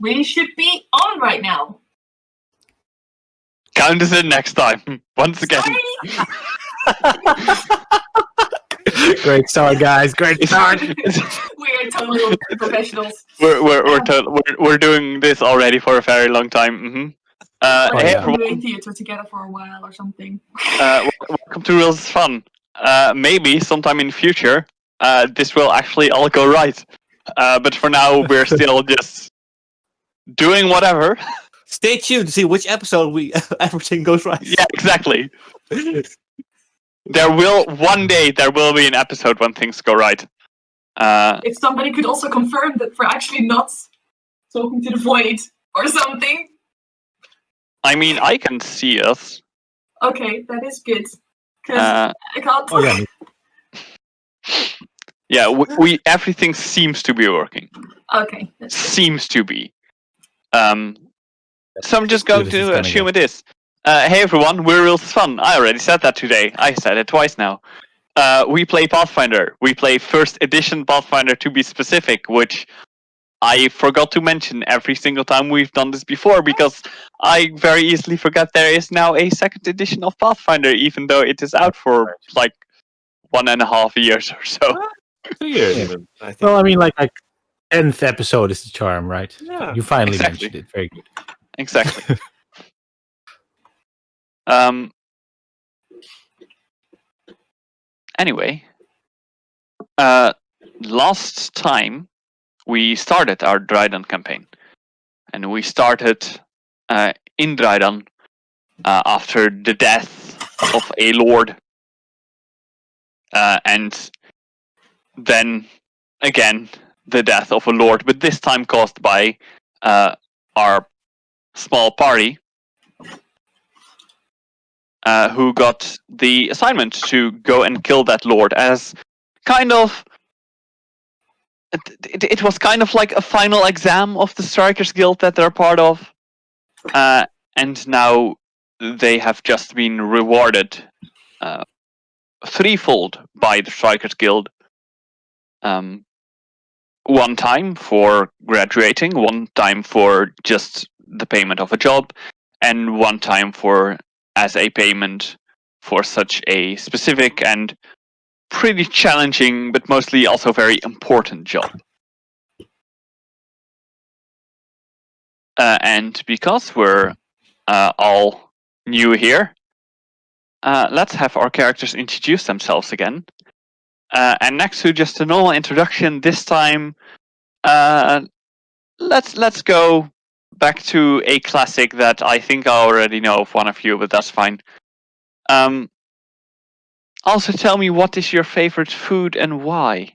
We should be on right now. Count us in next time. Once again. Great start, guys. Great start. We're total professionals. We're doing this already for a very long time. We're Hey doing everyone, theater together for a while or something. welcome to Reels is Fun. Maybe sometime in the future, this will actually all go right. But for now, we're still just doing whatever. Stay tuned to see which episode everything goes right. Yeah, exactly. One day there will be an episode when things go right. If somebody could also confirm that we're actually not talking to the void or something. I mean, I can see us. Okay, that is good. Because I can't. Oh yeah. Yeah, we everything seems to be working. Okay. Seems to be. So I'm just going to assume it is. Hey everyone, we're Real Fun. I already said that today. I said it twice now. We play Pathfinder. We play first edition Pathfinder to be specific, which I forgot to mention every single time we've done this before because I very easily forget there is now a second edition of Pathfinder, even though it is out for like 1.5 years or so. 2 years even, I think. Well, I mean, like 10th episode is the charm, right? Yeah, you finally exactly. mentioned it. Very good. Exactly. Anyway, last time we started our Dreidan campaign, and we started in Dreidan after the death of a lord, and then again the death of a lord, but this time caused by our small party, who got the assignment to go and kill that lord as kind of... It was kind of like a final exam of the Strikers Guild that they're part of. And now they have just been rewarded threefold by the Strikers Guild. One time for graduating, one time for just the payment of a job, and one time for as a payment for such a specific and pretty challenging, but mostly also very important job. And because we're all new here, let's have our characters introduce themselves again. And next to just a normal introduction, this time, let's go back to a classic that I think I already know of one of you, but that's fine. Also, tell me, what is your favorite food and why?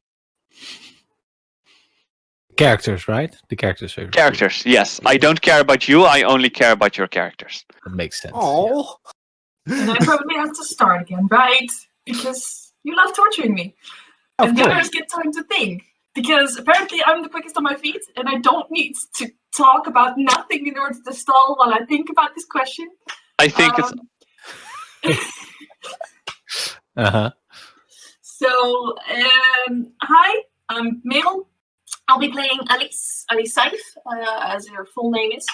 Characters, right? The characters' favorite. Characters, yes. I don't care about you. I only care about your characters. That makes sense. Oh. And I probably have to start again, right? Because you love torturing me. And the others get time to think. Because apparently I'm the quickest on my feet, and I don't need to talk about nothing in order to stall while I think about this question. I think it's... Uh-huh. So, hi, I'm Merel. I'll be playing Alice Saif, as her full name is.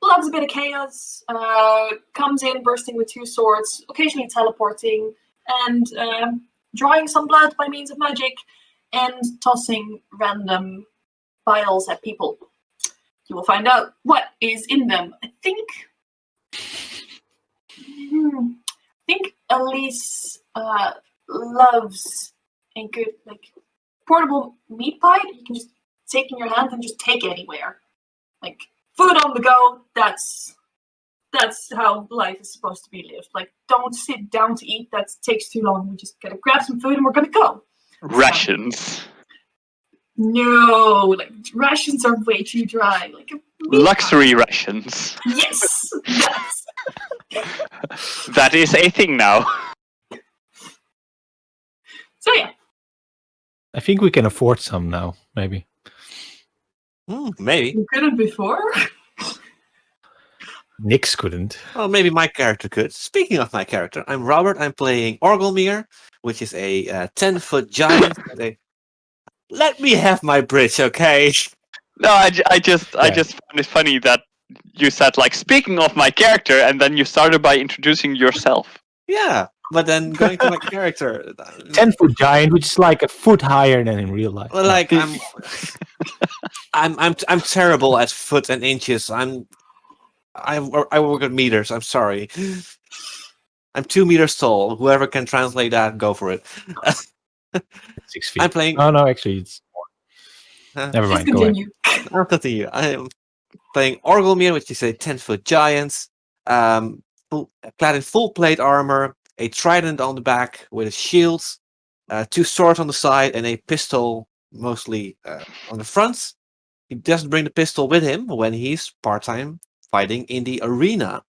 Who loves a bit of chaos, comes in bursting with 2 swords, occasionally teleporting, and drawing some blood by means of magic, and tossing random vials at people. You will find out what is in them. I think Elise loves a good portable meat pie that you can just take in your hand and just take anywhere. Like food on the go. That's how life is supposed to be lived. Like, don't sit down to eat. That takes too long. We just gotta grab some food and we're gonna go. Rations. No, rations are way too dry. Luxury rations. Yes, yes. That is a thing now. So yeah. I think we can afford some now, maybe. Maybe. You couldn't before? Nix couldn't. Well, maybe my character could. Speaking of my character, I'm Robert. I'm playing Orgelmere, which is a 10-foot giant with a Let me have my bridge, okay? No, I just found it funny that you said like speaking of my character, and then you started by introducing yourself. Yeah, but then going to my character, 10-foot giant, which is like a foot higher than in real life. well, like I'm terrible at foot and inches. I work at meters. I'm sorry. I'm 2 meters tall. Whoever can translate that, go for it. 6 feet. I'm playing. Oh no, actually, it's never Just mind. Go ahead. continue. I'll continue. I am playing Orgelmir, which is a 10-foot giant, clad in full plate armor, a trident on the back with a shield, 2 swords on the side, and a pistol mostly on the front. He doesn't bring the pistol with him when he's part-time fighting in the arena.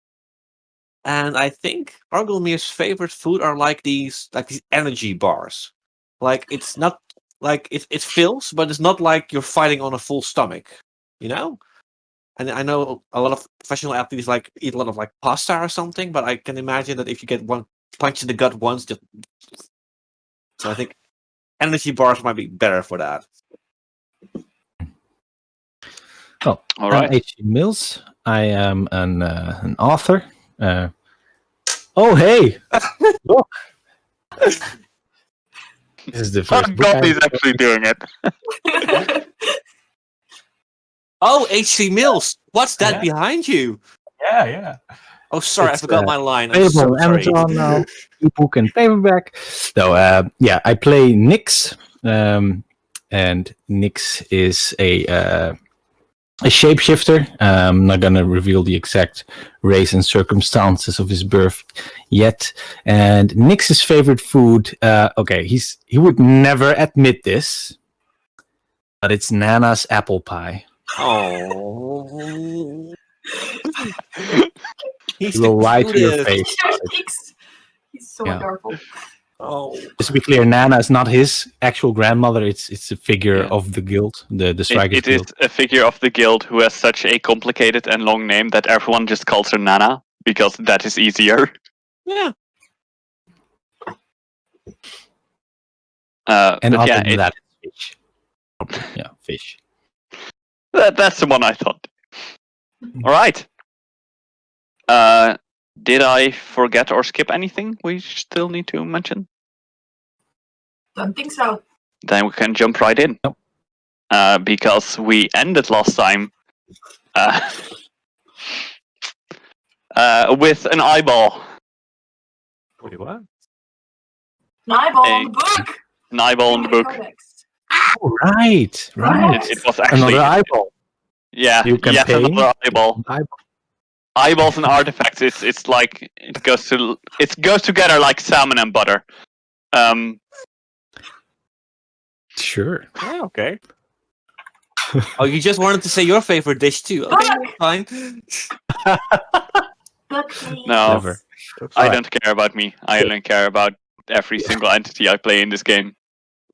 And I think Orgelmir's favorite food are like these energy bars. Like it's not like it fills, but it's not like you're fighting on a full stomach, you know? And I know a lot of professional athletes like eat a lot of like pasta or something, but I can imagine that if you get one punch in the gut once, just so I think energy bars might be better for that. Oh, All right. I'm H.G. Mills. I am an author. Oh, hey! Look! This is the first book. Goldie's actually doing it. Oh, H.C. Mills, what's that Yeah. behind you? Yeah. Oh, sorry, It's, I forgot my line. I'm Available so on sorry. Amazon now, ebook and paperback. So, I play Nyx, and Nyx is a shapeshifter. I'm not gonna reveal the exact race and circumstances of his birth yet. And Nyx's favorite food, he would never admit this, but it's Nana's apple pie. Oh. He's He will the lie to your cutest. face. He's so Yeah. adorable. Oh. Just to be clear, Nana is not his actual grandmother. It's a figure Yeah. of the guild, the Strikers It is Guild. a figure of the guild who has such a complicated and long name that everyone just calls her Nana because that is easier. Yeah. And but other yeah, than that, it's fish. Yeah, fish. that's the one I thought. All right. Did I forget or skip anything we still need to mention? Don't think so. Then we can jump right in. Nope. Because we ended last time with an eyeball. Wait, what? An eyeball on the book. An eyeball in the book. Codex. Oh, right. It was actually Another eyeball. Yeah, You can yet pay another eyeball. Eyeball. Eyeballs and artifacts. It's like it goes together like salmon and butter. Sure. Yeah, okay. Oh, you just wanted to say your favorite dish too. Okay, that's fine. Book, please. No, Clever. I don't care about me. I only care about every single entity I play in this game,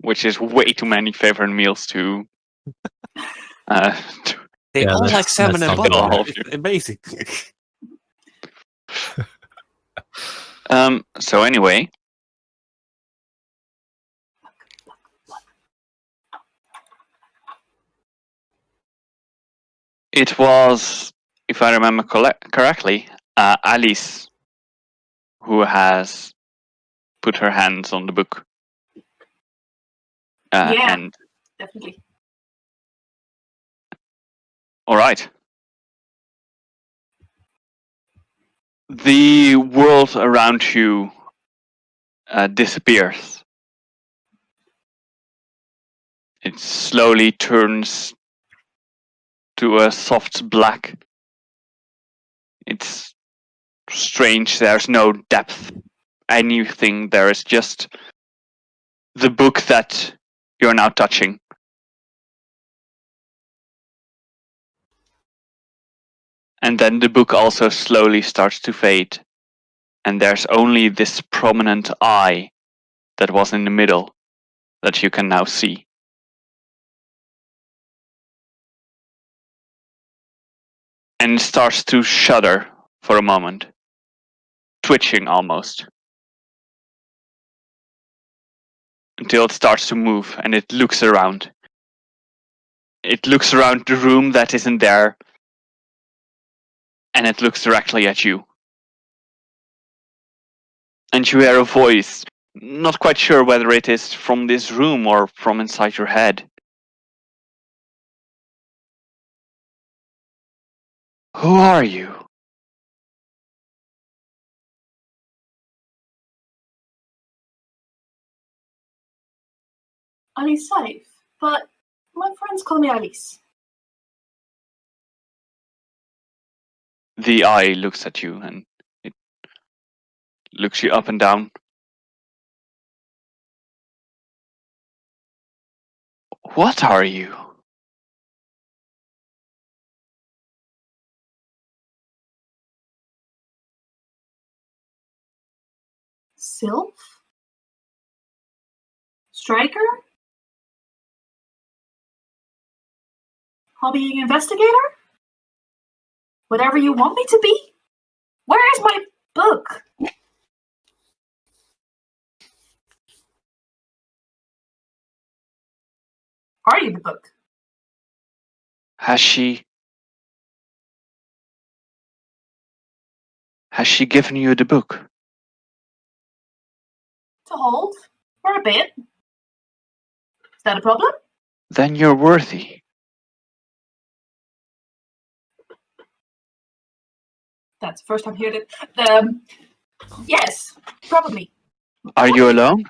which is way too many favorite meals to. They Yeah, all that's- like salmon that's and not butter. bad. It's amazing. So anyway, it was, if I remember correctly, Alice who has put her hands on the book. Yeah. And Definitely. all right. The world around you disappears. It slowly turns to a soft black. It's strange. There's no depth, anything. There is just the book that you're now touching. And then the book also slowly starts to fade. And there's only this prominent eye that was in the middle that you can now see. And it starts to shudder for a moment, twitching almost, until it starts to move and it looks around it looks around the room that isn't there, and it looks directly at you. And you hear a voice, not quite sure whether it is from this room or from inside your head. Who are you? Alice safe, but my friends call me Alice. The eye looks at you and it looks you up and down. What are you? Sylph? Striker? Hobbying investigator? Whatever you want me to be? Where is my book? Are you the book? Has she given you the book? To hold? For a bit. Is that a problem? Then you're worthy. That's the first time hearing it. Yes, probably. Are you alone?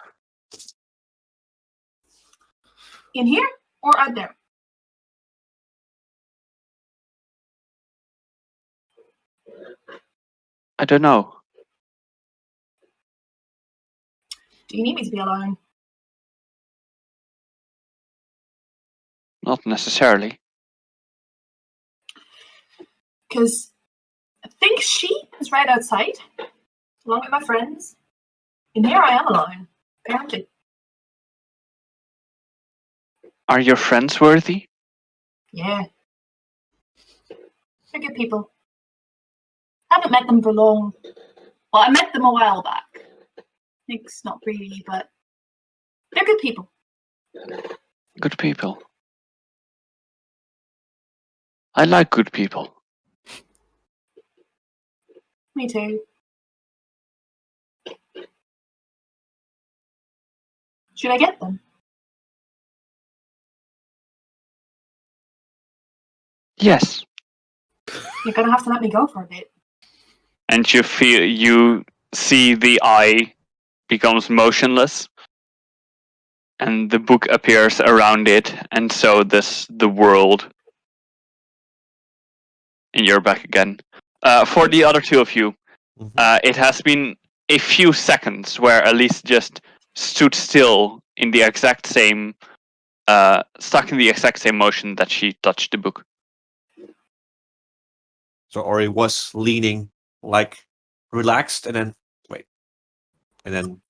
In here or out there? I don't know. Do you need me to be alone? Not necessarily. Because I think she is right outside, along with my friends. And here I am alone, apparently. Are your friends worthy? Yeah. They're good people. I haven't met them for long. Well, I met them a while back. Nick's not really, but they're good people. Good people. I like good people. Me too. Should I get them? Yes. You're gonna have to let me go for a bit. And you see the eye becomes motionless, and the book appears around it, and so does the world. And you're back again. For the other two of you, it has been a few seconds where Elise just stood still in the exact same, stuck in the exact same motion that she touched the book. So Ori was leaning, like, relaxed, and then and then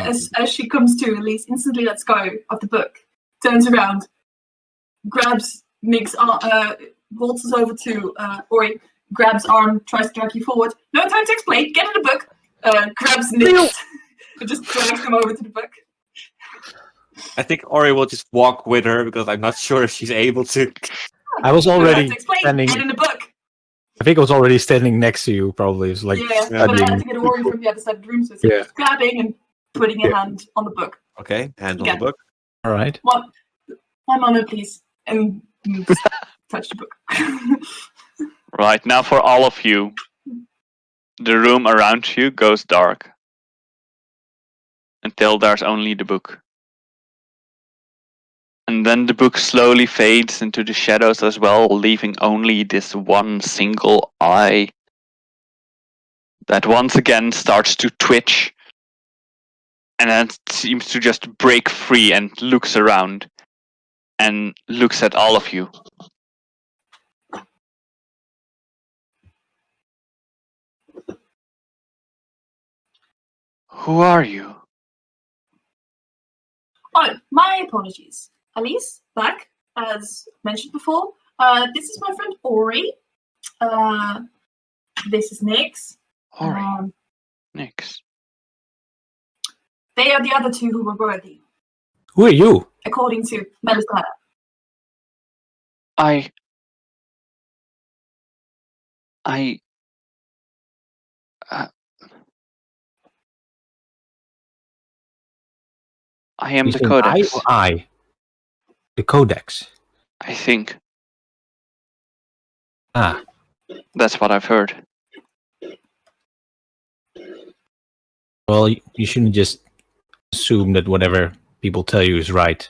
as she comes to, Elise instantly lets go of the book, turns around, grabs Nick's arm, waltzes over to Ori, grabs arm, tries to drag you forward. No time to explain. Get in the book. Grabs Nick and just drags him over to the book. I think Ori will just walk with her because I'm not sure if she's able to. I was already standing. Get in the book. I think I was already standing next to you. Probably it's like but I had to get Ori from the other side of the room, so it's just grabbing and putting a hand on the book. Okay, hand on the book. All right. One moment, please, and touch the book. Right, now for all of you, the room around you goes dark until there's only the book. And then the book slowly fades into the shadows as well, leaving only this one single eye that once again starts to twitch and then seems to just break free and looks around and looks at all of you. Who are you? Oh, my apologies. Alice, back, as mentioned before. This is my friend Ori. This is Nyx. Ori. Nyx. They are the other two who were worthy. Who are you? according to Melisana. I am You the saying Codex. I or I? The Codex. I think Ah, that's what I've heard. well, you shouldn't just assume that whatever people tell you is right.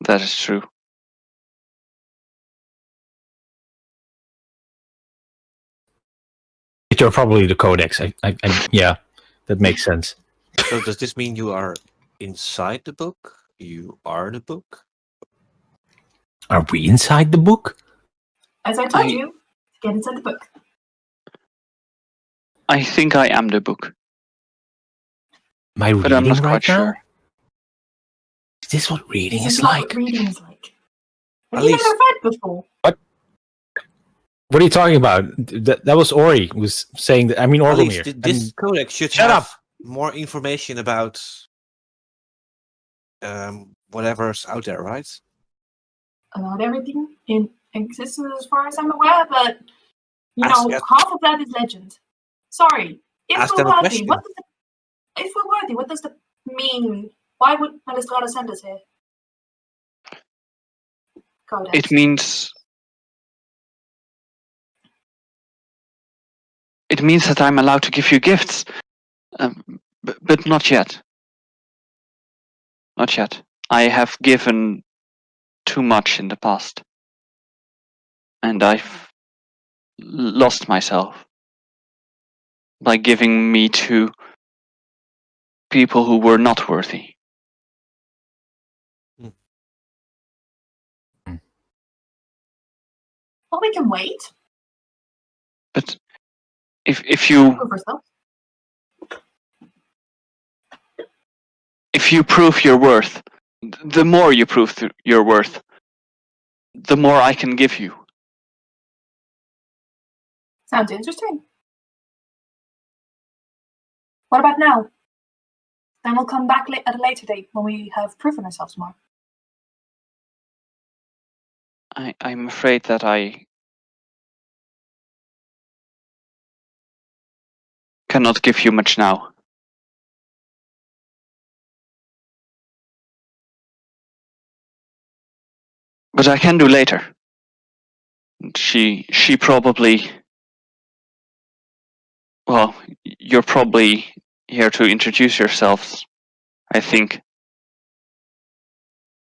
That is true. But you're probably the Codex. Yeah, that makes sense. So does this mean you are inside the book? You are the book? Are we inside the book? As I told you, get inside the book. I think I am the book, Am I but I'm reading not right quite now? sure. Is this what reading This is is not like? what reading is like. Have At you least- never read before? What are you talking about? That was Ori who was saying that. I mean, At least Orgulmir. this codex should shut have up. more information about whatever's out there, right? About everything in existence as far as I'm aware, but Ask- half of that is legend. Sorry. If Ask we're them a worthy, question. what does that mean? Why would Melisana send us here? Codex. It means that I'm allowed to give you gifts, but not yet. Not yet. I have given too much in the past, and I've lost myself by giving me to people who were not worthy. Well, we can wait. But if you Prove ourselves. if you prove your worth, the more you prove your worth, the more I can give you. Sounds interesting. What about now? Then we'll come back at a later date when we have proven ourselves more. I'm afraid that I cannot give you much now. But I can do later. She probably... Well, you're probably here to introduce yourselves, I think.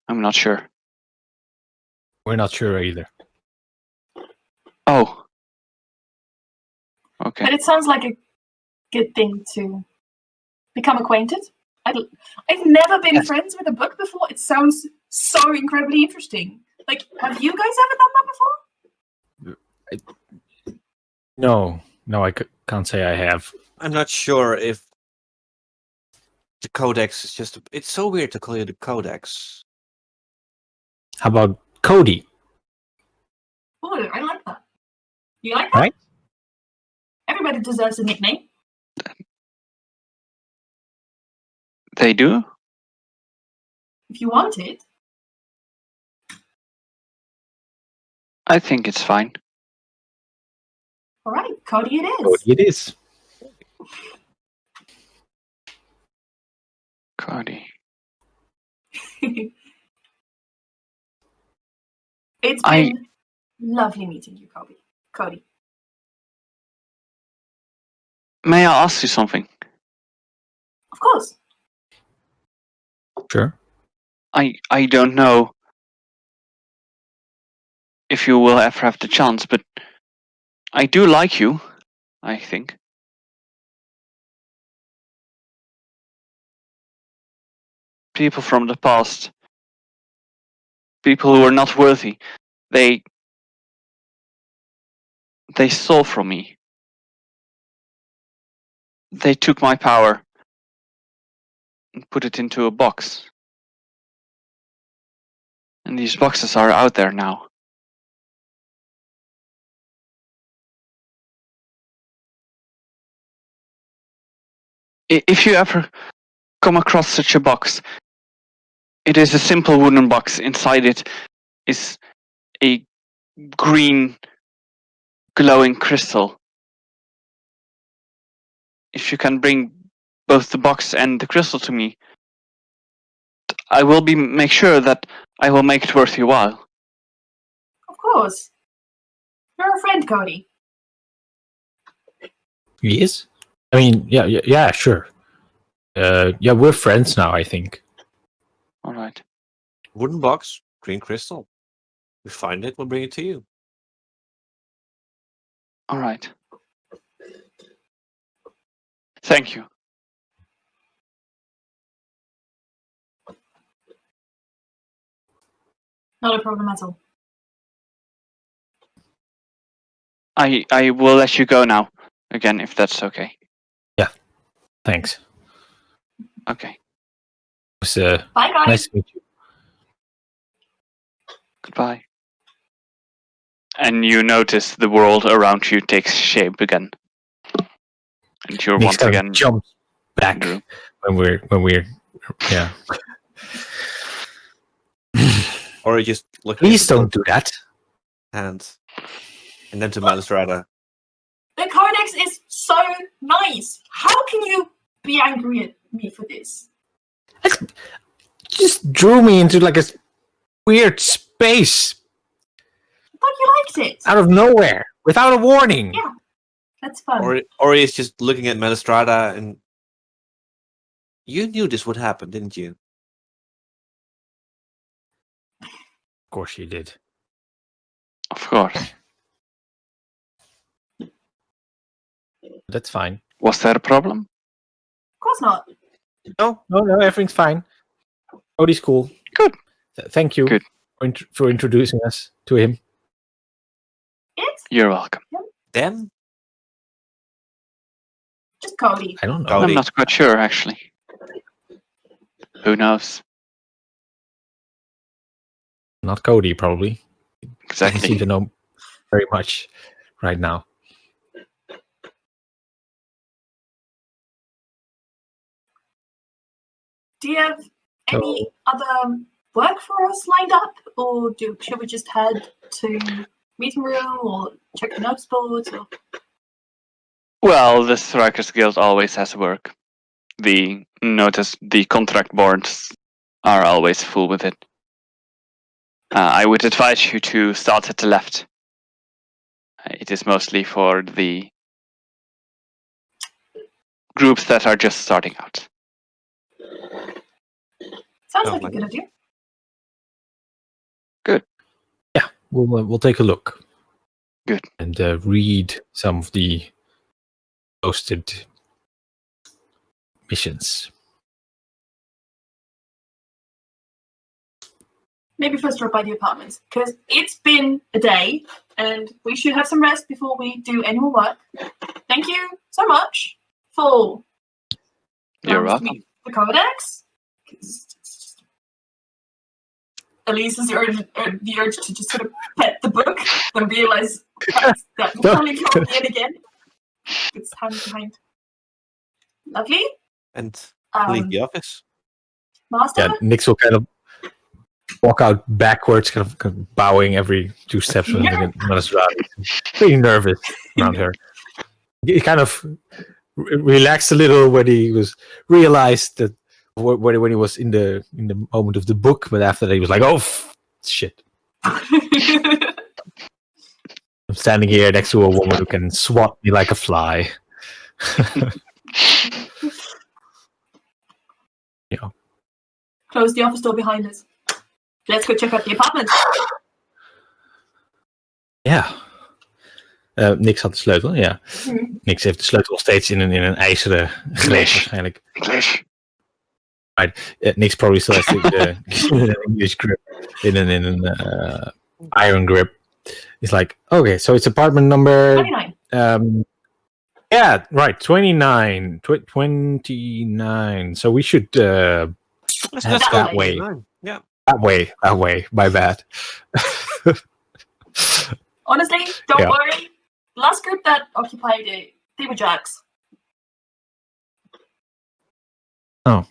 I'm not sure. We're not sure either. Oh. Okay. But it sounds like a good thing to become acquainted. I've never been friends with a book before. It sounds so incredibly interesting. Like, have you guys ever done that before? No, I can't say I have. I'm not sure if the codex is just... It's so weird to call you the codex. How about Cody? Oh, I like that. You like that? Right? Everybody deserves a nickname. They do? If you want it. I think it's fine. All right, Cody it is. Cody it is. Cody. It's been lovely meeting you, Cody. May I ask you something? Of course. Sure. I don't know if you will ever have the chance, but I do like you, I think. People from the past, people who were not worthy, they stole from me. They took my power and put it into a box. And these boxes are out there now. If you ever come across such a box, it is a simple wooden box. Inside it is a green glowing crystal. If you can bring both the box and the crystal to me, I will make sure that I will make it worth your while. Of course. You're a friend, Cody. He is? I mean, yeah, sure. Yeah, we're friends now, I think. All right. Wooden box, green crystal. We find it, we'll bring it to you. All right. Thank you. Not a problem at all. I will let you go now. Again, if that's okay. Thanks. Okay. It was Bye, guys. nice to meet you. Goodbye. And you notice the world around you takes shape again. And you're Nick's once kind of again jumps back Drew. when we're yeah. Or you just look Please don't do that. hand. And then to Malistrada. The codex is so nice. How can you be angry at me for this? Just drew me into like a weird space But you liked it. out of nowhere without a warning. Yeah. That's fun. Or he's just looking at Malistrada and you knew this would happen, didn't you? Of course you did. Of course. That's fine. Was there a problem? Of course not. No, everything's fine. Cody's cool. Good. Thank you Good. for introducing us to him. It's You're welcome. Then? just Cody. I don't know. Cody. I'm not quite sure, actually. Who knows? Not Cody, probably. Doesn't seem Exactly. to know very much right now. Do you have any other work for us lined up? Or should we just head to meeting room or check the notes boards? Or... Well, the Strikers Guild always has work. The contract boards are always full with it. I would advise you to start at the left. It is mostly for the groups that are just starting out. Sounds Oh, like a like good idea. Yeah, we'll take a look. Good. And read some of the posted missions. Maybe first drop by the apartments, because it's been a day and we should have some rest before we do any more work. Thank you so much for You're allowing us to welcome. meet the Codex. Elise has the urge to just sort of pet the book and realize that we probably can't in again. It's hand behind. Lovely. And leave the office. Master? Yeah, Nix will kind of walk out backwards, kind of bowing every 2 steps. Pretty nervous around her. He kind of relaxed a little when he realized that when he was in the moment of the book, but after that he was like, "Oh shit!" I'm standing here next to a woman who can swat me like a fly. Close the office door behind us. Let's go check out the apartment. Ja. Nix had de sleutel, ja. Nix heeft de sleutel nog steeds in een ijzeren greep waarschijnlijk. English. Right. Nix probably still has the English grip in an iron grip. It's like, okay, so it's apartment number 29. Yeah, right, 29. 29. So we should Let's head go that way. Yeah. That way. My bad. Honestly, don't worry. The last group that occupied it, they were jacks. Oh.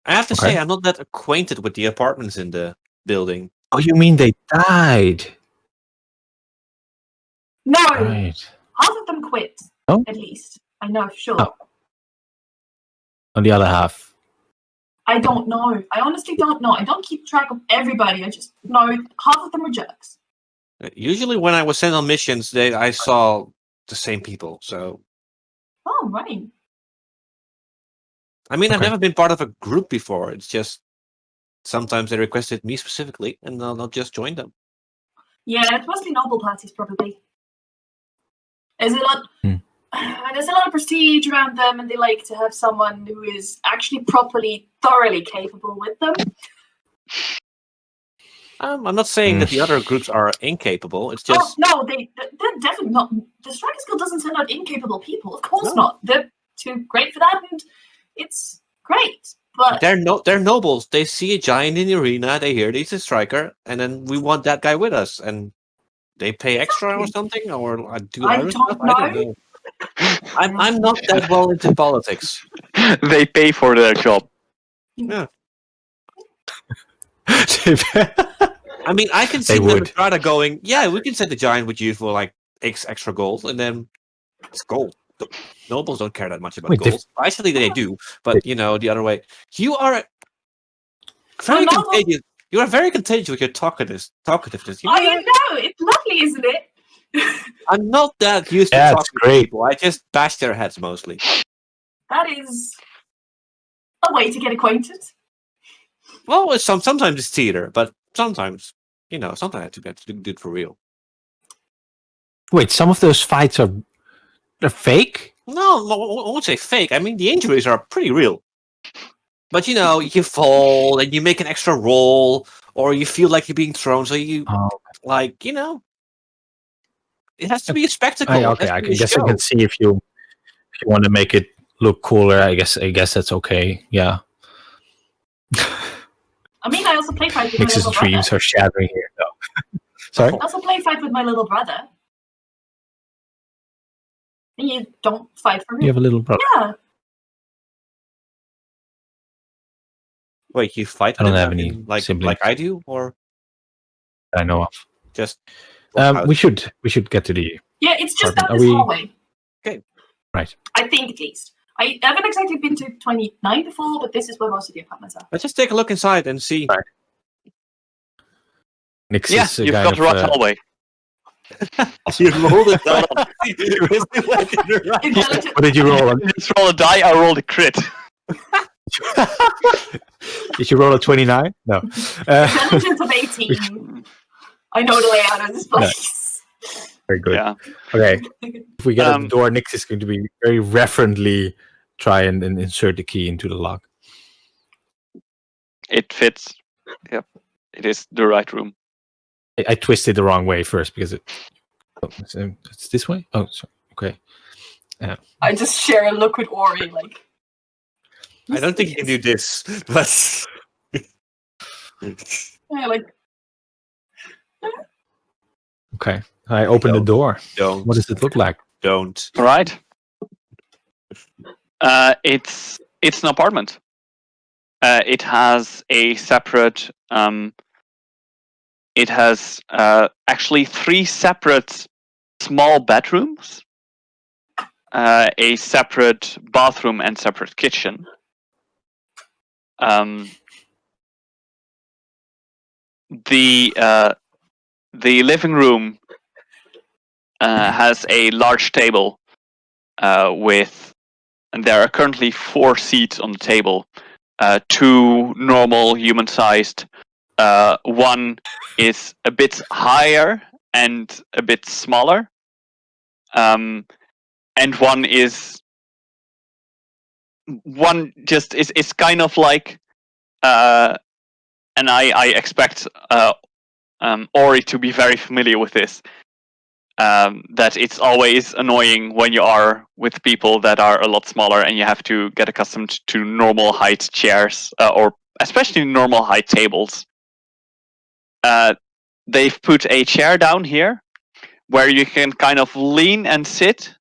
I have to Okay. say, I'm not that acquainted with the apartments in the building. Oh, you mean they died? No, Right. half of them quit. Oh? At least I know for sure. Oh. On the other half. I don't know. I honestly don't know. I don't keep track of everybody. I just know half of them are jerks. Usually, when I was sent on missions, I saw the same people. So, Oh, right. I mean, I've Okay. never been part of a group before. It's just sometimes they requested me specifically, and I'll just join them. Yeah, it's mostly noble parties, probably. There's a lot. There's a lot of prestige around them, and they like to have someone who is actually properly, thoroughly capable with them. I'm not saying that the other groups are incapable. It's just no, they're definitely not. The Striker Guild doesn't send out incapable people. Of course No. not. They're too great for that, and it's great. But they're nobles. They see a giant in the arena, they hear he's a striker, and then we want that guy with us, and they pay extra or something, or do I other don't stuff. I don't know. I'm not that well into politics. They pay for their job. Yeah. I mean, I can see They the would. Strata going, yeah, we can send the giant with you for like X extra gold, and then it's gold. The nobles don't care that much about Wait, gold. Actually, they do, but you know, the other way. You are very nobles- contagious. You are very contagious with your talkativeness. You know I that? know it's lovely, isn't it? I'm not that used to Yeah, it's talking to great. people. I just bash their heads mostly. That is a way to get acquainted. Well, sometimes it's theater, but sometimes, sometimes I have to do it for real. Wait, some of those fights are fake? No, I won't say fake. I mean, the injuries are pretty real. But you fall and you make an extra roll, or you feel like you're being thrown. So you, it has to be a spectacle. Okay, It has I to be a guess I show. can see if you want to make it look cooler. I guess that's okay. Yeah. I mean, I also play fight with my Nix's little dreams brother. are shattering here. No. Sorry? I also play fight with my little brother. And you don't fight for me. You have a little brother. Yeah. Wait, you fight? I don't with have them any like siblings. I do, or I know of. just? We should get to the. Yeah, it's just down Apartment. this Are we- hallway. Okay. Right. I think at least. I haven't exactly been to 29 before, but this is where most of the apartments are. Let's just take a look inside and see. Right. Nix Yeah, is a you've guy got of, the right hallway. You rolled it down. Intelligent. What did you roll on? Just roll a die, I rolled a crit. Did you roll a 29? No. Intelligence of 18. I know the layout of this place. Very good. Yeah. Okay. If we get at the door, Nix is going to be very reverently try and insert the key into the lock. It fits. Yep. It is the right room. I twisted the wrong way first because it's this way? Oh, sorry. Okay. I just share a look with Ori, like. I don't think you can do this, but Yeah, like. Okay. I open the door. don't. What does it look like? Don't. All right. It's an apartment. It has a separate. It has actually 3 separate small bedrooms, a separate bathroom, and separate kitchen. The living room has a large table and there are currently 4 seats on the table. 2 normal human-sized. One is a bit higher and a bit smaller. And one is kind of like and I expect Ori to be very familiar with this. That it's always annoying when you are with people that are a lot smaller and you have to get accustomed to normal height chairs or especially normal height tables. They've put a chair down here where you can kind of lean and sit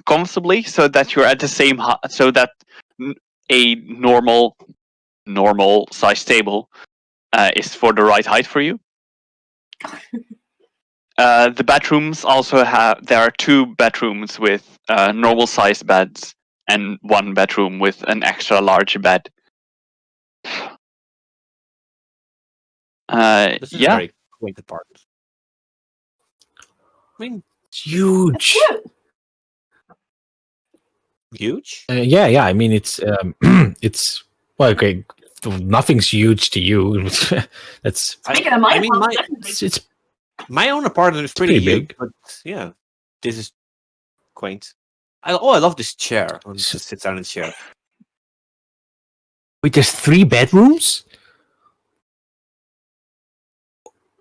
comfortably so that you're at the same height, so that a normal size table is for the right height for you. The bedrooms also there are 2 bedrooms with normal sized beds and 1 bedroom with an extra large bed. This is a Yeah, very quaint apartment. I mean, It's huge. Cute. huge. Yeah. I mean, it's it's well, okay. Nothing's huge to you. That's Bigger than my I mean, house, my definitely. it's my own apartment is pretty pretty huge, big. but yeah, this is quaint. I love this chair. I'll just sit down in the chair. Wait, there's 3 bedrooms.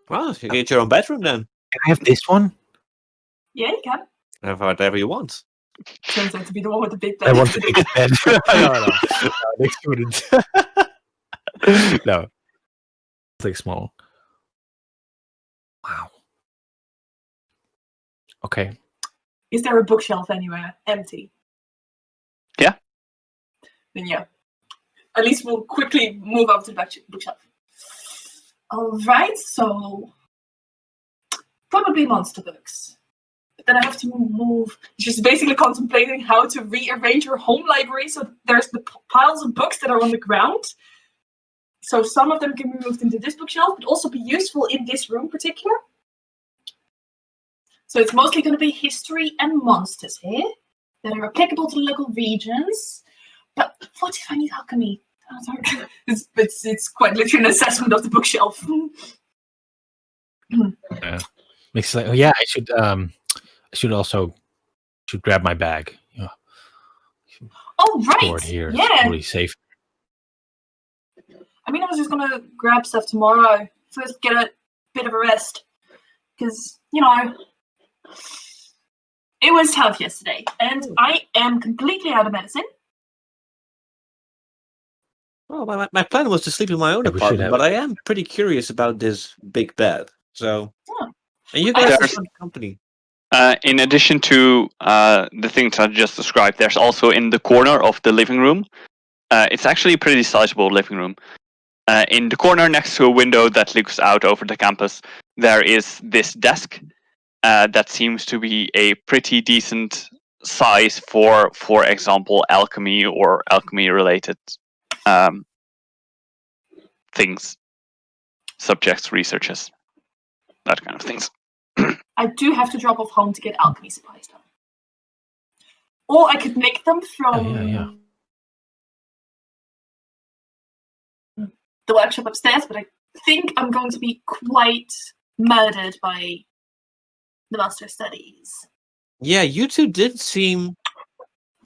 Well, you get your own bedroom then. Can I have this one? Yeah, you can. Have whatever you want. Turns out to be the one with the big bed. I want the biggest bed. No, next couldn't. No, it's like small. Wow. Okay. Is there a bookshelf anywhere empty? Yeah. Then yeah. At least we'll quickly move up to the bookshelf. Alright, so probably monster books. But then I have to move. Just basically contemplating how to rearrange your home library so there's the piles of books that are on the ground. So some of them can be moved into this bookshelf, but also be useful in this room in particular. So it's mostly going to be history and monsters here that are applicable to the local regions. But what if I need alchemy? It's quite literally an assessment of the bookshelf. Yeah. Makes like, oh yeah, I should also grab my bag. Yeah. Oh right, Store it here. It's yeah. probably safe. I mean, I was just gonna grab stuff tomorrow. First, get a bit of a rest, because it was tough yesterday, and I am completely out of medicine. Well, my plan was to sleep in my own Yeah, we should apartment, have but it. I am pretty curious about this big bed. So, Yeah. and you guys are There's- some company. in addition to the things I just described, there's also in the corner of the living room. It's actually a pretty sizable living room. In the corner next to a window that looks out over the campus, there is this desk that seems to be a pretty decent size for example, alchemy or alchemy-related things, subjects, researches, that kind of things. I do have to drop off home to get alchemy supplies done, or I could make them from Yeah. the workshop upstairs. But I think I'm going to be quite murdered by the Master of Studies. Yeah, you two didn't seem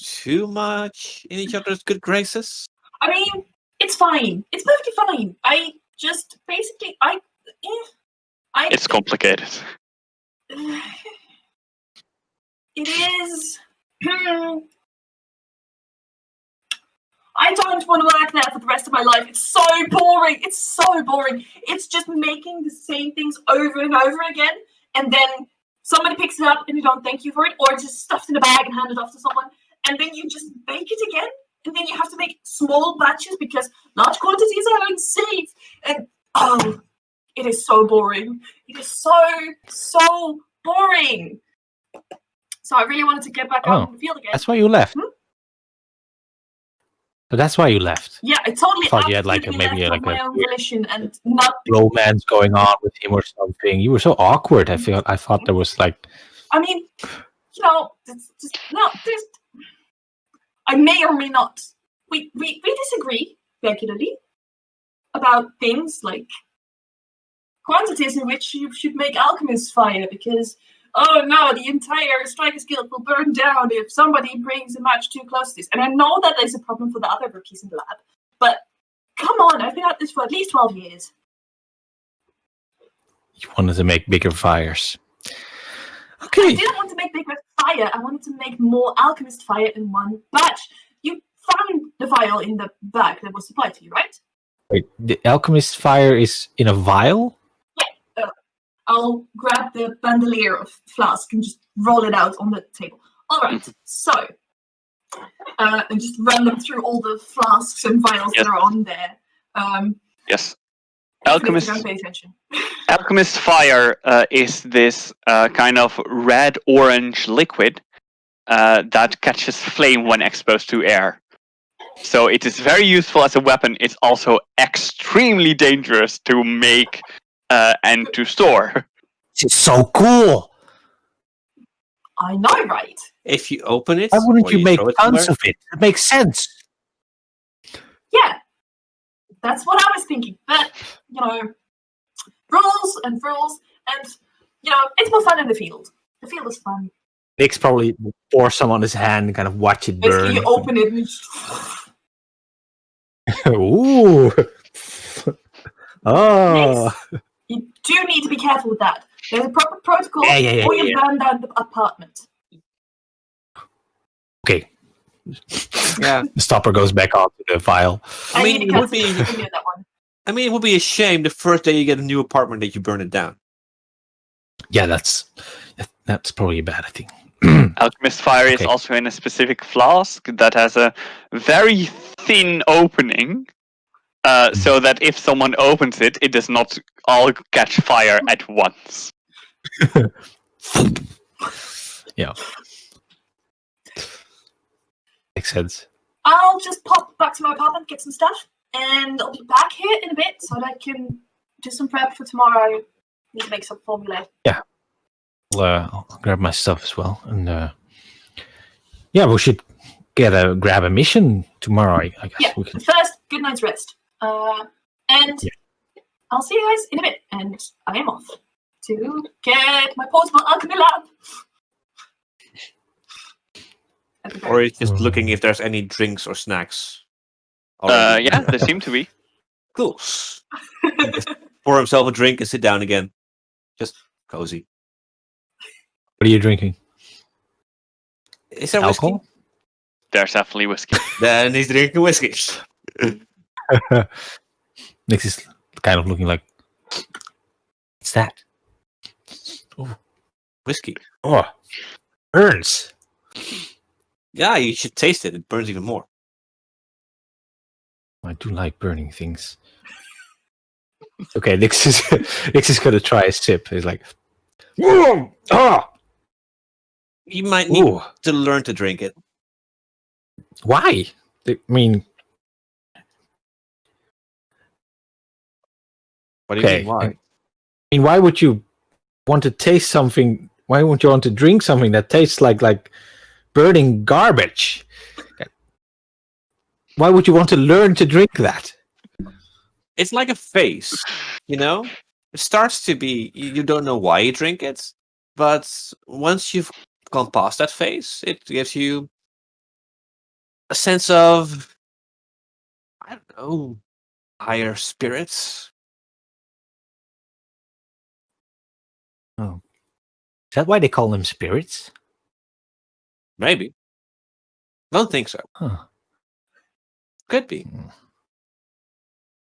too much in each other's good graces. I mean, it's fine. It's perfectly fine. I just basically It's complicated. It is. I don't want to work there for the rest of my life. It's so boring. It's so boring. It's just making the same things over and over again, and then somebody picks it up and you don't thank you for it, or it's just stuffed in a bag and handed off to someone, and then you just bake it again, and then you have to make small batches because large quantities are unsafe. And it is so boring. It is so boring. So I really wanted to get back out in the field again. That's why you left. So that's why you left. Yeah, I totally thought you had absolutely left of my own volition and not. Romance going on with him or something. You were so awkward. I thought there was like. I mean, I may or may not. We disagree regularly about things like quantities in which you should make alchemist fire, because oh no, the entire Strikers Guild will burn down if somebody brings a match too close to this. And I know that is a problem for the other rookies in the lab, but come on, I've been at this for at least 12 years. You wanted to make bigger fires. I Okay. didn't want to make bigger fire, I wanted to make more alchemist fire in one batch. You found the vial in the bag that was supplied to you, right? Wait, the alchemist fire is in a vial? I'll grab the bandolier of flask and just roll it out on the table. All right, so and just run them through all the flasks and vials that are on there. Yes. Alchemist, don't pay attention. Alchemist fire is this kind of red-orange liquid that catches flame when exposed to air. So it is very useful as a weapon. It's also extremely dangerous to make and to store. This is so cool. I know, right? If you open it, Why wouldn't or you make throw it tons somewhere- of it? It makes sense. Yeah, that's what I was thinking. But, rules, and, it's more fun in the field. The field is fun. Nick's probably pour some on his hand and kind of watch it burn. Basically, you open it and you just... Ooh. Oh. You do need to be careful with that. There's a proper protocol, or you burn down the apartment. Okay. Yeah. The stopper goes back onto the vial. I mean, need it to would be- continue that one. I mean, it would be a shame the first day you get a new apartment that you burn it down. Yeah, that's probably a bad thing. Alchemist fire is also in a specific flask that has a very thin opening, so that if someone opens it, it does not all catch fire at once. Yeah. Makes sense. I'll just pop back to my apartment, get some stuff, and I'll be back here in a bit so that I can do some prep for tomorrow. Need to make some formulae. Yeah. I'll grab my stuff as well. And we should grab a mission tomorrow, I guess. Yeah, We can... first, good night's rest. And I'll see you guys in a bit. And I am off to get my portable alchemy lab. Or he's just looking if there's any drinks or snacks. Yeah, there seem to be. Cool. Just pour himself a drink and sit down again. Just cozy. What are you drinking? Is there Alcohol? whiskey? There's definitely whiskey. Then he's drinking whiskey. Nick is kind of looking like, what's that? Whiskey. Oh, burns. Yeah, you should taste it. It burns even more. I do like burning things. Okay, Nix is gonna try a sip. He's like, whoa, ah, You might need ooh. to learn to drink it. Why? I mean, What do you okay. mean? Why? I mean, why would you want to taste something? Why wouldn't you want to drink something that tastes like burning garbage? Why would you want to learn to drink that? It's like a phase, you know? It starts to be, you don't know why you drink it, but once you've gone past that phase, it gives you a sense of, I don't know, higher spirits. Oh, is that why they call them spirits? Maybe. Don't think so. Huh. Could be.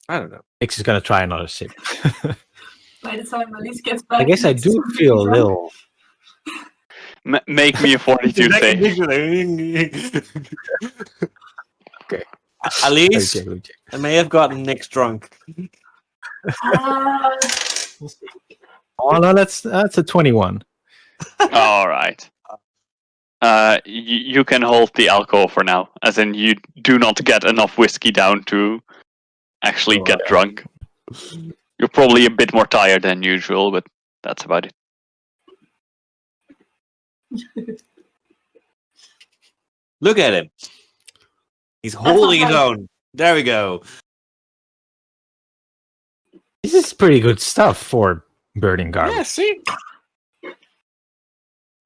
I don't know. Nix is gonna try another sip. By the time Elise gets back, I guess I do feel a little. Make me a 42 save. Okay. Alice, Okay, let me check. I may have gotten Nick's drunk. Oh no, that's a 21. All right. You can hold the alcohol for now, as in you do not get enough whiskey down to actually get drunk. You're probably a bit more tired than usual, but that's about it. Look at him. He's holding his own. There we go. This is pretty good stuff for burning garbage. Yeah, see?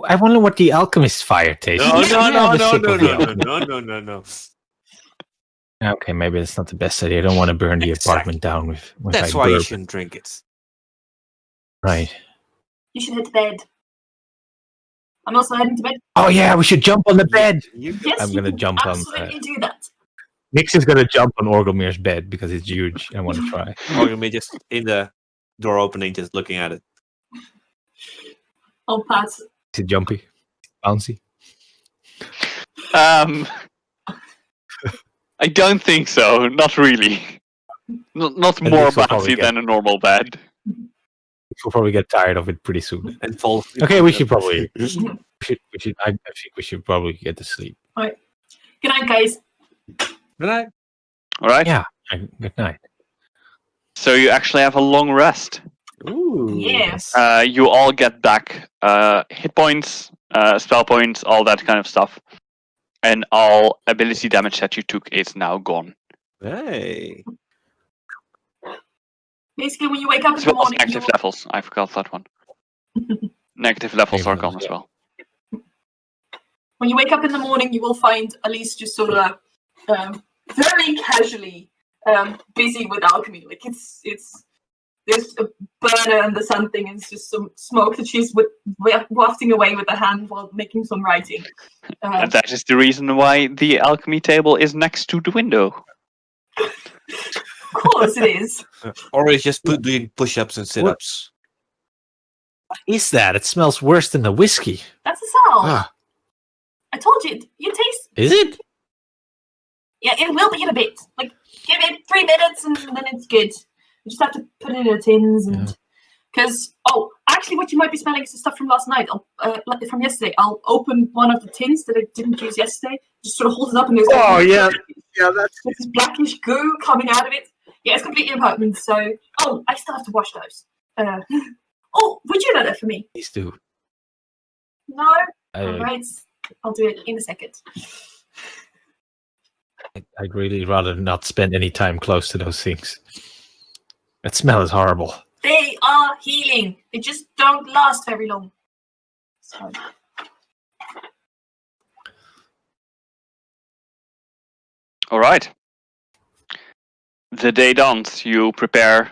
I wonder what the alchemist fire tastes No, like. Have a sip of the alchemist. no. Okay, maybe it's not the best idea. I don't want to burn the Exactly. apartment down with That's I why you burp. shouldn't drink it. Right. You should head to bed. I'm also heading to bed. Oh yeah, we should jump on the bed. Yes, I'm you gonna can jump on absolutely do that. Nix is gonna jump on Orgelmir's bed because it's huge. I want to try. Or you may just in the door opening, just looking at it. I'll pass. Is it jumpy? Bouncy? I don't think so. Not really. Not And more this will probably bouncy than a normal bed. We'll probably get tired of it pretty soon. And fall asleep. Okay, we should probably. I think we should probably get to sleep. Good night, guys. Good night. All right. Yeah. Good night. So you actually have a long rest. Ooh. Yes. You all get back hit points, spell points, all that kind of stuff, and all ability damage that you took is now gone. Hey. Basically, when you wake up in As the well as morning, negative levels. I forgot that one. Negative levels are gone as well. when you wake up in the morning, you will find Elise just sort of very casually busy with alchemy. Like it's there's a burner under something, and it's just some smoke that she's wafting away with her hand while making some writing. And that is the reason why the alchemy table is next to the window. Of course, it is. Or it's just doing push-ups and sit-ups. What is that? It smells worse than the whiskey. That's a sound. Ah, I told you, you taste. is it? Yeah, it will be in a bit. Like, give it 3 minutes and then it's good. You just have to put it in the tins and. Because, actually, what you might be smelling is the stuff from last night, from yesterday. I'll open one of the tins that I didn't use yesterday, just sort of hold it up and there's That's this blackish goo coming out of it. Yeah, it's completely impertinent, so... I still have to wash those. Would you do that for me? Please do. No? Alright, I'll do it in a second. I'd really rather not spend any time close to those things. That smell is horrible. They are healing. They just don't last very long. So... All right. The day dawns. You prepare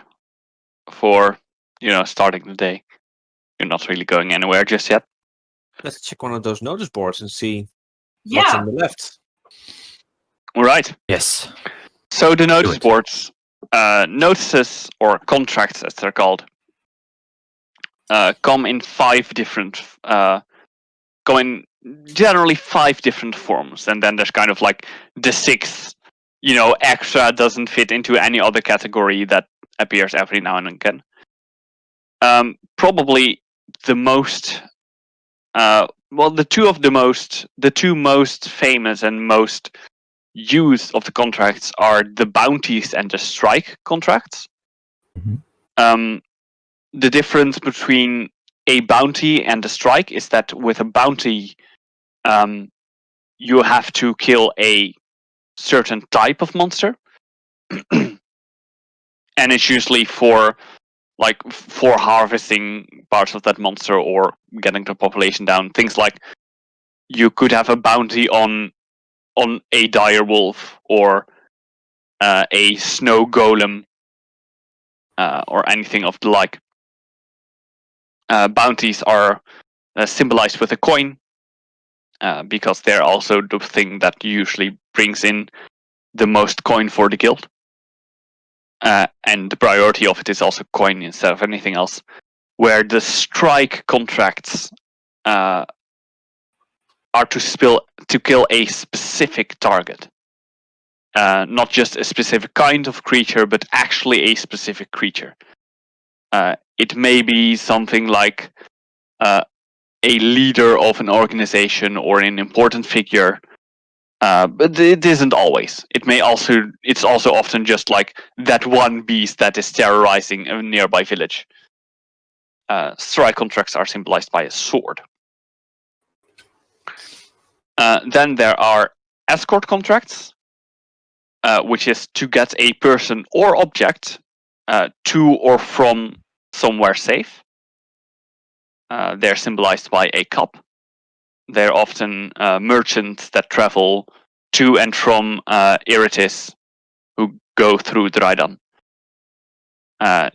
for, starting the day. You're not really going anywhere just yet. Let's check one of those notice boards and see what's Yeah, on the left. All right. Yes. So the notice it. boards, notices or contracts as they're called, come in generally 5 different forms, and then there's kind of like the 6th, extra doesn't fit into any other category that appears every now and again. Probably the most, the two most famous and most used of the contracts are the bounties and the strike contracts. Mm-hmm. The difference between a bounty and a strike is that with a bounty, you have to kill a certain type of monster, and it's usually for harvesting parts of that monster or getting the population down. Things like you could have a bounty on a dire wolf or a snow golem or anything of the like. Bounties are symbolized with a coin because they're also the thing that usually brings in the most coin for the guild. And the priority of it is also coin instead of anything else. Where the strike contracts are to kill a specific target. Not just a specific kind of creature, but actually a specific creature. It may be something like a leader of an organization or an important figure, but it isn't always. It's also often just like that one beast that is terrorizing a nearby village. Strike contracts are symbolized by a sword. Then there are escort contracts, which is to get a person or object to or from somewhere safe. They're symbolized by a cup. They're often merchants that travel to and from Iritis, who go through Dreidan.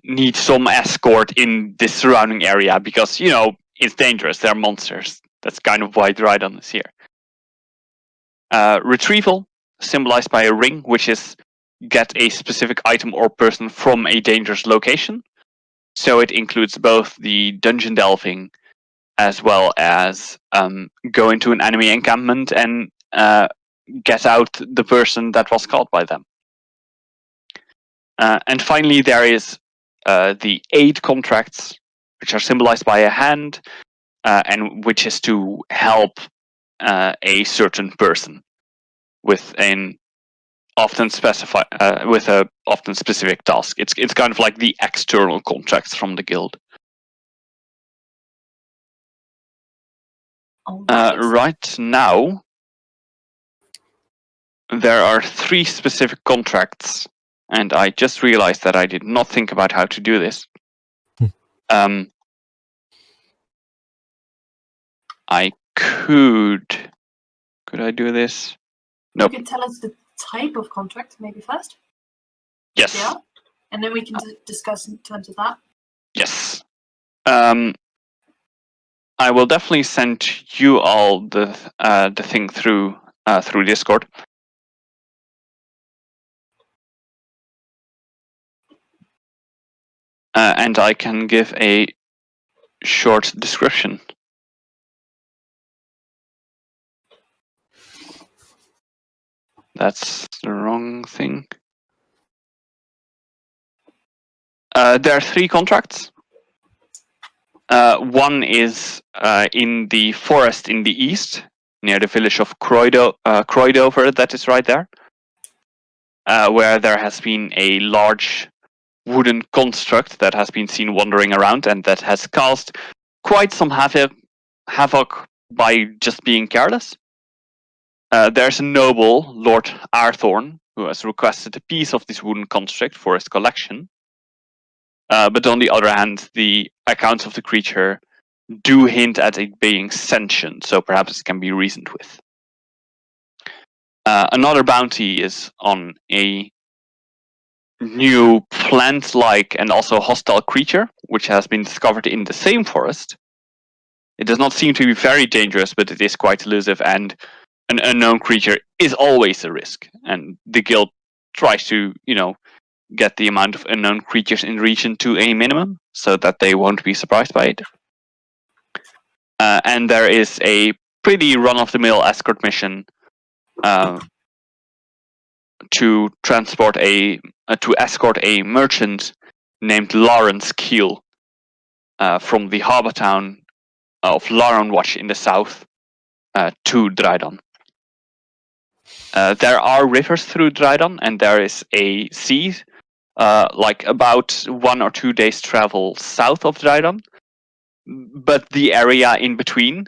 Need some escort in the surrounding area because, it's dangerous. They're monsters. That's kind of why Dreidan is here. Retrieval, symbolized by a ring, which is get a specific item or person from a dangerous location. So it includes both the dungeon delving as well as go into an enemy encampment and get out the person that was caught by them. And finally, there is the aid contracts, which are symbolized by a hand, and which is to help a certain person with an often with a often specific task. It's kind of like the external contracts from the guild. Right now, there are 3 specific contracts, and I just realized that I did not think about how to do this. I could I do this? Nope. You could tell us the type of contract maybe first. Yes. Yeah, and then we can discuss in terms of that. Yes. I will definitely send you all the thing through Discord. And I can give a short description. That's the wrong thing. There are 3 contracts. One is in the forest in the east, near the village of Croidover, that is right there, where there has been a large wooden construct that has been seen wandering around and that has caused quite some havoc by just being careless. There's a noble, Lord Arthorn, who has requested a piece of this wooden construct for his collection. But on the other hand, the accounts of the creature do hint at it being sentient, so perhaps it can be reasoned with. Another bounty is on a new plant-like and also hostile creature, which has been discovered in the same forest. It does not seem to be very dangerous, but it is quite elusive, and an unknown creature is always a risk. And the guild tries to, get the amount of unknown creatures in the region to a minimum, so that they won't be surprised by it. And there is a pretty run-of-the-mill escort mission to escort a merchant named Lawrence Keel from the harbor town of Laronwatch in the south to Dreidan. There are rivers through Dreidan, and there is a sea, like about 1 or 2 days travel south of Dreidan. But the area in between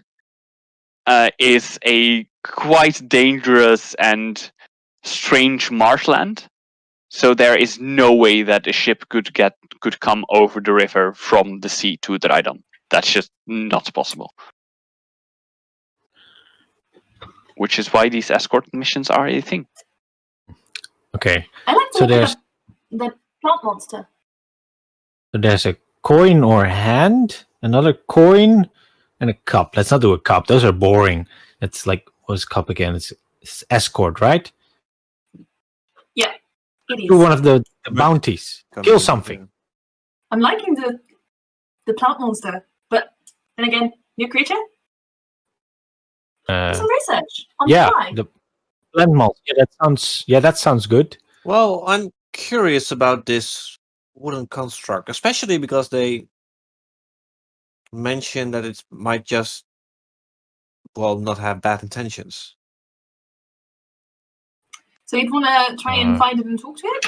is a quite dangerous and strange marshland. So there is no way that a ship could come over the river from the sea to Dreidan. That's just not possible. Which is why these escort missions are a thing. Okay. I like to So look at the plant monster. So there's a coin or hand, another coin, and a cup. Let's not do a cup. Those are boring. It's like, what's cup again? It's escort, right? Yeah, it is. Do one of the bounties. Kill something. I'm liking the plant monster, but then again, new creature? Do some research on the fly. The plant monster. That sounds good. Well, I'm curious about this wooden construct, especially because they mentioned that it might just, not have bad intentions. So you'd want to try and find it and talk to it?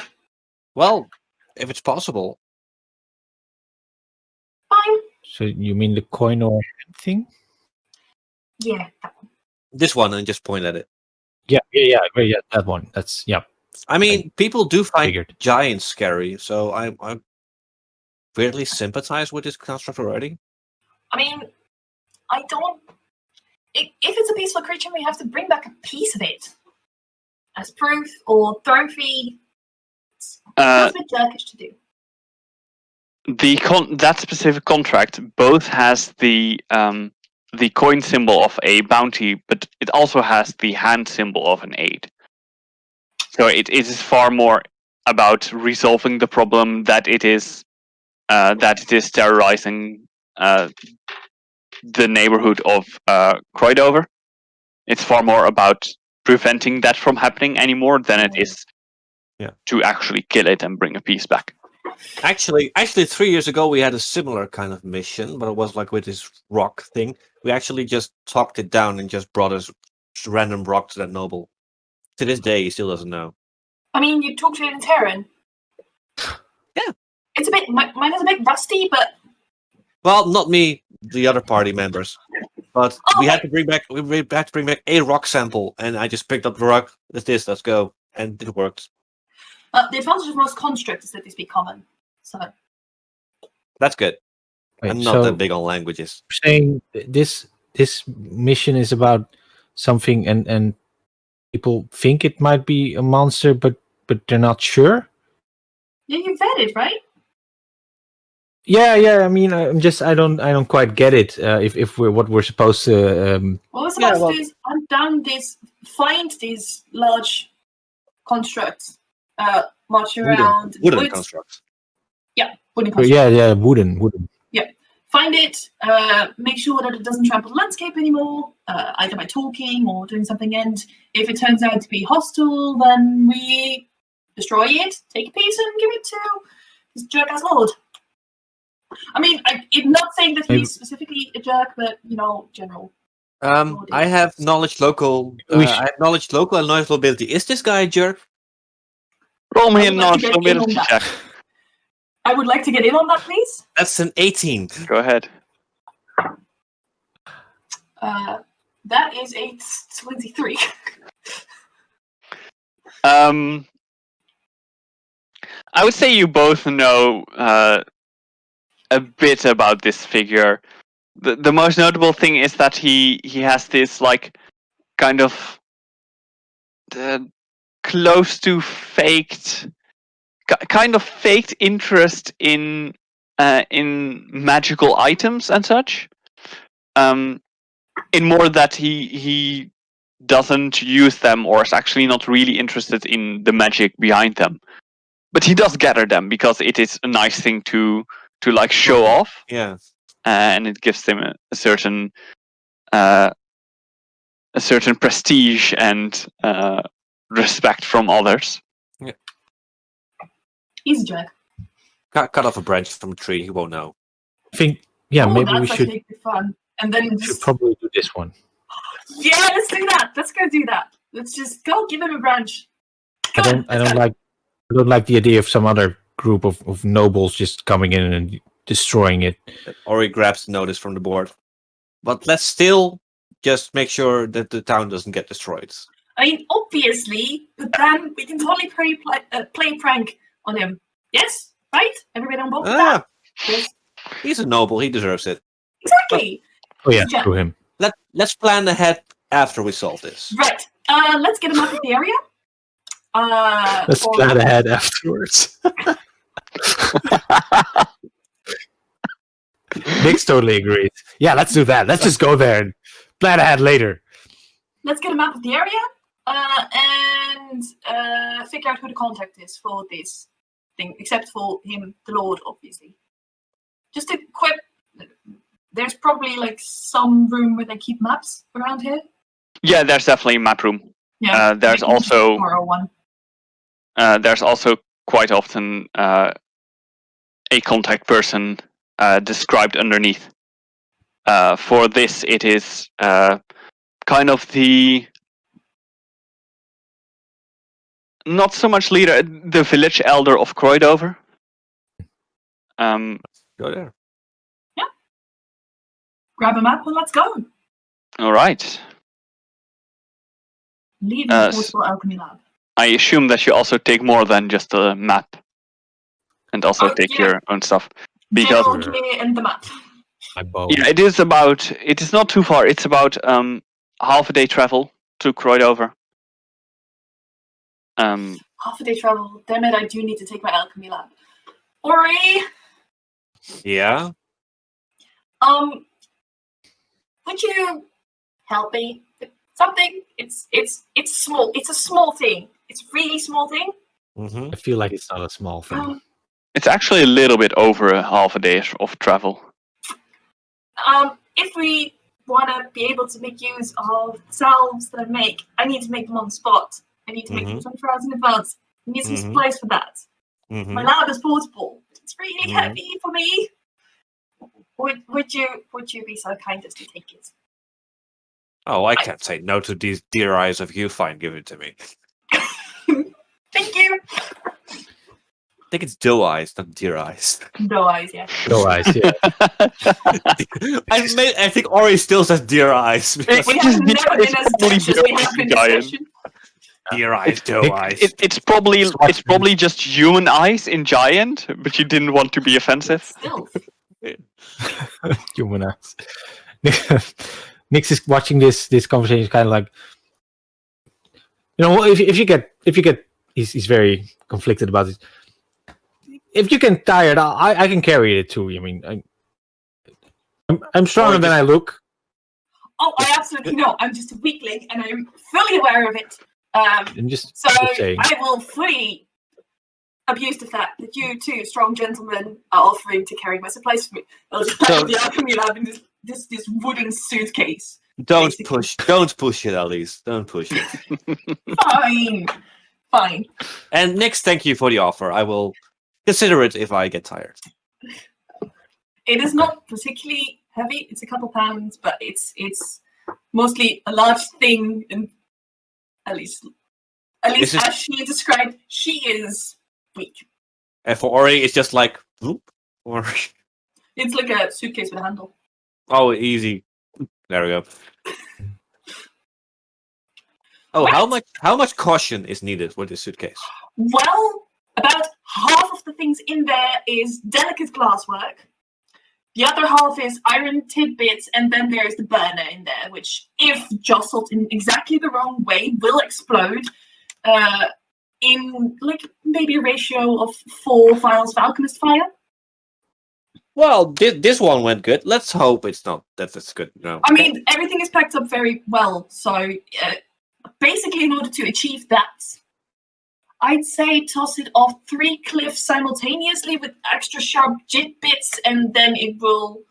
Well, if it's possible. Fine. So you mean the coin or hand thing? Yeah, that one. This one, and just point at it. Yeah, that one. That's, yeah. I mean, people do find Figured. giants scary, so I weirdly sympathize with this construct already. I mean, I don't... If it's a peaceful creature, we have to bring back a piece of it as proof or trophy. It's a bit jerkish to do. That specific contract both has the coin symbol of a bounty, but it also has the hand symbol of an aid. So it is far more about resolving the problem that it is terrorizing the neighborhood of Croidover. It's far more about preventing that from happening anymore than it is Yeah. to actually kill it and bring a piece back. Actually, 3 years ago we had a similar kind of mission, but it was like with this rock thing. We actually just talked it down and just brought us random rock to that noble. To this day, he still doesn't know. I mean, you talked to it in Terran. Yeah. It's a bit. Mine is a bit rusty, but Well, not me, the other party members. But we had okay. to bring back. We had to bring back a rock sample, and I just picked up the rock. Let's go, and it worked. The advantage of most constructs is that they speak common. So That's good. Wait, I'm not so that big on languages. saying this mission is about something, and people think it might be a monster, but they're not sure. yeah, you vetted, right? Yeah. I mean, I don't quite get it. If we're what we're supposed to. What we're supposed to do is hunt down find these large constructs, marching around Wooden woods. constructs. Yeah, wooden constructs. Yeah, wooden. Find it, make sure that it doesn't trample the landscape anymore, either by talking or doing something, and if it turns out to be hostile, then we destroy it, take a piece and give it to this jerk-ass lord. I mean, I'm not saying that he's specifically a jerk, but, general. I have knowledge local. I have knowledge local and knowledge ability. Is this guy a jerk? Roll me a I would like to knowledge get in on ability that. check. I would like to get in on that, please. That's an 18. Go ahead. That is a 23. I would say you both know a bit about this figure. The most notable thing is that he has this like kind of close to faked interest in magical items and such. In more that he doesn't use them or is actually not really interested in the magic behind them. But he does gather them because it is a nice thing to like show off. Yeah. And it gives him a certain prestige and respect from others. Yeah. He's a jerk. Cut off a branch from a tree. He won't know. I think maybe we that's should actually fun. And then should probably do this one. yeah, let's do that. Let's go do that. Let's just go give him a branch. I don't like the idea of some other group of nobles just coming in and destroying it. Or he grabs the notice from the board. But let's still just make sure that the town doesn't get destroyed. I mean, obviously, but then we can totally play prank on him. Yes? Right? Everybody on board with that? Yes. He's a noble. He deserves it. Exactly. Oh yeah, through him. Let's plan ahead after we solve this. Right. Let's get him out of the area. Let's plan ahead afterwards. Nick's totally agrees. Yeah, let's do that. Let's just go there and plan ahead later. Let's get a map of the area and figure out who the contact is for this thing, except for him, the Lord, obviously. Just a quick... There's probably like some room where they keep maps around here. Yeah, there's definitely a map room. Yeah. There's also borrow one. there's also quite often a contact person described underneath. For this, it is kind of the not so much leader, the village elder of Croydover. Go there. Grab a map and let's go. All right. Leave the portable alchemy lab. I assume that you also take more than just a map, and also take your own stuff. Because and the map. Yeah, it is not too far. It's about half a day travel to Croydover. Half a day travel. Damn it! I do need to take my alchemy lab. Ori. Yeah. Would you help me with something? It's small. It's a small thing. It's a really small thing. Mm-hmm. I feel like it's not a small thing. It's actually a little bit over a half a day of travel. If we want to be able to make use of salves that I make, I need to make them on the spot. I need to make them 24 hours in advance. I need some supplies for that. My lab is portable. It's really heavy for me. Would you be so kind as to take it? Oh, I can't say no to these dear eyes of you. Fine, give it to me. Thank you. I think it's doe eyes, not deer eyes. No eyes, yeah. No eyes, yeah. I think Ori still says deer eyes. Because We have never been as tensions we have been this giant. session. deer eyes, doe eyes. It's probably just human eyes in giant, but you didn't want to be offensive. Still. Human eyes. Nix is watching this conversation, kind of like, if you get, he's very conflicted about it. If you get tired, I can carry it too. I mean, I'm stronger than I look. Oh, I absolutely know. I'm just a weakling, and I'm fully aware of it. So I will fully abuse the fact that you two strong gentlemen are offering to carry my supplies for me. I'll just put the alchemy lab in this wooden suitcase. Don't push it, Alice. Don't push it. Fine. And Nix, thank you for the offer. I will consider it if I get tired. It is not particularly heavy. It's a couple pounds, but it's mostly a large thing. And at least as she described, she is weak. And for Ori, it's just like whoop, or it's like a suitcase with a handle. Oh, easy. There we go. Oh, Right. how much caution is needed with this suitcase? Well, about half of the things in there is delicate glasswork. The other half is iron tidbits, and then there's the burner in there, which, if jostled in exactly the wrong way, will explode in like maybe a ratio of 4 vials of alchemist fire. Well, this one went good. Let's hope it's not that it's good. No. I mean, everything is packed up very well, so basically in order to achieve that, I'd say toss it off 3 cliffs simultaneously with extra sharp jit bits, and then it will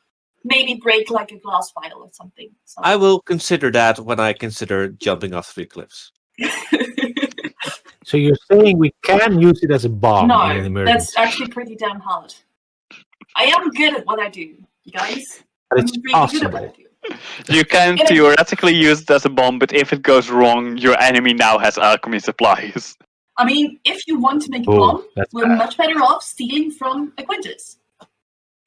maybe break like a glass vial or something. So. I will consider that when I consider jumping off 3 cliffs. So you're saying we can use it as a bomb in an No, emergency? that's actually pretty damn hard. I am good at what I do, you guys. But it's I'm really good at what I possible. do. You can theoretically use it as a bomb, but if it goes wrong, your enemy now has alchemy supplies. I mean, if you want to make a Oh, bomb, that's we're bad. much better off stealing from Aquintus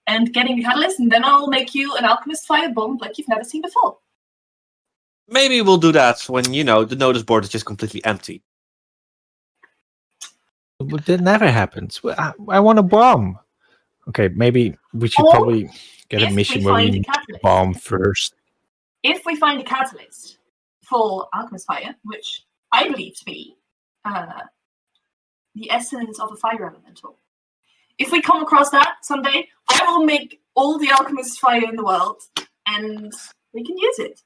and getting the catalyst, and then I'll make you an alchemist fire bomb like you've never seen before. Maybe we'll do that when, the notice board is just completely empty. But that never happens. I want a bomb. Okay, maybe we should Or probably get a if mission we where we find a need a catalyst. bomb first. If we find a catalyst for alchemist fire, which I believe to be the essence of a fire elemental, if we come across that someday, I will make all the alchemist fire in the world, and we can use it.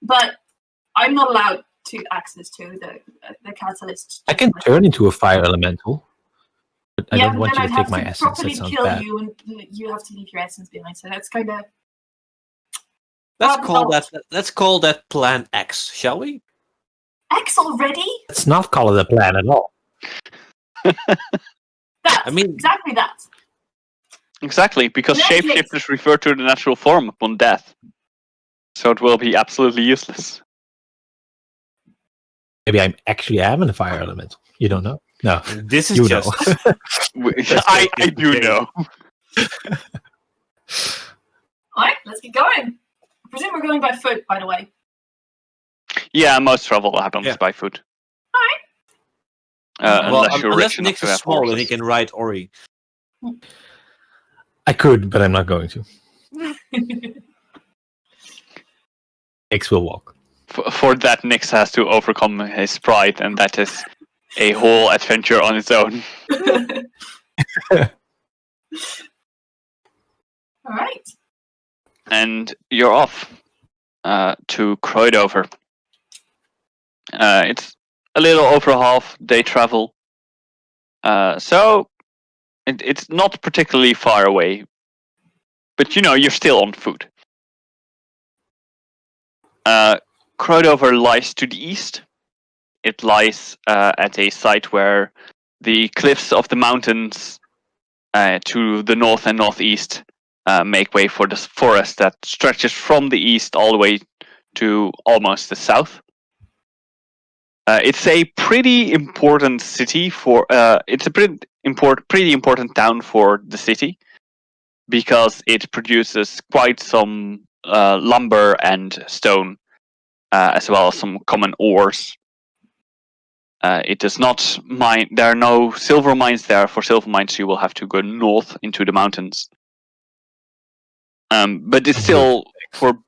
But I'm not allowed to access to the catalyst. I can turn into a fire elemental, but I don't but want then you to I'd take have my to essence. properly That sounds kill bad. you, and you have to leave your essence behind. So that's kind of Let's call that Plan X, shall we? X already. Let's not call it a plan at all. That I mean- exactly that. Exactly, because In any case- shapeshifters refer to the natural form upon death. So it will be absolutely useless. Maybe I actually am in a fire elemental. You don't know? No. This is You just know. I do know. All right, let's get going. I presume we're going by foot, by the way. Yeah, most travel happens by foot. Unless you're unless rich enough Nix to is have small and he horses. can ride Ori. I could, but I'm not going to. X will walk. For that, Nix has to overcome his pride, and that is a whole adventure on its own. All right. And you're off to Croydover. It's a little over a half day travel. So it's not particularly far away. But you're still on foot. Crodover lies to the east. It lies at a site where the cliffs of the mountains to the north and northeast make way for the forest that stretches from the east all the way to almost the south. It's a pretty important city for. It's a pretty important town for the city because it produces quite some lumber and stone, as well as some common ores. It does not mine. There are no silver mines there. For silver mines, you will have to go north into the mountains. But it's still, for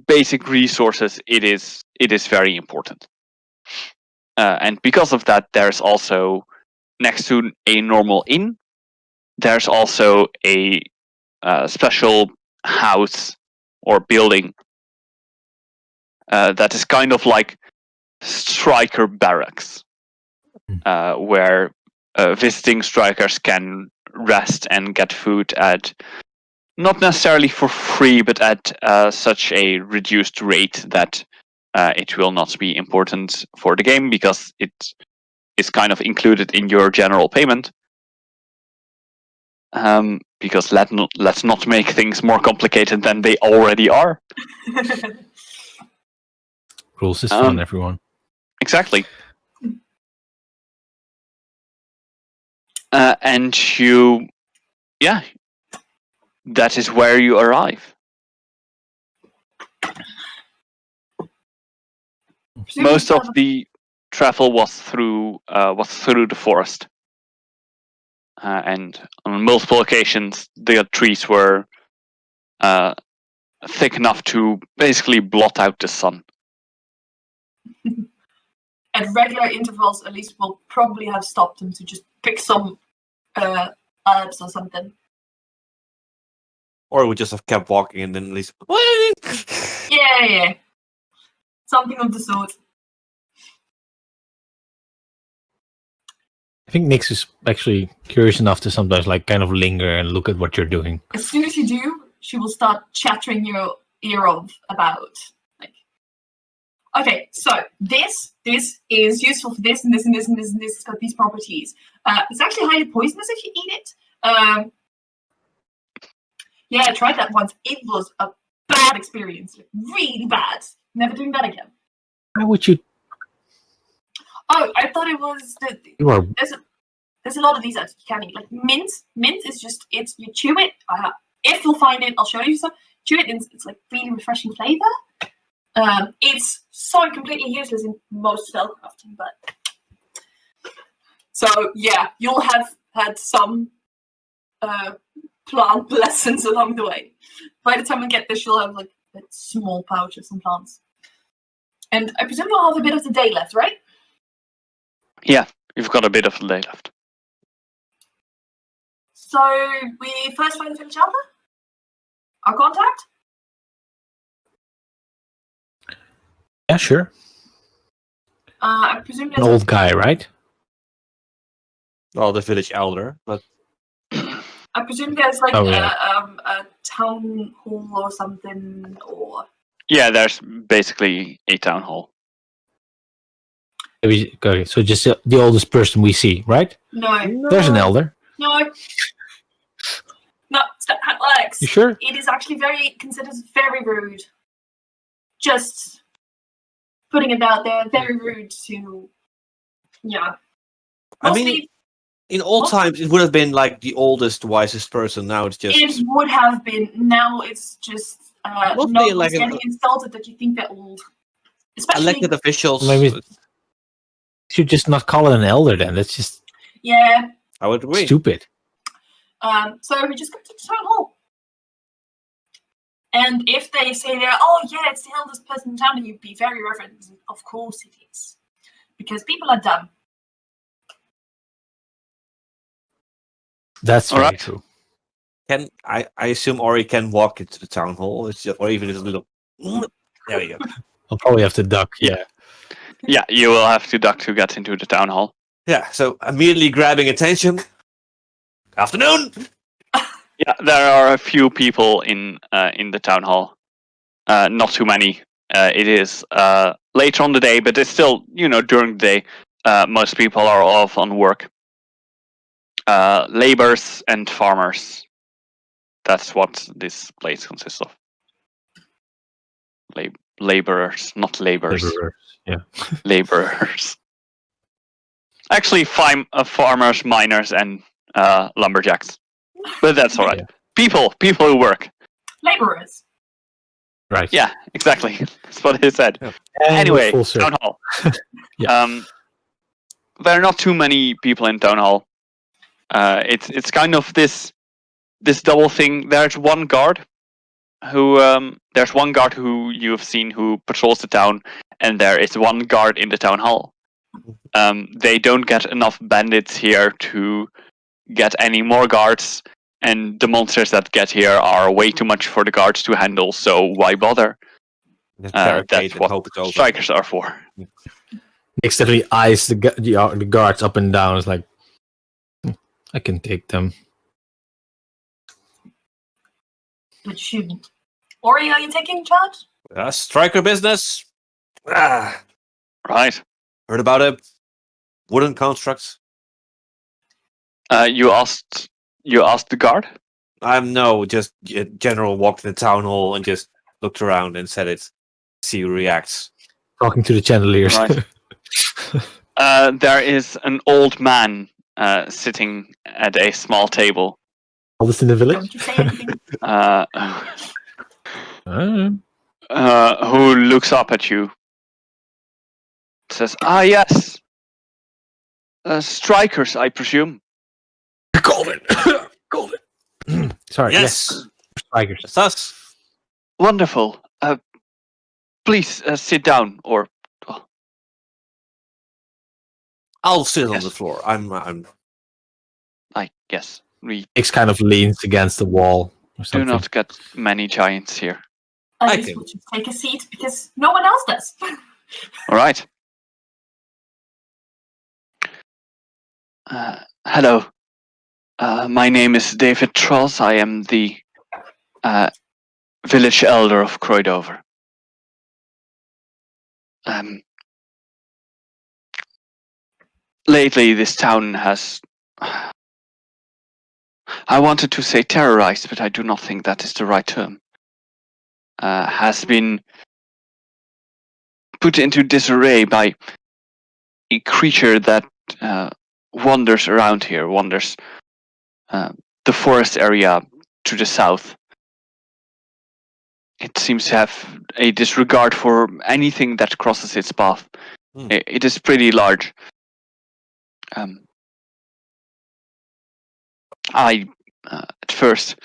basic resources, it is very important. And because of that, there's also, next to a normal inn, there's also a special house or building that is kind of like striker barracks, where visiting strikers can rest and get food at, not necessarily for free, but at such a reduced rate that it will not be important for the game because it is kind of included in your general payment. Because let's not make things more complicated than they already are. Rules is fun, everyone. Exactly. And you, yeah, that is where you arrive. Most of the travel was through the forest, and on multiple occasions the trees were thick enough to basically blot out the sun. At regular intervals, at least we'll probably have stopped them to just pick some herbs or something. Or we just have kept walking and then at least. Yeah. Something of the sort. I think Nix is actually curious enough to sometimes like kind of linger and look at what you're doing. As soon as you do, she will start chattering your ear off about, like, okay, so this is useful for this and this and this and this and this. It's got these properties. It's actually highly poisonous if you eat it. Yeah, I tried that once. It was a bad experience, like, really bad. Never doing that again. How would you? Oh, I thought it was there's a lot of these that you can eat. Like mint. Mint is just you chew it. If you'll find it, I'll show you some. Chew it, and it's like really refreshing flavor. It's so completely useless in most spellcrafting, but so yeah, you'll have had some plant lessons along the way. By the time we get this, you'll have like a small pouch of some plants. And I presume you'll have a bit of the day left, right? Yeah, you've got a bit of the day left. So we first find the village elder? Our contact? Yeah, sure. I presume An there's old guy, right? Well, the village elder, but I presume there's like Oh, a town hall or something, or Yeah, there's basically a town hall. Okay, so just the oldest person we see, right? no, There's an elder. no, stop, Alex. You sure? It is actually considered very rude. Just putting it out there, very rude to, yeah. I mean, in old times it would have been like the oldest, wisest person. Now it's just. It would have been. Now it's just no one's getting insulted that you think they're old. Especially elected officials. Maybe should just not call it an elder then. That's just I would agree. Stupid. So we just go to the town hall. And if they say they're, oh yeah, it's the eldest person in town, you'd be very reverent. Of course it is. Because people are dumb. That's very true. Can I assume Ori can walk into the town hall? It's just, or even just a little. There you go. I'll probably have to duck. Yeah. Yeah, you will have to duck to get into the town hall. Yeah. So immediately grabbing attention. Afternoon. Yeah, there are a few people in the town hall. Not too many. It is later on the day, but it's still, during the day. Most people are off on work. Laborers and farmers. That's what this place consists of. Laborers, not laborers. Laborers, yeah. Laborers. Actually, farmers, miners, and lumberjacks. But that's all right. Yeah. People who work. Laborers. Right. Yeah, exactly. That's what he said. Yeah. And Anyway, full circle. town hall. Yeah. There are not too many people in town hall. It's kind of this double thing. There's one guard who you have seen who patrols the town, and there is one guard in the town hall. They don't get enough bandits here to get any more guards, and the monsters that get here are way too much for the guards to handle. So why bother? That's what strikers are for. Nix definitely eyes the guards up and down. It's like, I can take them. But shouldn't. Ori, are you taking charge? Striker business. Right. Heard about it. Wooden constructs. You asked the guard? No, just general walked in the town hall and just looked around and said it. See who reacts. Talking to the chandeliers. Right. There is an old man sitting at a small table. All this in the village? Don't you say anything? Who looks up at you. Says, yes. Strikers, I presume. Golden. Golden. Sorry. Yes. Strikers. It's us. Wonderful. Please sit down, or I'll sit on Yes. the floor. I'm. I guess we Nix kind of leans against the wall or do something. not get many giants here. At I least can- we should take a seat because no one else does. All right. Hello. My name is David Trolls. I am the village elder of Croydover. Lately, this town has... I wanted to say terrorized, but I do not think that is the right term. Has been put into disarray by a creature that wanders around here, wanders the forest area to the south. It seems to have a disregard for anything that crosses its path. It is pretty large. I, at first,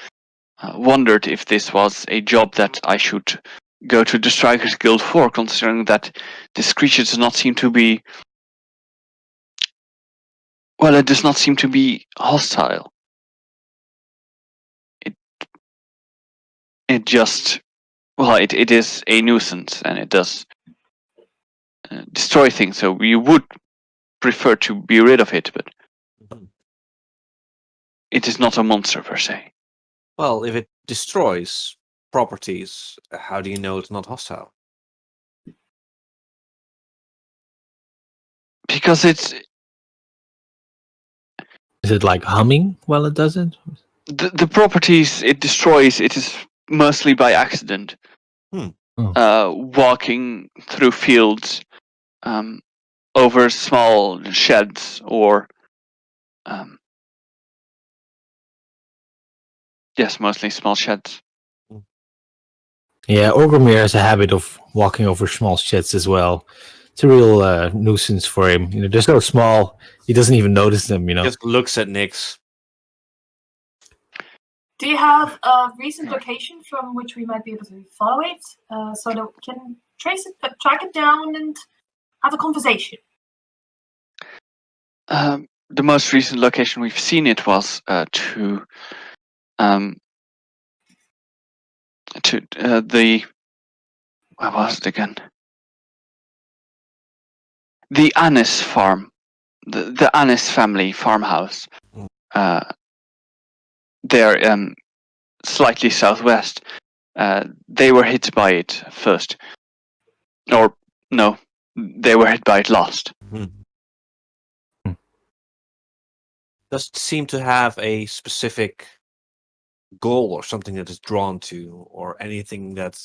wondered if this was a job that I should go to the Strikers Guild for, considering that this creature does not seem to be... Well, it does not seem to be hostile. It just... Well, it is a nuisance, and it does destroy things, so we would prefer to be rid of it, but it is not a monster per se. Well, if it destroys properties, how do you know it's not hostile? Because it's... Is it like humming while it does it? The properties it destroys, it is mostly by accident. Walking through fields, over small sheds, or yes, mostly small sheds. Yeah, Orgrimir has a habit of walking over small sheds as well. It's a real nuisance for him. They're so small, he doesn't even notice them. Just looks at Nix. Do you have a recent location from which we might be able to follow it, so that we can trace it, track it down, and have a conversation? The most recent location we've seen it was to the... Where was it again? The Annis farm. The Annis family farmhouse. They're slightly southwest. They were hit by it first. Or, no, they were hit by it last. Does it seem to have a specific goal or something that is drawn to, or anything that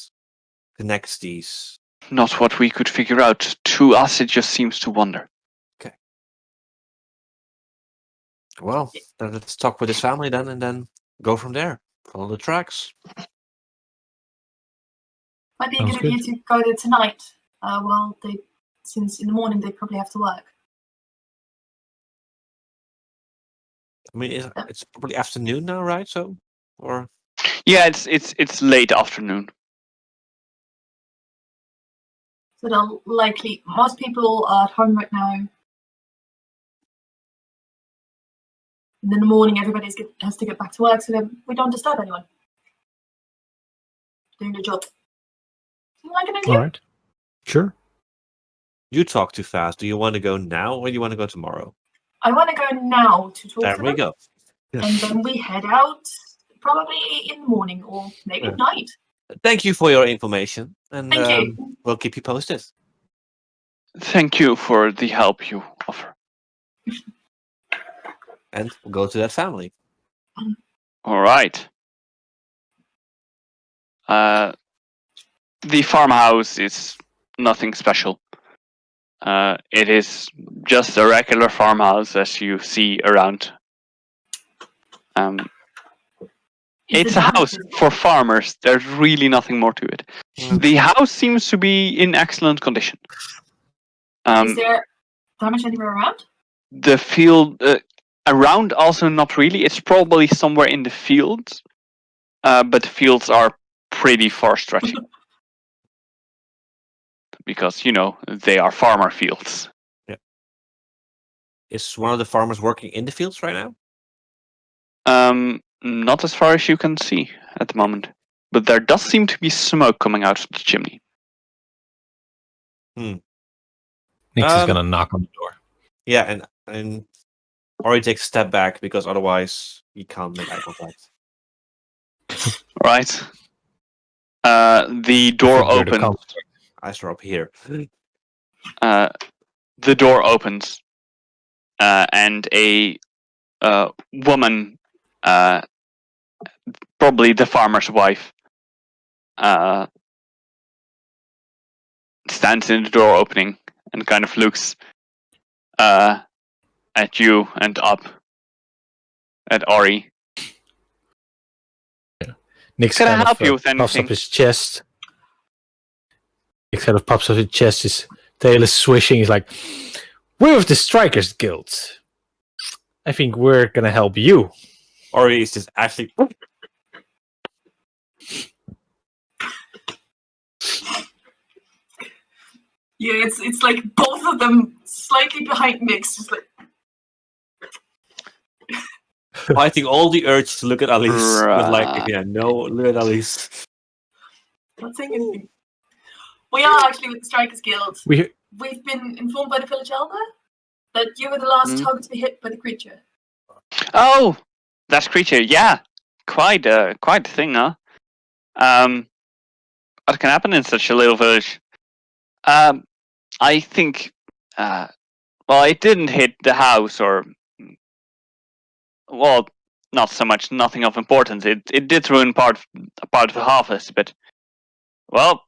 connects these? Not what we could figure out. To us, it just seems to wander. Well, then let's talk with his family then, and then go from there. Follow the tracks. Might be a Sounds good idea good. to go there tonight. Since in the morning they probably have to work. I mean, it's probably afternoon now, right? So, or Yeah, it's late afternoon. So they'll likely, most people are at home right now. And in the morning, everybody has to get back to work, so that we don't disturb anyone doing their job. Seem like an idea? All right. Sure. you talk too fast. Do you want to go now, or do you want to go tomorrow? I want to go now to talk There to we them, go. and then we head out probably in the morning or maybe at night. Thank you for your information, and Thank you. we'll keep you posted. Thank you for the help you offer. And we'll go to that family. All right. The farmhouse is nothing special. It is just a regular farmhouse as you see around. It's a house for farmers. There's really nothing more to it. The house seems to be in excellent condition. Is there damage anywhere around? The field around also not really. It's probably somewhere in the fields, but the fields are pretty far stretching because they are farmer fields. Yeah. Is one of the farmers working in the fields right now? Not as far as you can see at the moment, but there does seem to be smoke coming out of the chimney. Nix is gonna knock on the door. Yeah, and Ori takes a step back because otherwise he can't make eye contact. Right. The door opens. Eyes are up here. The door opens, and a woman, probably the farmer's wife, stands in the door opening and kind of looks at you and up at Ori. Nix Can I kind help of you with puffs anything? up his chest. Nix kind of pops up his chest, his tail is swishing. He's like, "We're with the Strikers Guild. I think we're gonna help you." Ori is just actually. Yeah, it's like both of them slightly behind Nix, just like. Fighting all the urge to look at Alice, but Right. no, look at Alice. Not saying anything. We are actually with the Strikers Guild. We We've been informed by the village elder that you were the last target to be hit by the creature. Oh, that creature, yeah. Quite a thing, huh? What can happen in such a little village? I think, well, it didn't hit the house, or, well, not so much, nothing of importance. It did ruin part of the harvest, but, well,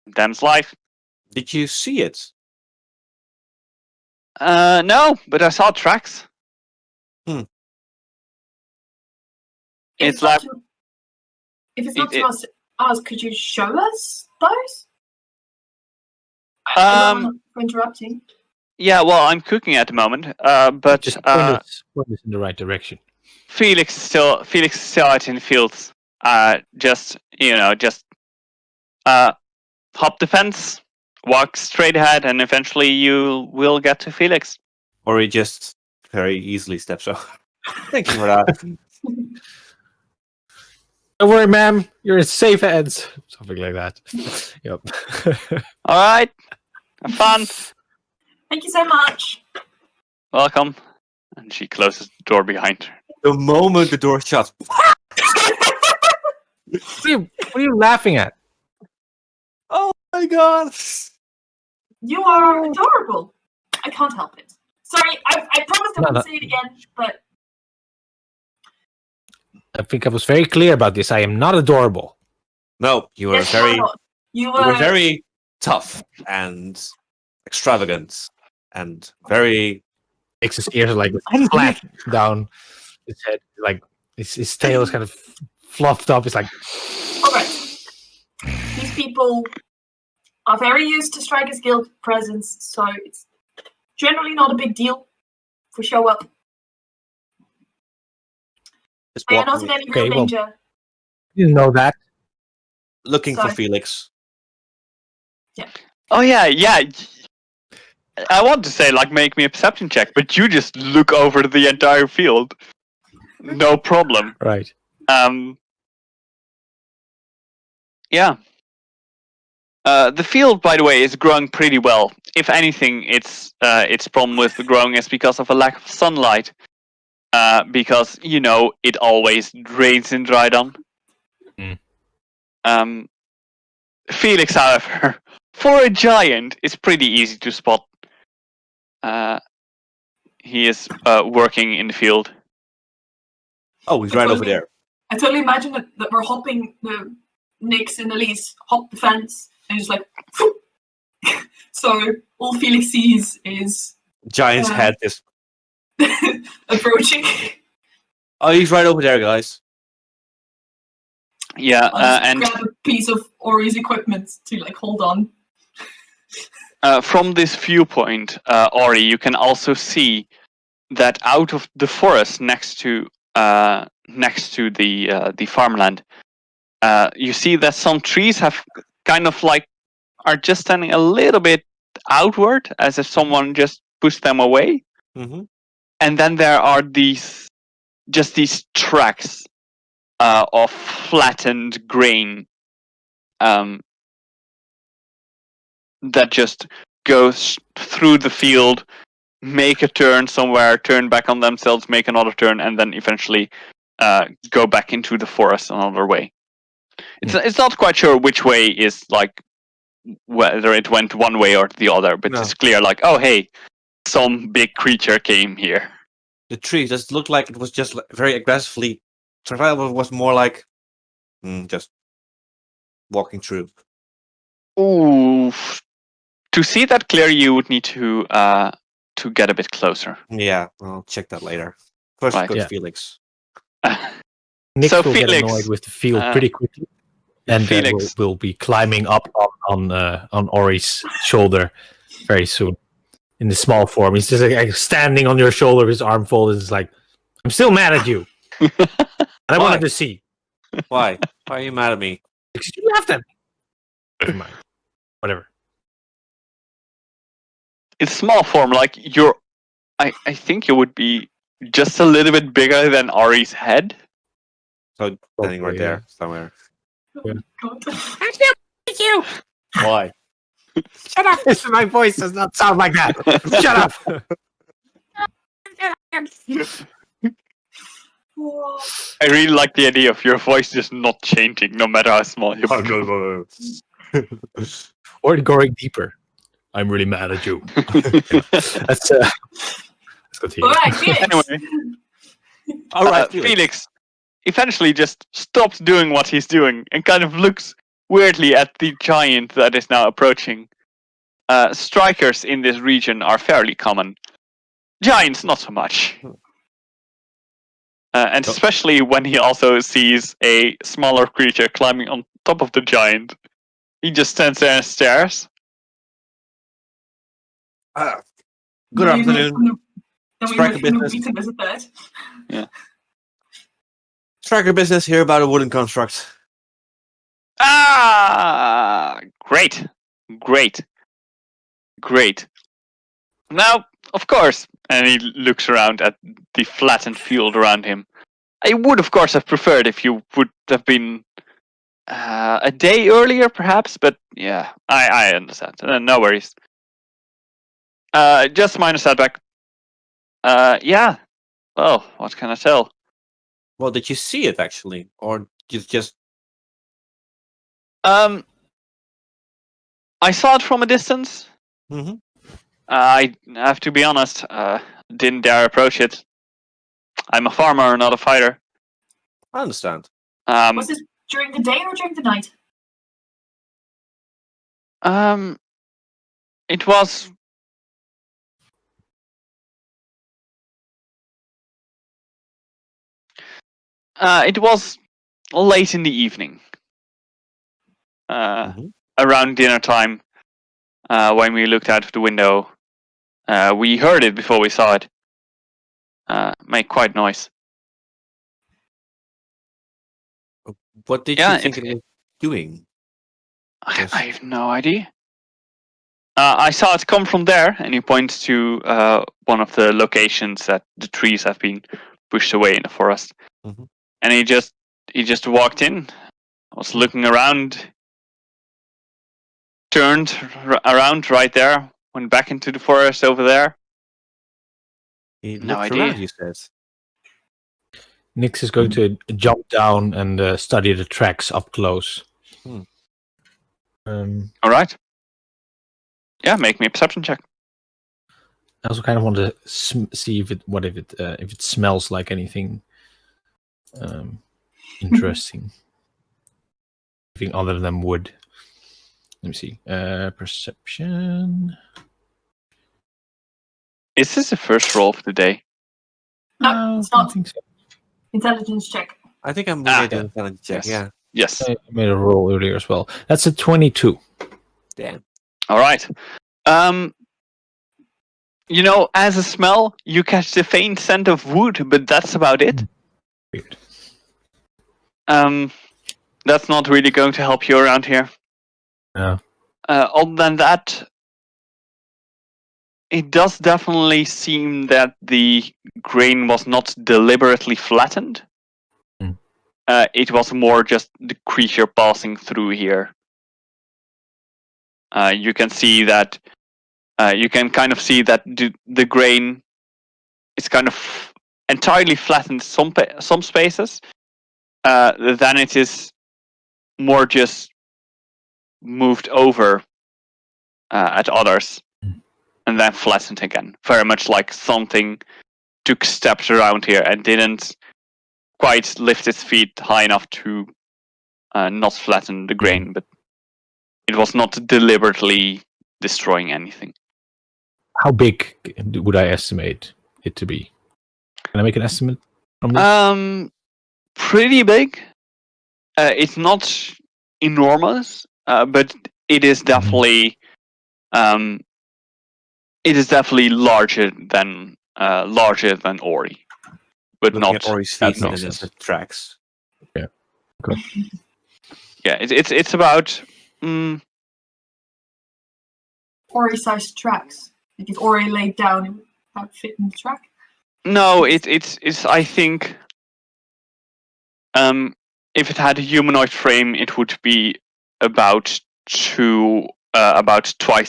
them's life. Did you see it? No, but I saw tracks. If It's like if it's not to us, could you show us those? I don't want for interrupting. Yeah, well, I'm cooking at the moment, but just point us in the right direction. Felix is still out in the fields. Just hop the fence, walk straight ahead, and eventually you will get to Felix. Ori just very easily steps up. Thank you for that. Don't worry, ma'am. You're in safe hands. Something like that. Yep. All right, have fun. Thank you so much. Welcome. And she closes the door behind her. The moment the door shuts. What are you laughing at? Oh, my god! You are adorable. I can't help it. Sorry, I promised I No, wouldn't no. say it again, but I think I was very clear about this. I am not adorable. No, you were yes, you are not. you were very tough and extravagant and very. Nix's ears are like flat down his head. Like his tail is kind of fluffed up. It's like. All right. These people are very used to Strikers Guild presence, so it's generally not a big deal if we show up. Just They are not walking, in any Okay, real well- danger. You know that. looking for Sorry. Felix. Oh yeah. I want to say like make me a perception check, but you just look over the entire field. No problem. Right. Yeah. The field, by the way, is growing pretty well. If anything, its problem with the growing is because of a lack of sunlight. Because it always rains in Dreidan. Mm. Felix, however, for a giant, is pretty easy to spot. He is working in the field. Oh, he's right over there. I totally imagine that we're hopping the Nyx and Elise hop the fence and just like so all Felix sees is Giant's head is. approaching. Oh, he's right over there, guys. Yeah, I'll just and grab a piece of Ori's equipment to like hold on. from this viewpoint, Ori, you can also see that out of the forest next to the farmland, you see that some trees have kind of like are just standing a little bit outward, as if someone just pushed them away. Mm-hmm. And then there are these tracks of flattened grain that just goes through the field, make a turn somewhere, turn back on themselves, make another turn, and then eventually go back into the forest another way. It's not quite sure which way is like whether it went one way or the other, but No. it's clear like, oh hey, some big creature came here. The tree just looked like it was just very aggressively. Survival was more like just walking through. Ooh, to see that clear, you would need to get a bit closer. Yeah, I'll check that later. First, Right, go to yeah. Felix. Nick So will get Felix, annoyed with the field pretty quickly, and Felix. will be climbing up on Ori's shoulder very soon. In the small form, he's just like standing on your shoulder, his arm folded. It's like, I'm still mad at you, and I wanted to see. Why? Why are you mad at me? Because you left them. Never mind. Whatever. In small form, like you're, I think you would be just a little bit bigger than Ari's head. So standing right yeah. there somewhere. God. You. Why? Shut up! My voice does not sound like that. Shut up! Whoa. I really like the idea of your voice just not changing, no matter how small you become. Or going deeper. I'm really mad at you. Let's continue. All right, Felix. Anyway, All right, Felix eventually just stops doing what he's doing and kind of looks weirdly at the giant that is now approaching. Strikers in this region are fairly common. Giants, not so much. And especially when he also sees a smaller creature climbing on top of the giant. He just stands there and stares. Good afternoon. Striker business. Visit that. Yeah. Striker business here about a wooden construct. Ah, great. Now, of course, and he looks around at the flattened field around him. I would, of course, have preferred if you would have been a day earlier, perhaps, but yeah, I understand. No worries. Just minor setback. Yeah. Well, what can I tell? Well, did you see it actually, or just? I saw it from a distance. Mm-hmm. I have to be honest, didn't dare approach it. I'm a farmer, not a fighter. I understand. Was this during the day or during the night? It was. It was late in the evening. Around dinner time, when we looked out of the window, we heard it before we saw it. Make quite noise. What did you think it was doing? I have no idea. I saw it come from there, and he points to one of the locations that the trees have been pushed away in the forest. Mhm. And he just walked in, was looking around, turned around right there, went back into the forest over there. He No looked idea. around, you said. Nix is going to jump down and study the tracks up close. All right. Yeah, make me a perception check. I also kind of want to see if it smells like anything interesting, anything other than wood. Let me see. Perception. Is this the first roll of the day? No, it's I not. think so. Intelligence check. I think I'm Ah, made an intelligence check. yes. Yeah. Yes. I made a roll earlier as well. That's a 22. Damn. All right. As a smell, you catch the faint scent of wood, but that's about it. Weird. That's not really going to help you around here. No. Other than that, it does definitely seem that the grain was not deliberately flattened. It was more just the creature passing through here. You can see that. You can kind of see that the grain is kind of entirely flattened some spaces. Then it is more just moved over at others, and then flattened again. Very much like something took steps around here and didn't quite lift its feet high enough to not flatten the grain, but it was not deliberately destroying anything. How big would I estimate it to be? Can I make an estimate from this? Pretty big. It's not enormous, but it is definitely larger than Ori, but Looking not at Ori's that feet and big. then the tracks. Yeah. Okay. Yeah, it's about. Ori-sized tracks. Like if Ori laid down, it would fit in the track. No, it's I think. If it had a humanoid frame, it would be about twice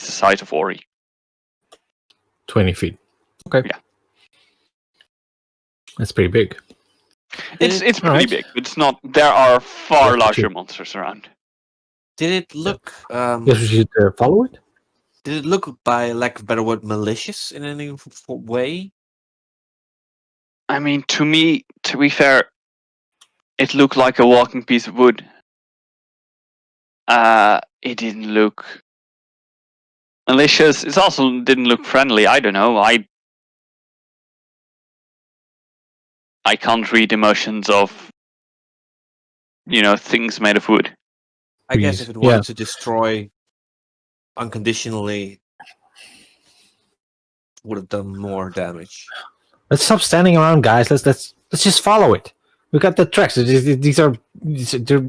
the size of Ori. 20 feet. Okay. Yeah. That's pretty big. It's pretty Alright. big. It's not. There are far larger monsters around. Did it look? Yes, we should follow it. Did it look, by lack of a better word, malicious in any way? I mean, to me, to be fair, it looked like a walking piece of wood. It didn't look malicious. It also didn't look friendly. I don't know. I can't read emotions of, things made of wood. I guess if it wanted to destroy unconditionally, would have done more damage. Let's stop standing around, guys. Let's just follow it. We got the tracks. They're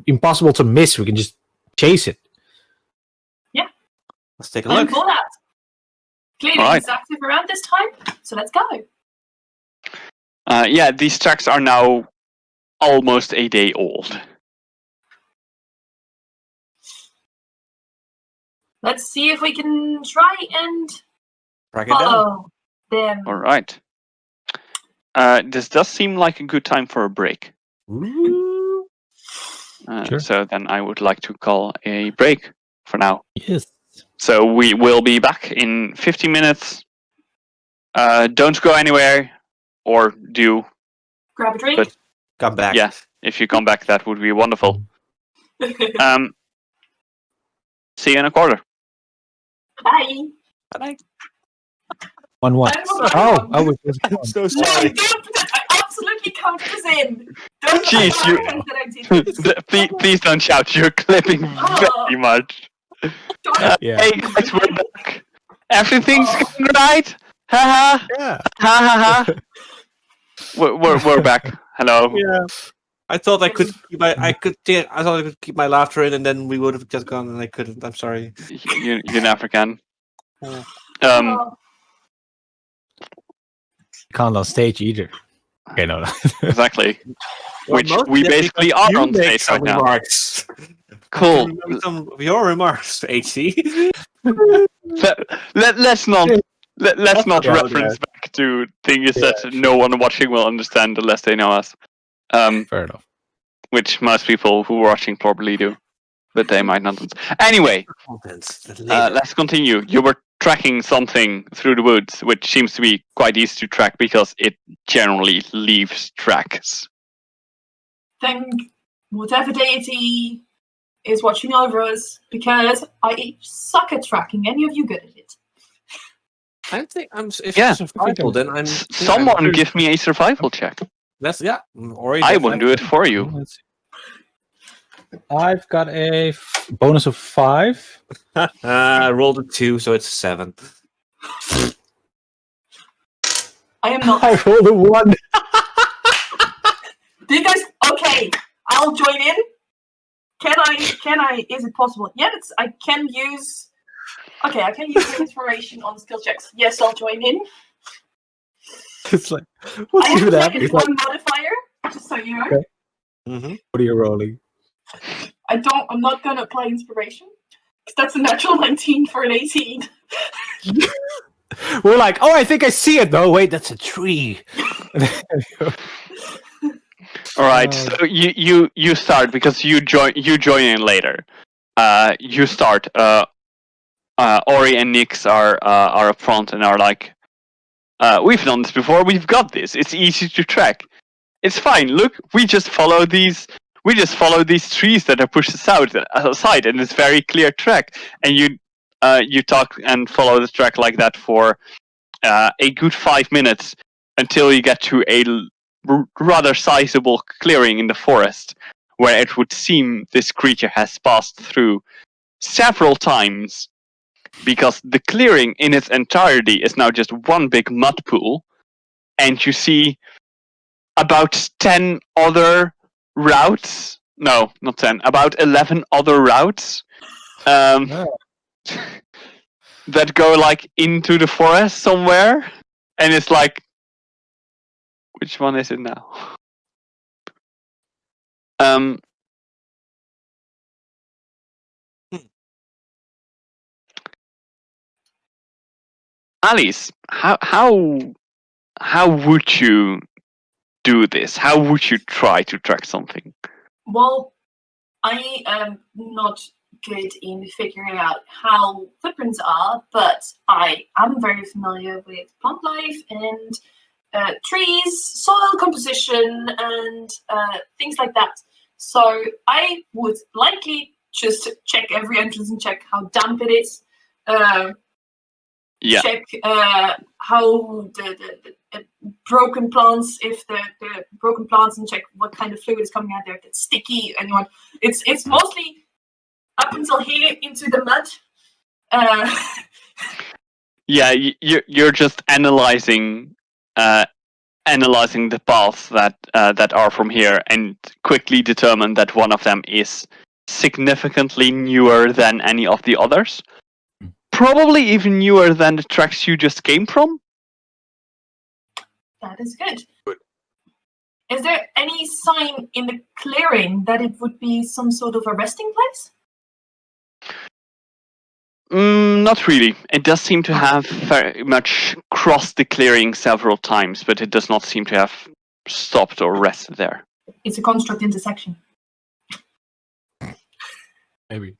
impossible to miss. We can just chase it. Yeah. Let's take a I'm look. for that. Clearly Alright. it's active around this time, so let's go. Yeah, these tracks are now almost a day old. Let's see if we can try and Track it down. follow them. All right. This does seem like a good time for a break. Sure. So then I would like to call a break for now. Yes. So we will be back in 15 minutes. Don't go anywhere, or do. Grab a drink. But- Come back. Yeah, if you come back, that would be wonderful. See you in a quarter. Bye. Bye. 1-1. Oh, I was just I'm so No, sorry. don't put that. I absolutely count this in. Don't Jeez, put you- that I did this. Please don't shout. You're clipping Oh. very much. Don't- Yeah. Hey guys, we're back. Everything's going right. Ha ha Yeah. ha ha ha. We're back. Hello. Yeah. I thought I could keep I thought I could keep my laughter in, and then we would have just gone, and I couldn't. I'm sorry. You never can. Yeah. Oh. Can't on stage either. Okay, no. Exactly. Which most we of it basically because are you on make stage some right now. remarks. Cool. Remember some of your remarks, HC. Let's not Yeah, reference back to things that no one watching will understand unless they know us. Fair enough. Which most people who are watching probably do, but they might not. Anyway, let's continue. You were tracking something through the woods, which seems to be quite easy to track because it generally leaves tracks. Thank whatever deity is watching over us, because I suck at tracking. Any of you good at it? I think I'm. If Yeah. it's survival, then I'm. Someone give me a survival check. That's Or I wouldn't do it for you. Let's see. I've got a bonus of 5. I rolled a 2, so it's a 7. I am not. I rolled a 1. Do you guys? Okay, I'll join in. Can I? Is it possible? Yes, I can use. Okay, I can use inspiration on skill checks. Yes, I'll join in. It's like, I what's have even to check happening? it's one modifier, just so you know. Okay. Mm-hmm. What are you rolling? I'm not gonna apply inspiration because that's a natural 19 for an 18. We're like, oh, I think I see it. No, wait, that's a tree. All right, so you start because you join in later. You start. Ori and Nix are up front and are like, we've done this before. We've got this. It's easy to track. It's fine. Look, we just follow these trees that are pushed aside, and it's very clear track. And you talk and follow the track like that for a good 5 minutes until you get to a rather sizable clearing in the forest, where it would seem this creature has passed through several times, because the clearing in its entirety is now just one big mud pool, and you see about 10 other routes. No, not 10. About 11 other routes that go like into the forest somewhere, and it's like, which one is it now? Alice, how would you do this? How would you try to track something? Well, I am not good in figuring out how footprints are, but I am very familiar with plant life and trees, soil composition, and things like that. So I would likely just check every entrance and check how damp it is. Check how the broken plants, if the broken plants, and check what kind of fluid is coming out there. If it's sticky, and it's mostly up until here into the mud. Yeah, you're just analyzing the paths that are from here, and quickly determine that one of them is significantly newer than any of the others. Probably even newer than the tracks you just came from. That is good. Is there any sign in the clearing that it would be some sort of a resting place? Not really. It does seem to have very much crossed the clearing several times, but it does not seem to have stopped or rested there. It's a construct intersection. Maybe.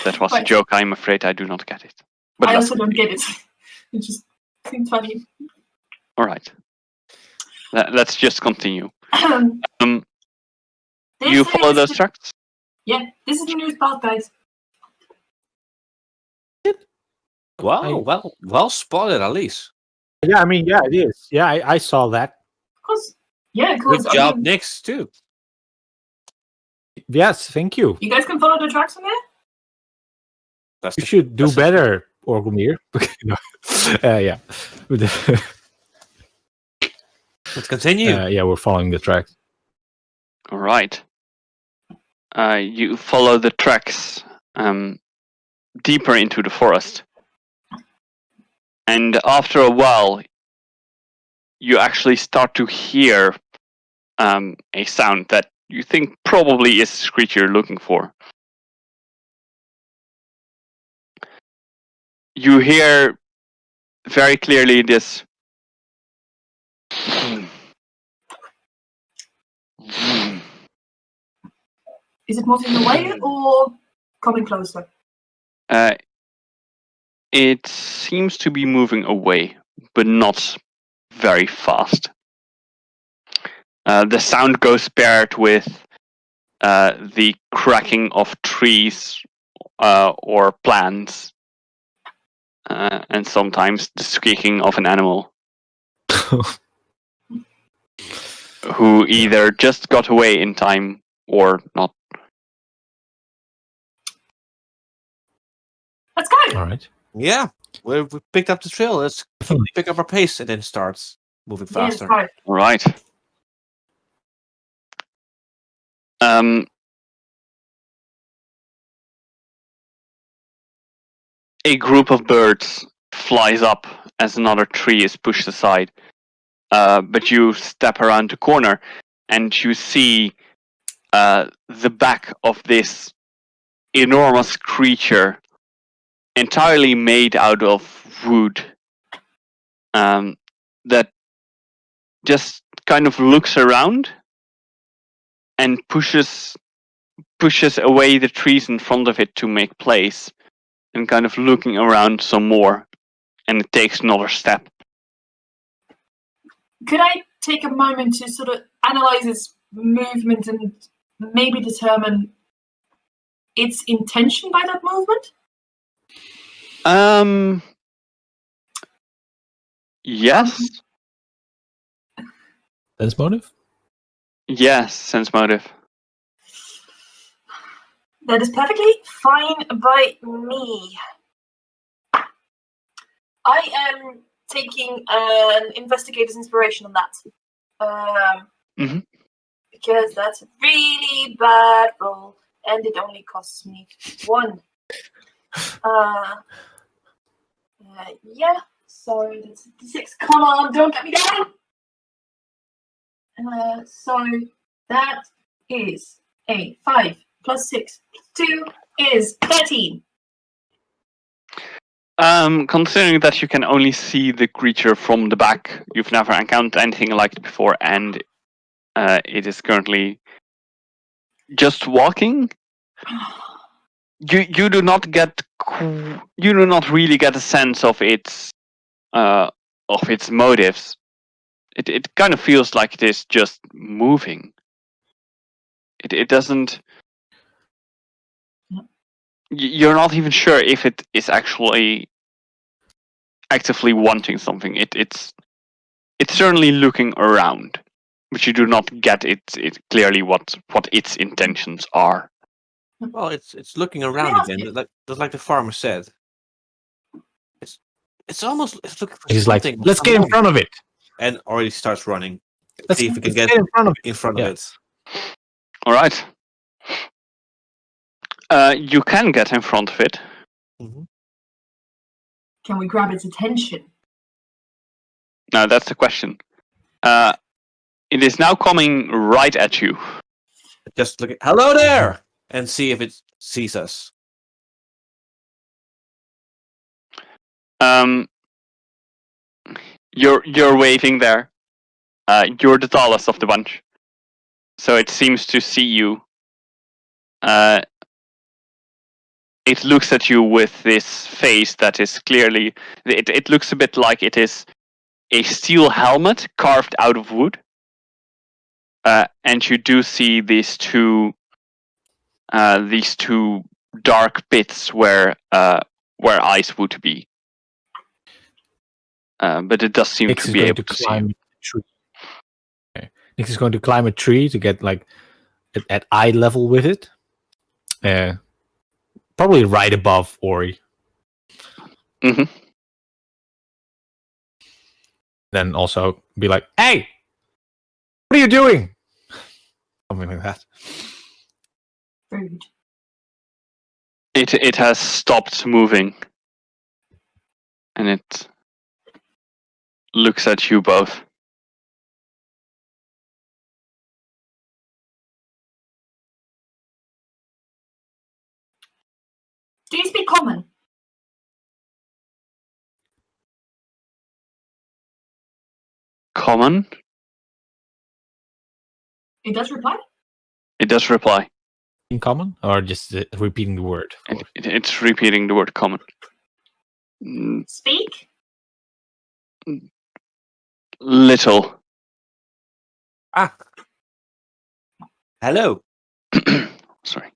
That was a Right. joke. I'm afraid I do not get it. But I let's also don't continue. get it. It just seems funny. All right. Let's just continue. This You follow is those the- tracks? Yeah, this is the news path, guys. Wow, well spotted, at least. Yeah, I mean, yeah, it is. Yeah, I saw that. Of course. Yeah, Good because job, Nix, too. Yes, thank you. you guys can follow the tracks from there. That's You the- should do that's the- better, Orgulmir. No. Yeah. Let's continue. Yeah, we're following the tracks. All right. You follow the tracks deeper into the forest. And after a while, you actually start to hear a sound that you think probably is the creature you're looking for. You hear very clearly this. Is it moving away or coming closer? It seems to be moving away, but not very fast. The sound goes paired with the cracking of trees or plants, and sometimes the squeaking of an animal who either just got away in time or not. Let's go. All right. Yeah, we picked up the trail. Let's Definitely. pick up our pace and then starts moving Yeah, let's faster. go. All right. A group of birds flies up as another tree is pushed aside. But you step around the corner and you see the back of this enormous creature entirely made out of wood that just kind of looks around and pushes away the trees in front of it to make place, and kind of looking around some more, and it takes another step. Could I take a moment to sort of analyze its movement and maybe determine its intention by that movement? Yes. Sense motive? Yes, sense motive. That is perfectly fine by me. I am taking an investigator's inspiration on that. Because that's a really bad roll, and it only costs me 1. Yeah, so that's 6. Come on, don't get me down! So that is a 5 plus 6 plus 2 is 13. Considering that you can only see the creature from the back, you've never encountered anything like it before, and it is currently just walking. You do not really get a sense of its motives. It kind of feels like it is just moving. It doesn't. You're not even sure if it is actually actively wanting something. It's certainly looking around, but you do not get it clearly what its intentions are. Well, it's looking around again, like the farmer said. It's almost looking for He's like, something. let's get in front of it. And already starts running. Let's See if we can get get in front of it. in front Yeah. of it. All right. You can get in front of it. Mm-hmm. Can we grab its attention? No, that's the question. It is now coming right at you. Just look at hello there and see if it sees us. You're waving there. You're the tallest of the bunch, so it seems to see you. it looks at you with this face that is clearly. It looks a bit like it is a steel helmet carved out of wood. And you do see these two dark pits where eyes would be. But it does seem Nix to is be going able to to see climb you. a tree. Nix is going to climb a tree to get like at eye level with it. Probably right above Ori. Mhm. Then also be like, "Hey, what are you doing?" Something like that. Rude. It has stopped moving, and it looks at you both. Do you speak common? Common? It does reply. It does reply. In common, or just repeating the word? It's repeating the word common. Mm, Speak. Little. Ah. Hello. Sorry.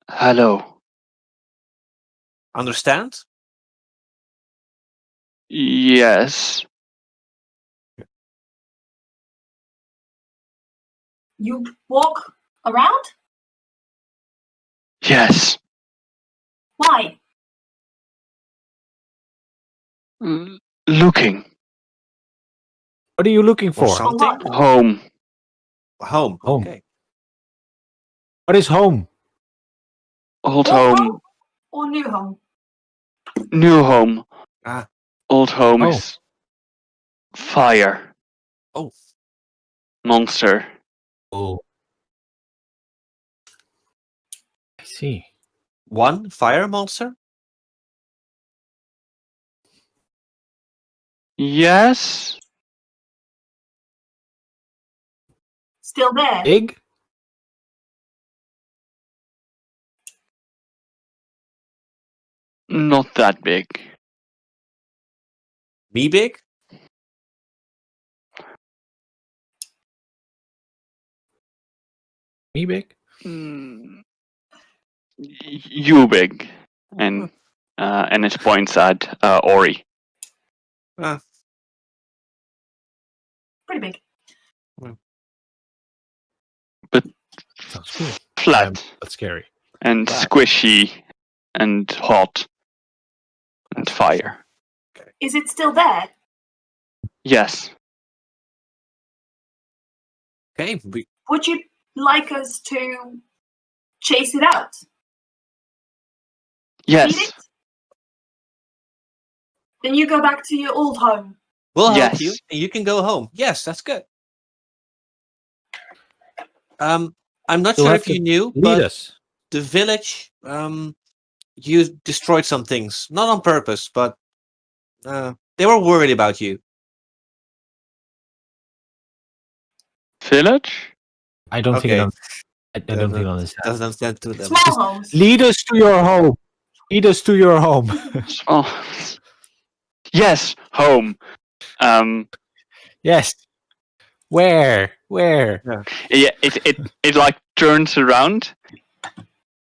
Hello. Understand? Yes. You walk around? Yes. Why? Looking. What are you looking For for? something? what? Home. Home. Home. Okay. What is home? Old Old home. or new home? New home. Ah. Old home Oh. is fire. Oh. Monster. Oh, I see. One fire monster? Yes. Still there? Big? Not that big. Me big? Me big? Mm, you big. And it points at Ori. Ah. Pretty big. Sounds cool. Flat. That's scary. And Flat. squishy. And hot. And That's fire. Is it still there? Yes. Okay. Would you like us to chase it out? Feed Yes. it? Then you go back to your old home. We'll help Yes. you, and you can go home. Yes, that's good. I'm not You'll sure have if you to knew, Lead but us. the village, you destroyed some things, not on purpose, but they were worried about you. Village? I don't think Okay. I don't think I understand. Doesn't understand to them. Small homes. Lead us to your home. Lead us to your home. Oh. Yes. Home. Yes. Where? Where? Yeah. It like turns around,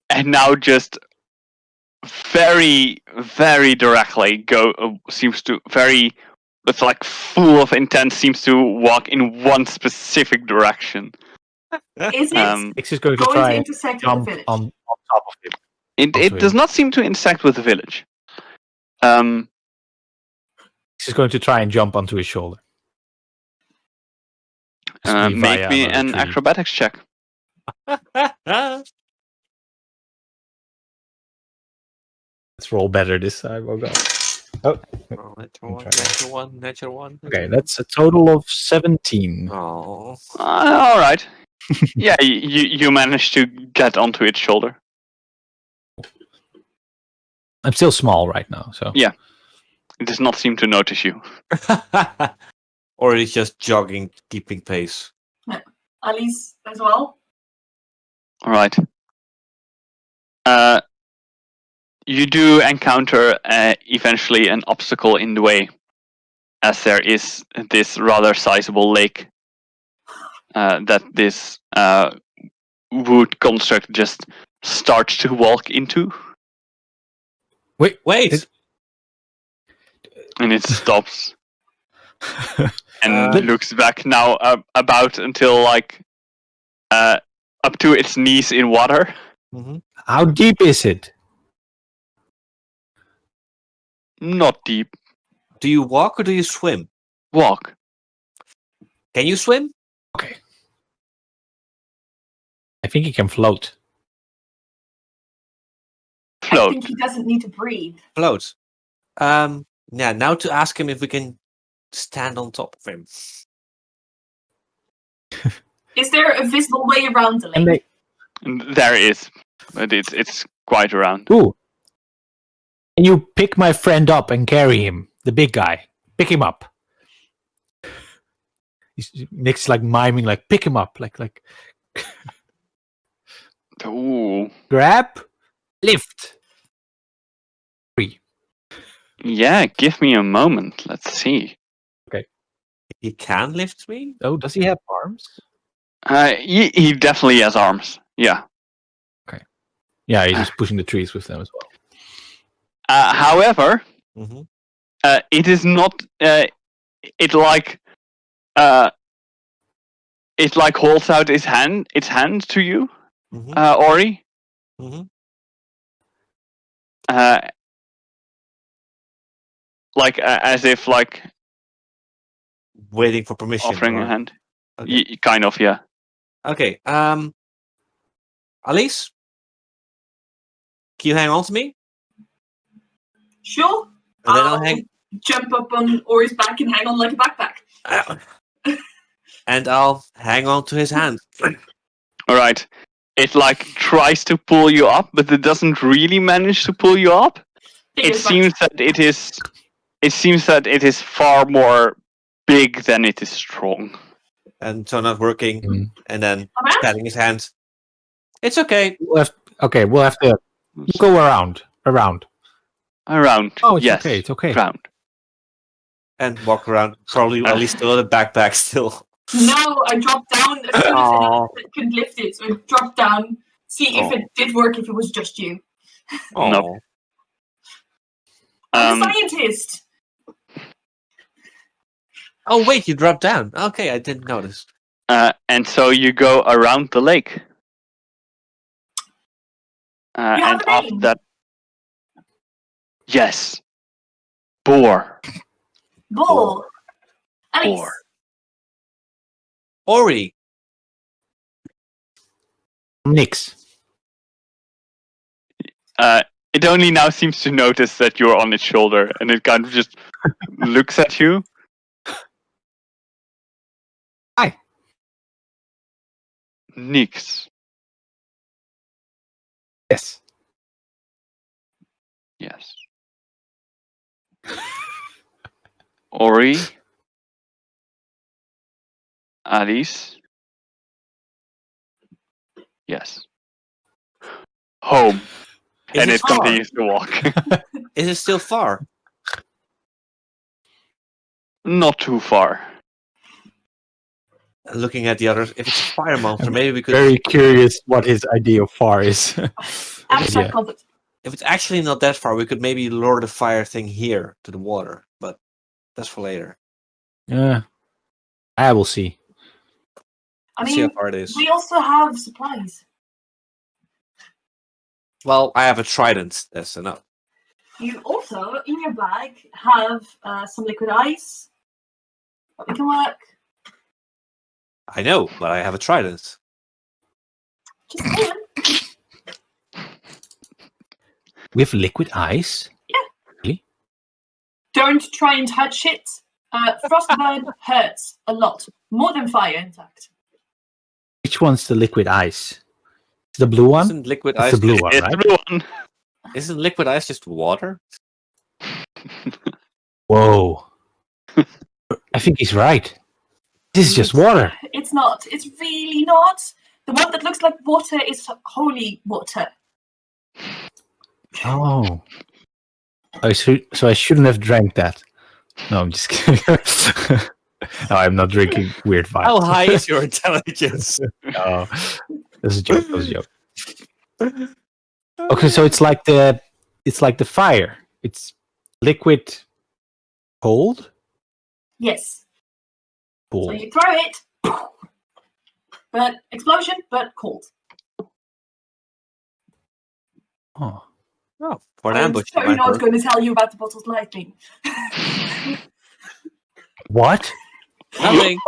and now just very very directly seems to very. It's like full of intent. Seems to walk in one specific direction. Is it X is going to going try to and intersect with the jump village? on top of him. It does not seem to intersect with the village. X is going to try and jump onto his shoulder. Possibly Make via me another an tree. acrobatics check. Let's roll better this time. Oh god. Oh. Natural one. Okay, that's a total of 17. Oh. All right. Yeah, you managed to get onto its shoulder. I'm still small right now, so Yeah. It does not seem to notice you. Or it's just jogging, keeping pace. Alice as well. All right. You do encounter eventually an obstacle in the way, as there is this rather sizable lake that this wood construct just starts to walk into, Wait. and it stops and Uh, looks back now about until like up to its knees in water. Mhm. How deep is it? Not deep. Do you walk or do you swim? Walk. Can you swim? Okay. I think he can float. I Float. think he doesn't need to breathe. Float. Yeah. Now to ask him if we can stand on top of him. Is there a visible way around the lake? And There is, but it's quite around. ooh. Can you pick my friend up and carry him? The big guy. Pick him up. Nick's like miming, like pick him up, like Ooh. grab, lift. Free. Yeah, give me a moment. Let's see. He can lift me? Oh, does he have arms? He definitely has arms. Yeah. Yeah, he's just pushing the trees with them as well. However, Mm-hmm. it is not. It like holds out its hand to you, Mm-hmm. Ori. Mm-hmm. Like as if like Waiting for permission. offering or- a hand. Okay. Kind of, yeah. Okay. Alice, can you hang on to me? Sure. And then I'll hang. Jump up on Ori's back and hang on like a backpack. And I'll hang on to his hand. All right. It like tries to pull you up, but it doesn't really manage to pull you up. It seems that it is. It seems that it is far more big than it is strong. And so not working. Mm. And then Around? patting his hand. It's okay. We'll have to go around. Around. Oh, it's yes. okay. It's okay. Around. And walk around. Probably at least still in the backpack still. No, I dropped down as soon as Aw. I could lift it. So I dropped down, see if it did work, if it was just you. Nope. Aw. I'm a scientist. Oh wait, you dropped down. Okay, I didn't notice. And so you go around the lake. You have And a after name? that, yes, Boar. Bull. Alice. Boar. Ori. Nix. It only now seems to notice that you're on its shoulder, and it kind of just looks at you. Hi. Nix. Yes. Yes. Ori. Alice. Yes. Home. Is And it it far? continues to walk. Is it still far? Not too far. Looking at the others, if it's a fire monster, maybe we could. Very curious what his idea of far is. Abstract Yeah. concept. If it's actually not that far, we could maybe lure the fire thing here to the water. But that's for later. I will see. I See how mean, far it is. we also have supplies. Well, I have a trident. That's enough. You also, in your bag, have some liquid ice. That can work. I know, but I have a trident. Just saying. We have liquid ice. Don't try and touch it. Frostburn hurts a lot. More than fire, in fact. Which one's the liquid ice? The blue one? Isn't liquid It's ice? the blue one, It's right? the blue one. Isn't liquid ice just water? Whoa. I think he's right. This is just water. It's not. It's really not. The one that looks like water is holy water. Oh. So I shouldn't have drank that. No, I'm just kidding. No, I'm not drinking weird vibes. How high is your intelligence? No, that's a joke. That was a joke. Okay, so it's like the fire. It's liquid, cold. Yes. So Cool. you throw it, but explosion, but cold. Oh, Oh, for an I'm ambush. so it might not work. going to tell you about the bottle's lightning. what? Nothing.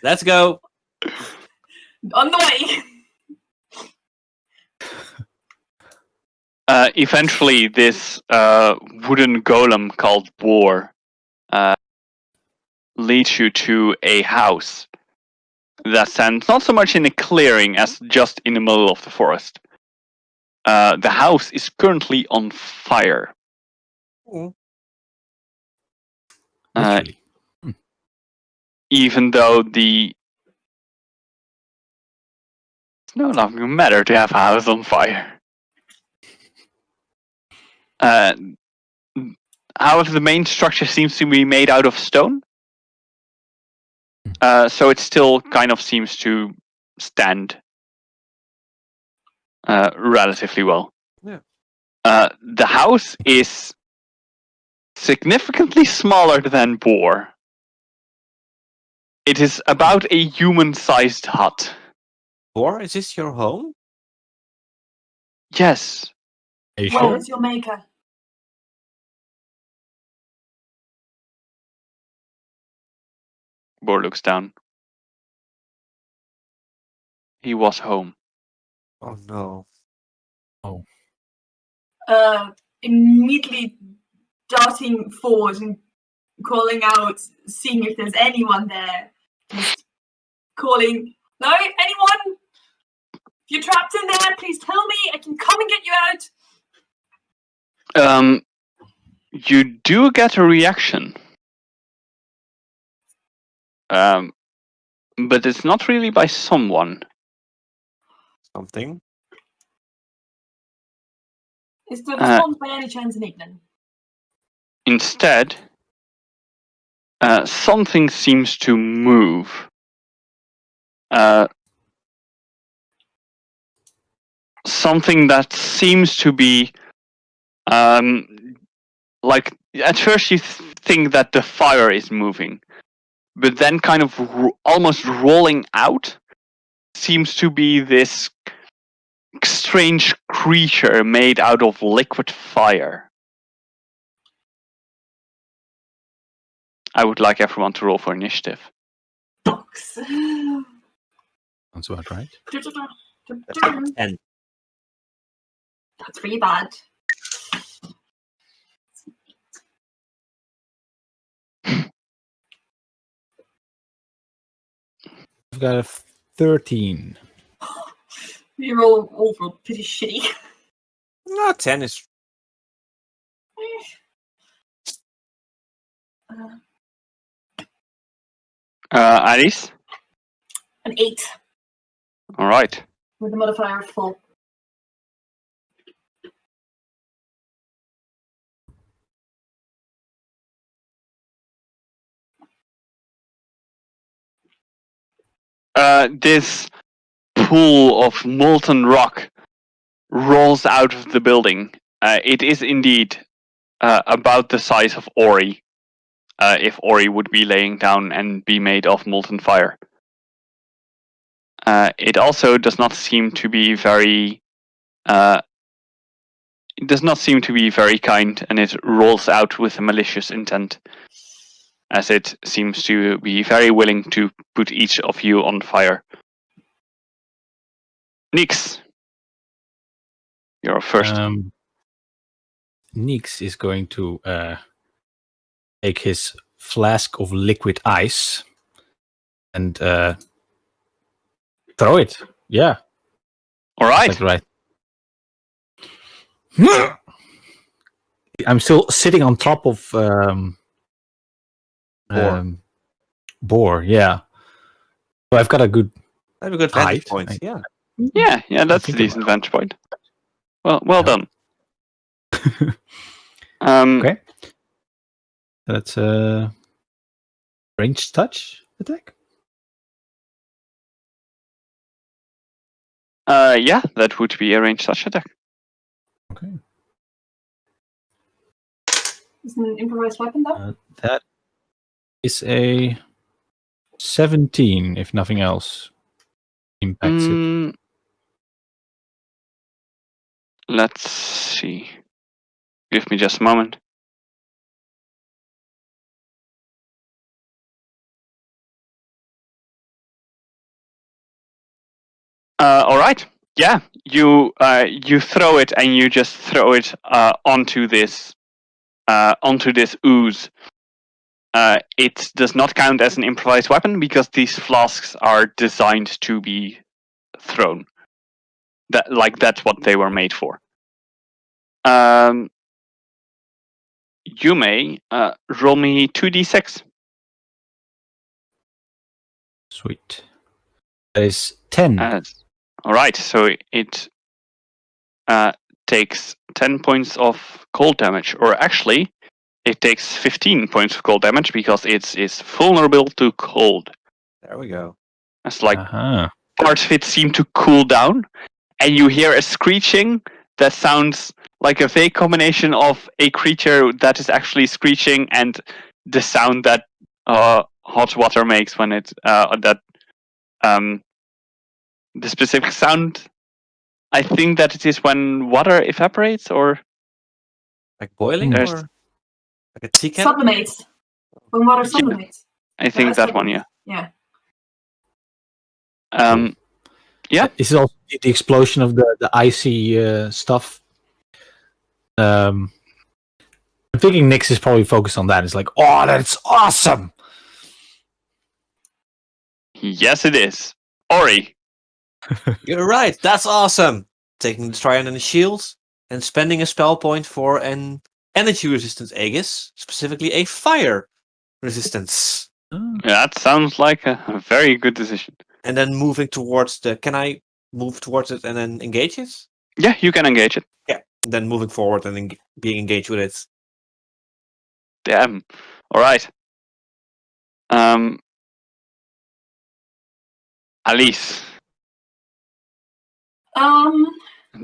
Let's go. On the way. Eventually, this wooden golem called Boar leads you to a house that stands not so much in a clearing as just in the middle of the forest. The house is currently on fire. Literally. Even though it's no longer matter to have a house on fire. However, the main structure seems to be made out of stone. So it still kind of seems to stand relatively well. Yeah. The house is significantly smaller than Boar. It is about a human-sized hut. Or is this your home? Yes. Are you Where sure? is your maker? Boar looks down. He was home. Oh no. Immediately darting forward and calling out, seeing if there's anyone there. Just calling, no, anyone? If you're trapped in there, please tell me. I can come and get you out. You do get a reaction. But it's not really by someone. Something. Is the response by any chance in England? Instead, something seems to move. Something that seems to be like at first you think that the fire is moving, but then kind of almost rolling out seems to be this strange creature made out of liquid fire. I would like everyone to roll for initiative. Box. Sounds about right. And That's really bad. I've got a 13. You're all overall pretty shitty. 10 is Alice? An 8 All right. with the modifier of full. This pool of molten rock rolls out of the building. It is indeed about the size of Ori, if Ori would be laying down and be made of molten fire. It also does not seem to be very. It does not seem to be very kind, and it rolls out with a malicious intent, as it seems to be very willing to put each of you on fire. Nix, you're first. Nix is going to take his flask of liquid ice and throw it. Yeah. All right. That's right. I'm still sitting on top of Boar, yeah. So I've got a good have a good vantage point. Yeah. Yeah, that's a decent vantage point. Well done. Okay. That's a ranged touch attack. Yeah, that would be a ranged touch attack. Okay. Is an improvised weapon though? That is a 17, if nothing else impacts it. Let's see. Give me just a moment. All right. Yeah, you throw it and you just throw it onto this ooze. It does not count as an improvised weapon because these flasks are designed to be thrown. That's what they were made for. You may roll me 2d6. Sweet. That is 10. All right, so it takes 10 points of cold damage, or actually, it takes 15 points of cold damage because it's vulnerable to cold. There we go. It's like parts of it seem to cool down, and you hear a screeching that sounds like a vague combination of a creature that is actually screeching and the sound that hot water makes when it the specific sound. I think that it is when water evaporates, or like boiling, There's- or like a tea kettle. Sublimates. When water sublimates. I think that one. Yeah. Yeah. Is it also the explosion of the icy stuff? I'm thinking Nyx is probably focused on that. It's like, oh, that's awesome. Yes, it is. Ori. You're right. That's awesome. Taking the Trident and the shields and spending a spell point for an energy resistance Aegis, specifically a fire resistance. That sounds like a very good decision. And then moving towards the. Can I move towards it and then engage it? Yeah, you can engage it. Yeah. And then moving forward and being engaged with it. Damn. All right. Alice.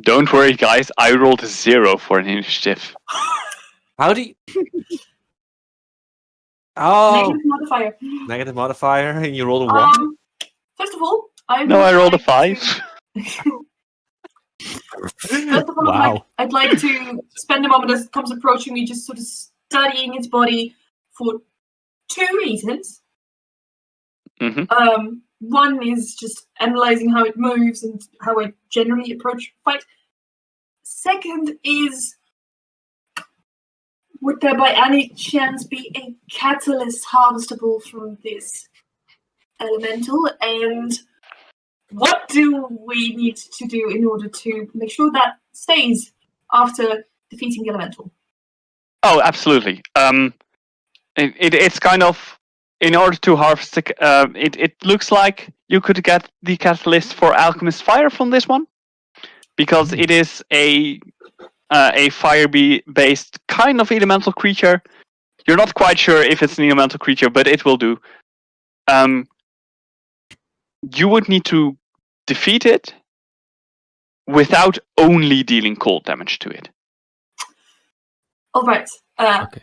Don't worry, guys. I rolled a 0 for an initiative. How do you? Oh, Negative modifier. negative modifier, and you rolled a 1. First of all, I rolled a 5. First of all, Wow. I'd like to spend a moment as it comes approaching me, just sort of studying its body for 2 reasons. Mm-hmm. One is just analyzing how it moves and how I generally approach fight. Second is, would there by any chance be a catalyst harvestable from this elemental? And what do we need to do in order to make sure that stays after defeating the elemental? Oh, absolutely. It's kind of, in order to harvest it looks like you could get the catalyst for alchemist fire from this one, because it is a fire-based kind of elemental creature. You're not quite sure if it's an elemental creature, but it will do. You would need to defeat it without only dealing cold damage to it. All right. Okay.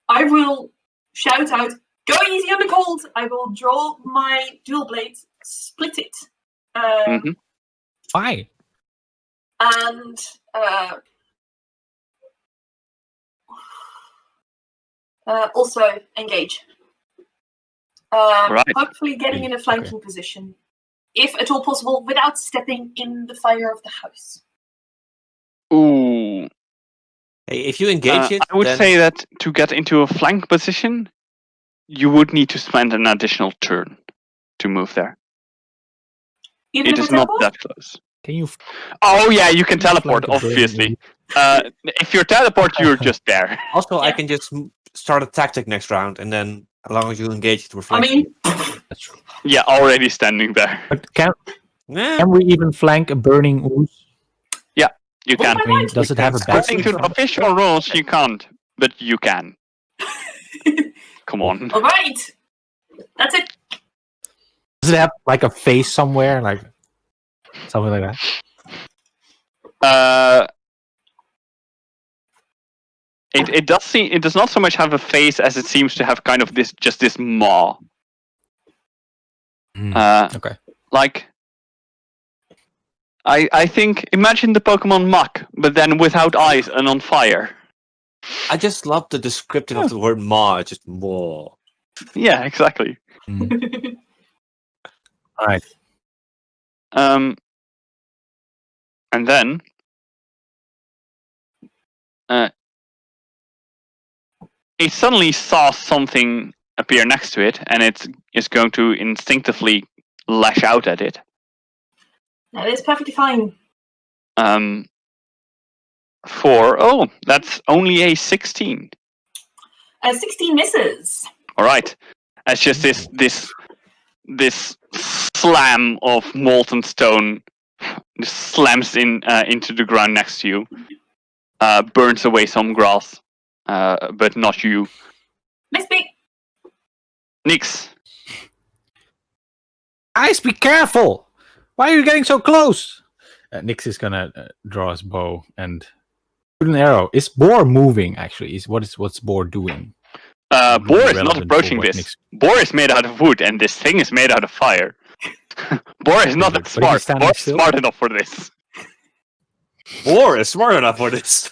I will shout out, "Go easy on the cold!" I will draw my dual blade, split it, Why? and also engage. Right. Hopefully getting in a flanking position, if at all possible, without stepping in the fire of the house. Ooh. Hey, if you engage it, I would then say that to get into a flank position, you would need to spend an additional turn to move there. Even It if is I not teleport? that close. Can you? Oh yeah, you can teleport, flank a burning obviously. If you're teleport, you're just there. also I Yeah. can just start a tactic next round, and then as long as you engage it, we're I flanking. mean, That's true. Yeah, already standing there. But can Nah. we even flank a burning ooze? You can. What I mean, does it have a According backstory? to the official rules, you can't, but you can. Come on. All right, that's it. Does it have like a face somewhere, like something like that? It does seem it does not so much have a face as it seems to have kind of this maw. Okay. Like I think imagine the Pokemon Mach, but then without eyes and on fire. I just love the description of the word maw. Just maw. Yeah, exactly. All right. And then it suddenly saw something appear next to it, and it is going to instinctively lash out at it. That is perfectly fine. That's only a 16. 16 misses. All right, it's just this slam of molten stone just slams into the ground next to you, burns away some grass, but not you. Miss me. Guys, Nix. be careful! Why are you getting so close? Nix is gonna draw his bow and shoot an arrow. Is Boar moving? Actually, what's Boar doing? Boar is not relevant approaching for what this. Nix- Boar is made out of wood, and this thing is made out of fire. Boar is not that But he's smart. standing Boar is still? smart enough for this. Boar is smart enough for this.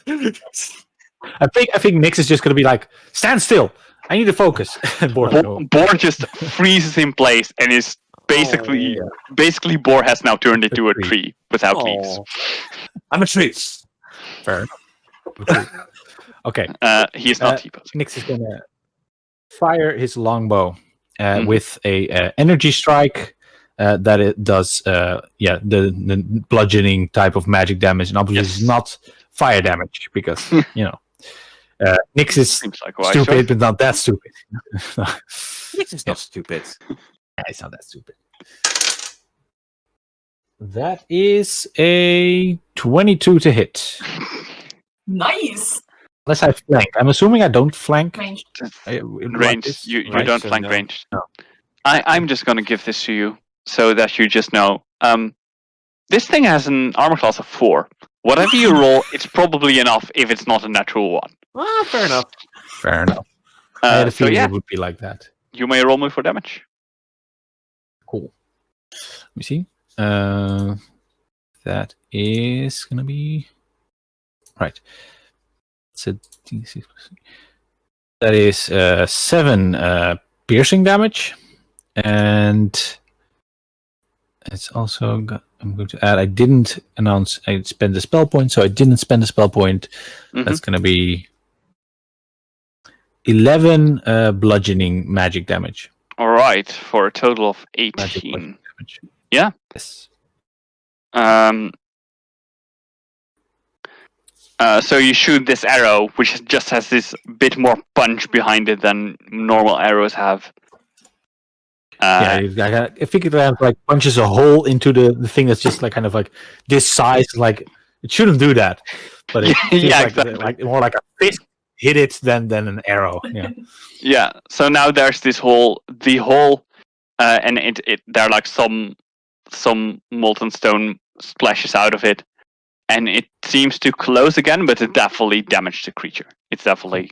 I think Nix is just gonna be like, stand still. I need to focus. And Boar's like, oh, Boar just freezes in place and is basically Boar has now turned into a tree without leaves. I'm a tree. fair enough. Okay. He is not T-posing. Nix is gonna fire his longbow with a energy strike that it does the bludgeoning type of magic damage, and obviously it's not fire damage because Nix is Seems like stupid, but not that stupid. Nix is not stupid. Yeah, it's not that stupid. That is a 22 to hit. Nice. Unless I flank. I'm assuming I don't flank. Range. Range. You Right, don't so flank no. range. No. I'm just gonna give this to you so that you just know. This thing has an armor class of 4. Whatever you roll, it's probably enough if it's not a natural 1. Fair enough. Fair enough. I had a So feeling yeah, it would be like that. you may roll me for damage. Cool. Let me see. That is gonna be right. It's a D6. That is 7 piercing damage, and it's also. I'm going to add. I didn't announce. I spent a spell point, so I didn't spend a spell point. Mhm. That's gonna be 11 bludgeoning magic damage. All right, for a total of Magic 18. bludgeoning damage. Yeah. Yes. So you shoot this arrow, which just has this bit more punch behind it than normal arrows have. I think it like punches a hole into the thing that's just like kind of like this size. Like it shouldn't do that, but it feels Yeah, like, exactly. like more like a fist hit it than an arrow. Yeah. Yeah. So now there's this hole. The hole, and it there are like some molten stone splashes out of it, and it seems to close again, but it definitely damaged the creature. It's definitely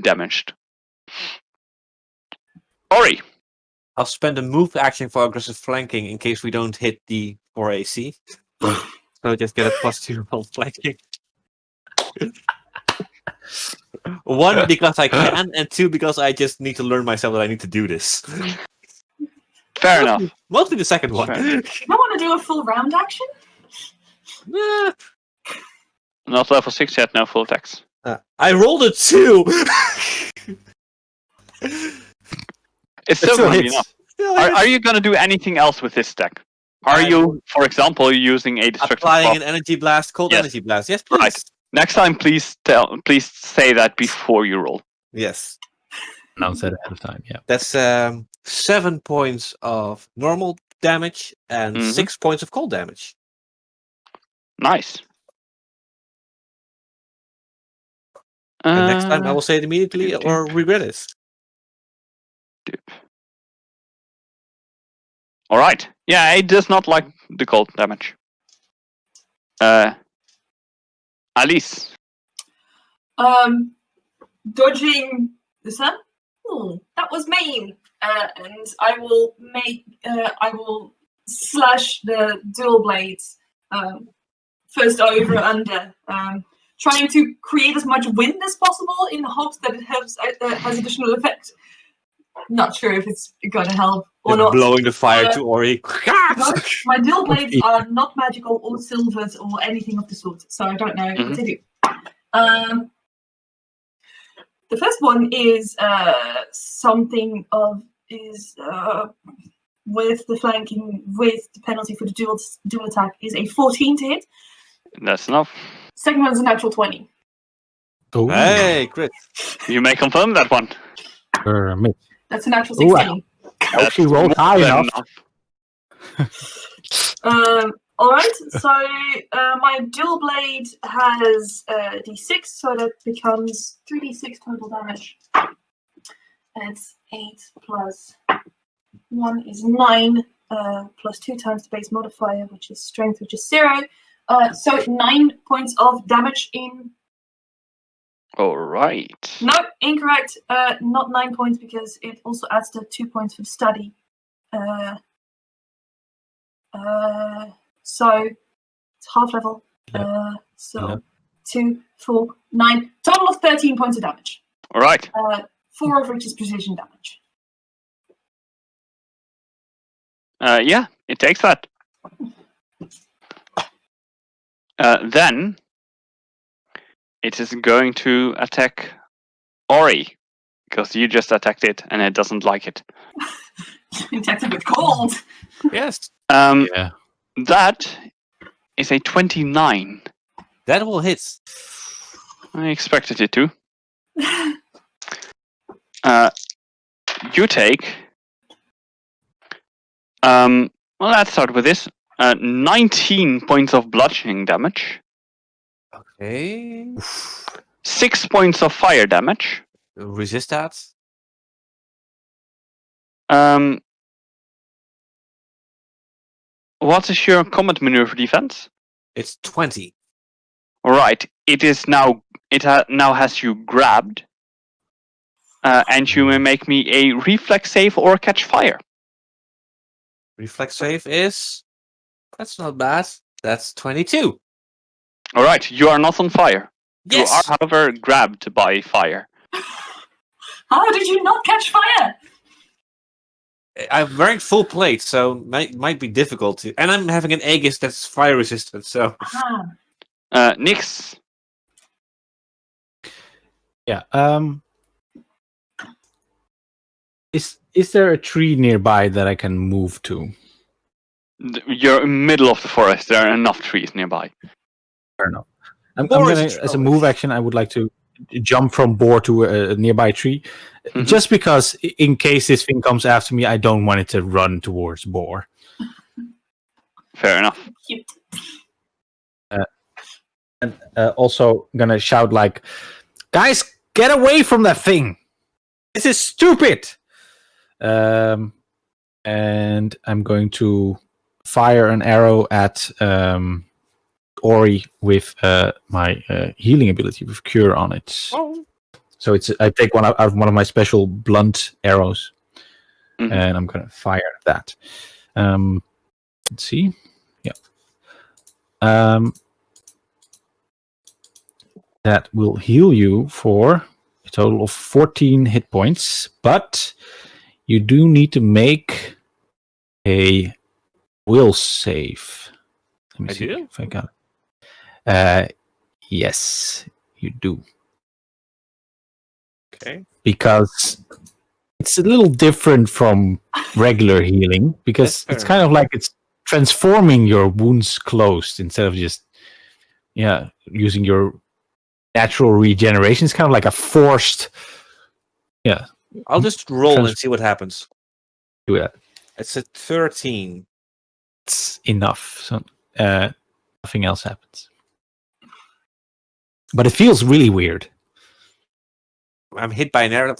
damaged. Ori. I'll spend a move action for aggressive flanking in case we don't hit the 4 AC. So just get a +2 on flanking. 1 because I can, and 2 because I just need to learn myself that I need to do this. Fair enough. Mostly the second one. Fair. You don't want to do a full round action? Nah. Not level 6 yet, no full attacks. I rolled a 2! It's still going to be enough. Yeah, Are you going to do anything else with this deck? Are you, for example, using a destructive applying spell? an energy blast, cold Yes. energy blast. Yes, please. Right. Next time, please say that before you roll. Yes. Announce that ahead of time. Yeah. That's 7 points of normal damage and Mhm. 6 points of cold damage. Nice. And next time I will say it immediately or regret it. All right. Yeah, it does not like the cold damage. Alice. Dodging the sun. That was mean. And I will slash the dual blades first over and under, trying to create as much wind as possible in the hopes that it has additional effect. Not sure if it's gonna help or not. Blowing the fire to Ori. My dual blades are not magical or silvered or anything of the sort, so I don't know what to do. The first one is with the flanking with the penalty for the dual attack is a 14 to hit. That's enough. Second one is a natural 20. Oh, Hey, crit. You may confirm that one. That's a natural 16. Hope she rolled high enough. All right, so my dual blade has d6, so that becomes 3d6 total damage. It's 8 plus 1 is 9, plus 2 times the base modifier, which is strength, which is 0. So 9 points of damage in. All right. No, incorrect. Not 9 points because it also adds the 2 points for study. So it's half level. So 2, 4, 9. Total of 13 points of damage. All right. 4 of which is precision damage. Yeah, it takes that. Then it is going to attack Ori because you just attacked it and it doesn't like it. Attacked it with cold. Yes. Yeah. That is a 29. That will hit. I expected it to. You take. Well, let's start with this. 19 points of bludgeoning damage. Okay. 6 points of fire damage. Resist that. What is your combat maneuver defense? It's 20. All right. It is now. Now has you grabbed, and you may make me a reflex save or catch fire. Reflex save is. That's not bad. That's 22. All right. You are not on fire. Yes. You are, however, grabbed by fire. How did you not catch fire? I'm wearing full plate, so might be difficult to. And I'm having an Aegis that's fire resistant, so. Nix. Yeah. Is there a tree nearby that I can move to? You're in the middle of the forest. There are enough trees nearby. Fair enough. I'm gonna, as a move action, I would like to jump from boar to a nearby tree, just because in case this thing comes after me, I don't want it to run towards boar. Fair enough. Cute. And also gonna shout like, "Guys, get away from that thing! This is stupid!" And I'm going to fire an arrow at Ori with my healing ability with Cure on it. Oh. So I take one out of one of my special blunt arrows, and I'm gonna fire that. Let's see. Yeah. That will heal you for a total of 14 hit points, but you do need to make a will save. Let me see if I got it. Yes, you do. Okay. Because it's a little different from regular healing, because it's kind of like it's transforming your wounds closed instead of just using your natural regeneration. It's kind of like a forced I'll just roll and see what happens. Do that. It's a 13. It's enough. So nothing else happens. But it feels really weird. I'm hit by an arrow.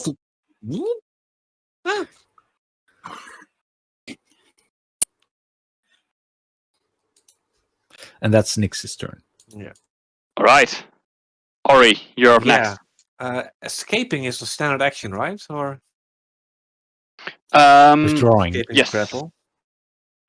And that's Nyx's turn. All right. Ori, you're up next. Escaping is a standard action, right? Or Withdrawing. escaping Yes. grapple?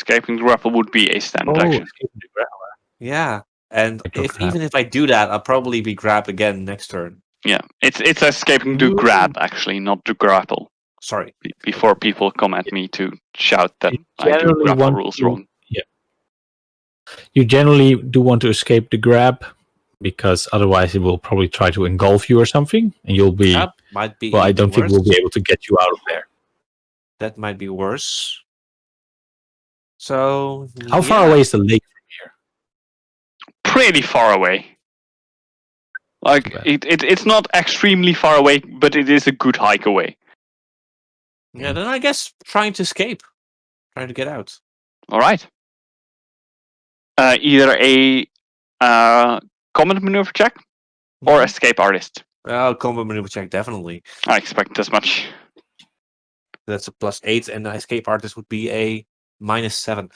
Escaping grapple would be a standard action. escaping the grapple. Yeah. And I took that. even if I do that, I'll probably be grabbed again next turn. Yeah, it's escaping to Ooh. grab, actually, not to grapple. Sorry. Before people come at me to shout that You I do generally grapple want rules to- wrong. You generally do want to escape the grab, because otherwise it will probably try to engulf you or something, and you'll be... That might be Well, I even don't think worse. we'll be able to get you out of there. That might be worse. So How far away is the lake from here? Pretty far away. Like, Okay. it's not extremely far away, but it is a good hike away. Yeah, then I guess trying to escape. Trying to get out. All right. Either a combat maneuver check or escape artist. Well, combat maneuver check, definitely. I expect as much. That's a +8, and the escape artist would be a -7.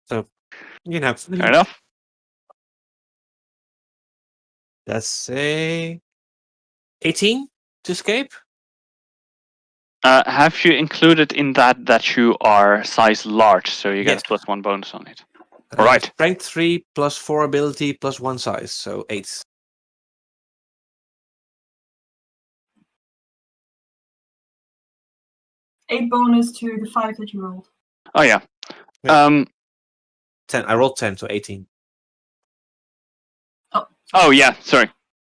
So, you know. Fair enough. That's a 18 to escape. Have you included in that you are size large, so you get Yes. a +1 bonus on it? All right. Strength 3 +4 ability +1 size, so 8. Eight bonus to the 5 that you rolled. Oh yeah. Yeah. 10. I rolled 10, so 18. Oh yeah. Sorry.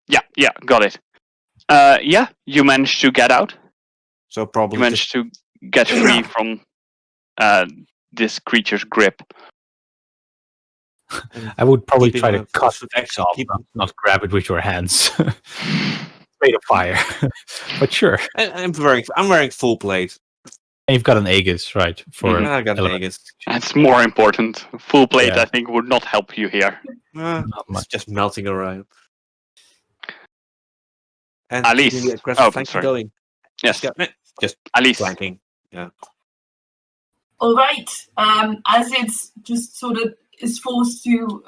Yeah. Got it. Yeah. You managed to get out. So probably You managed to get free from this creature's grip. I would probably keeping try to a cut foot it action, off, not grab it with your hands. Made of fire. But sure. I'm wearing full plate. And you've got an Aegis, right? For Mhm. I got element. Vegas. That's more important. Full plate, Yeah. I think, would not help you here. Not It's much. just melting around. And Alice. keeping the aggressive Oh, flanking sorry. going. Yes. Just Alice. flanking. Yeah. All right. As it's just sort of is forced to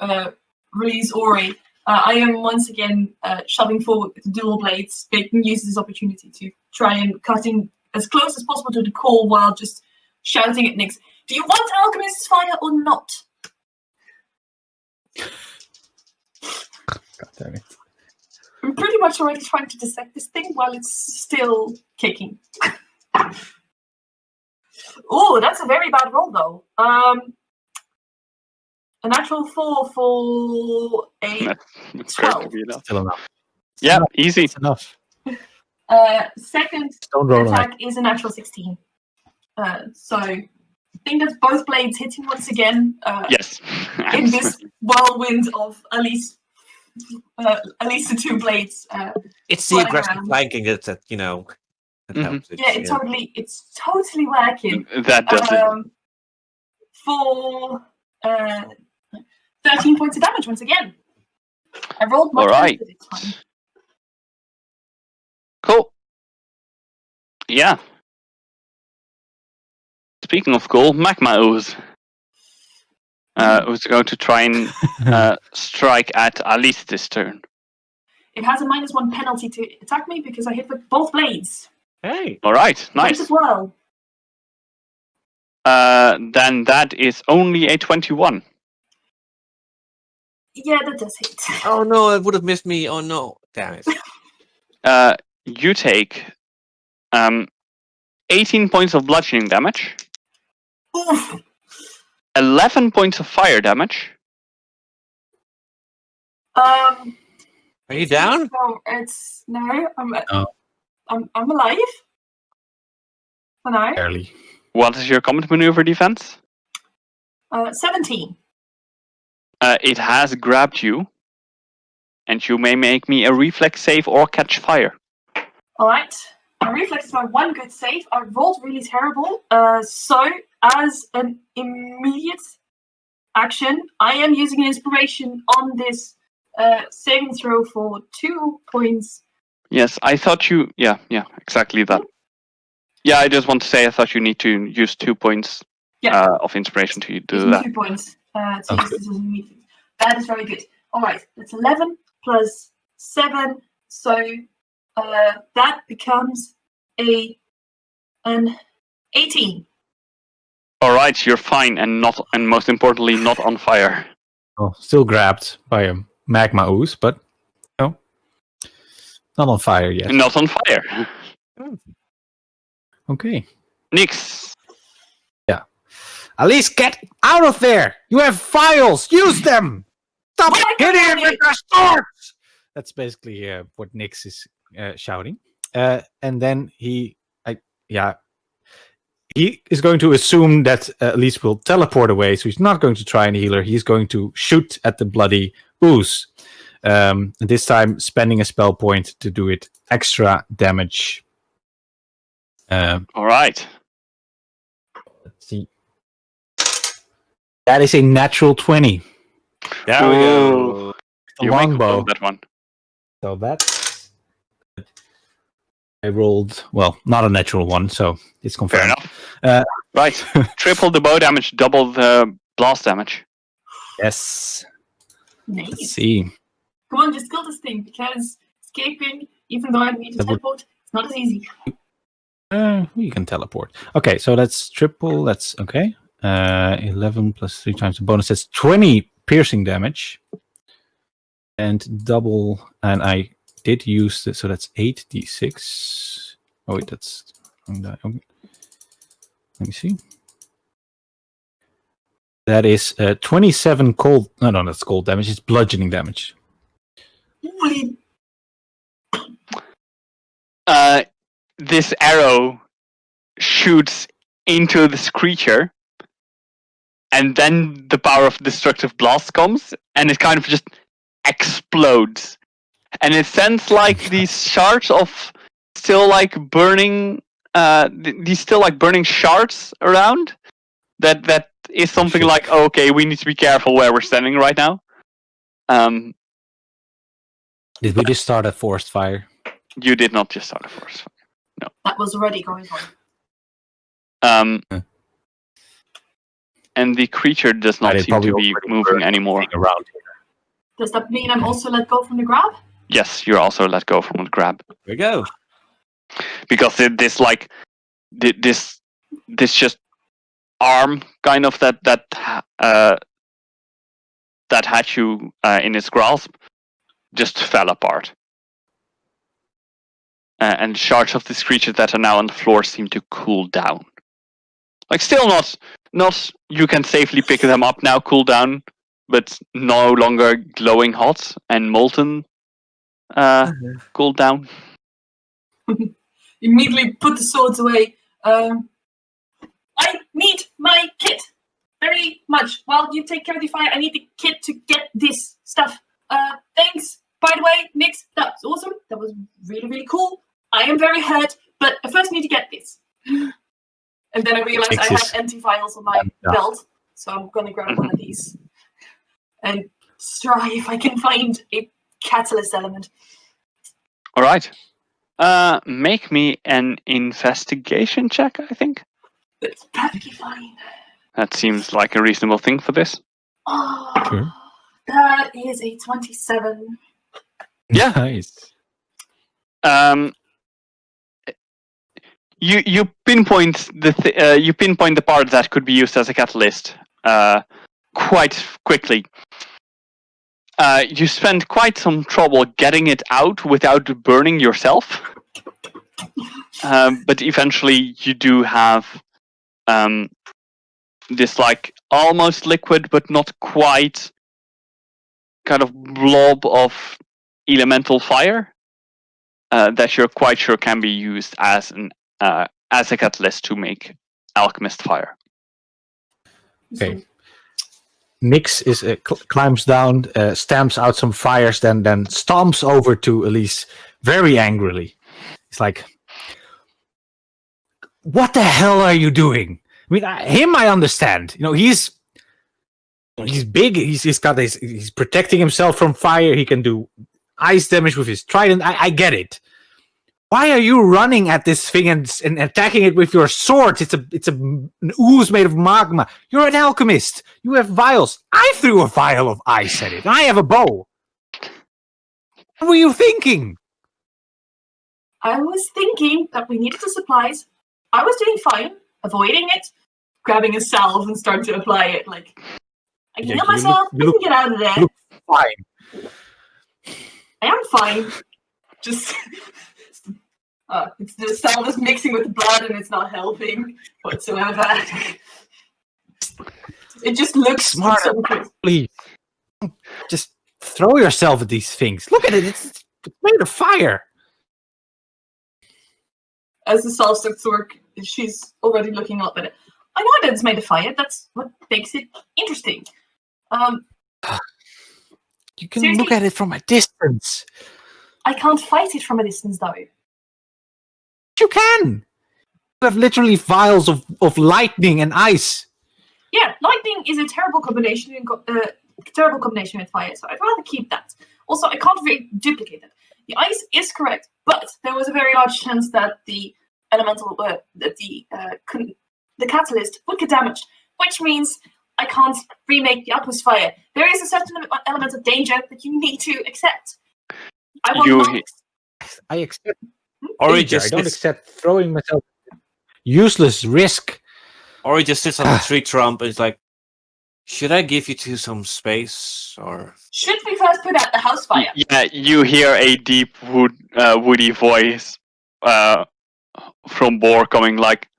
release Ori, I am once again shoving forward with the dual blades, making use of this opportunity to try and cut in as close as possible to the core while just shouting at Nyx, "Do you want Alchemist's fire or not?" God damn it. I'm pretty much already trying to dissect this thing while it's still kicking. Oh, that's a very bad roll, though. A natural 4 for a It's going to 12. be enough. Still enough. Yeah, easy. It's enough. Second Don't roll an attack is a natural 16. So I think that's both blades hitting once again Yes. in this whirlwind of at least the 2 blades. It's the Flying aggressive around. flanking that you know. That Mhm. helps. Yeah, it's totally working. That does it. For 13 points of damage once again. I rolled much All right. better this time. Cool. Yeah. Speaking of cool, Magma Ooze. Was going to try and strike at Alice this turn. It has a -1 penalty to attack me because I hit with both blades. Hey. All right, Blades nice. as well. Then that is only a 21. Yeah, that does hit. Oh no! It would have missed me. Oh no! Damn it! You take 18 points of bludgeoning damage, Oof. 11 points of fire damage. Are you down? No, it's no. No. I'm alive. For now. Barely. What is your combat maneuver defense? 17. It has grabbed you, and you may make me a reflex save or catch fire. All right. My reflex is my one good save. I rolled really terrible. So as an immediate action, I am using an inspiration on this saving throw for 2 points Yes, I thought you. Yeah, exactly that. Yeah, I just want to say I thought you need to use 2 points of inspiration to do Using that. 2 points to use this as a meeting. That is very good. All right, that's 11 plus 7, so that becomes an 18. All right, you're fine, and most importantly, not on fire. Oh, still grabbed by a magma ooze, but no, not on fire yet. Not on fire. Okay. Nix. Yeah. At least get out of there! You have files! Use them! Stop hitting it with the swords! That's basically what Nix is shouting. And then he is going to assume that Elise will teleport away, so he's not going to try any healer. He's going to shoot at the bloody ooze. This time spending a spell point to do it extra damage. All right. Let's see. That is a natural 20. There we go. You longbow. That one. So that's... I rolled, well, not a natural one, so it's confirmed. Fair enough. Right. Triple the bow damage, double the blast damage. Yes. Nice. Let's see. Come on, just kill this thing, because escaping, even though I need to teleport, it's not as easy. We can teleport. Okay, so that's triple. That's okay. 11 plus 3 times the bonus. That's 20 piercing damage. And double. And I did use this, so that's 8d6. Oh, wait, that's. Okay. Let me see. That is 27 cold. No, that's cold damage. It's bludgeoning damage. Holy. This arrow shoots into this creature, and then the power of destructive blast comes, and it kind of just explodes. And it sends like these shards of still like burning, these still like burning shards around. That is something like, okay, we need to be careful where we're standing right now. Did we just start a forest fire? You did not just start a forest fire. No. That was already going on. And the creature does not seem to be moving anymore. Around here. Does that mean I'm also let go from the grab? Yes, you're also let go from the grab. There we go. Because this just arm kind of that had you in its grasp just fell apart. And shards of this creature that are now on the floor seem to cool down. Like still not you can safely pick them up now, cool down, but no longer glowing hot and molten cool down. Immediately put the swords away. I need my kit very much. While you take care of the fire, I need the kit to get this stuff. Thanks. By the way, Nix, that was awesome. That was really, really cool. I am very hurt, but I first need to get this. And then I realized I had empty vials on my belt, so I'm going to grab one of these and try if I can find a catalyst element. All right. Make me an investigation check, I think. That's perfectly fine. That seems like a reasonable thing for this. Oh, Sure. That is a 27. Yeah. Nice. You pinpoint the part that could be used as a catalyst quite quickly. You spend quite some trouble getting it out without burning yourself, but eventually you do have this like almost liquid but not quite kind of blob of elemental fire that you're quite sure can be used as a catalyst to make alchemist fire. Okay. Nix is climbs down, stamps out some fires, then stomps over to Elise very angrily. It's like, what the hell are you doing? I mean, him I understand. You know, he's big. He's protecting himself from fire. He can do ice damage with his trident. I get it. Why are you running at this thing and attacking it with your sword? It's an ooze made of magma. You're an alchemist. You have vials. I threw a vial of ice at it. I have a bow. What were you thinking? I was thinking that we needed the supplies. I was doing fine, avoiding it, grabbing a salve and starting to apply it. Like, I can heal myself. I can get out of there. You look fine. I am fine. Just... it's the salve is mixing with the blood and it's not helping whatsoever. It just looks smarter. So please, just throw yourself at these things. Look at it. It's made of fire. As the salve starts to work, she's already looking up at it. I know that it's made of fire. That's what makes it interesting. You can look at it from a distance. I can't fight it from a distance, though. You can. You have literally vials of lightning and ice. Yeah, lightning is a terrible combination with fire, so I'd rather keep that. Also, I can't really duplicate that. The ice is correct, but there was a very large chance that the elemental, the catalyst would get damaged, which means I can't remake the atmosphere. There is a certain element of danger that you need to accept. I accept. Or he danger. just I don't accept throwing myself. Useless risk. Or he just sits on the tree trunk and is like, should I give you two some space? Or should we first put out the house fire? Yeah, you hear a deep woody voice from Boar coming like,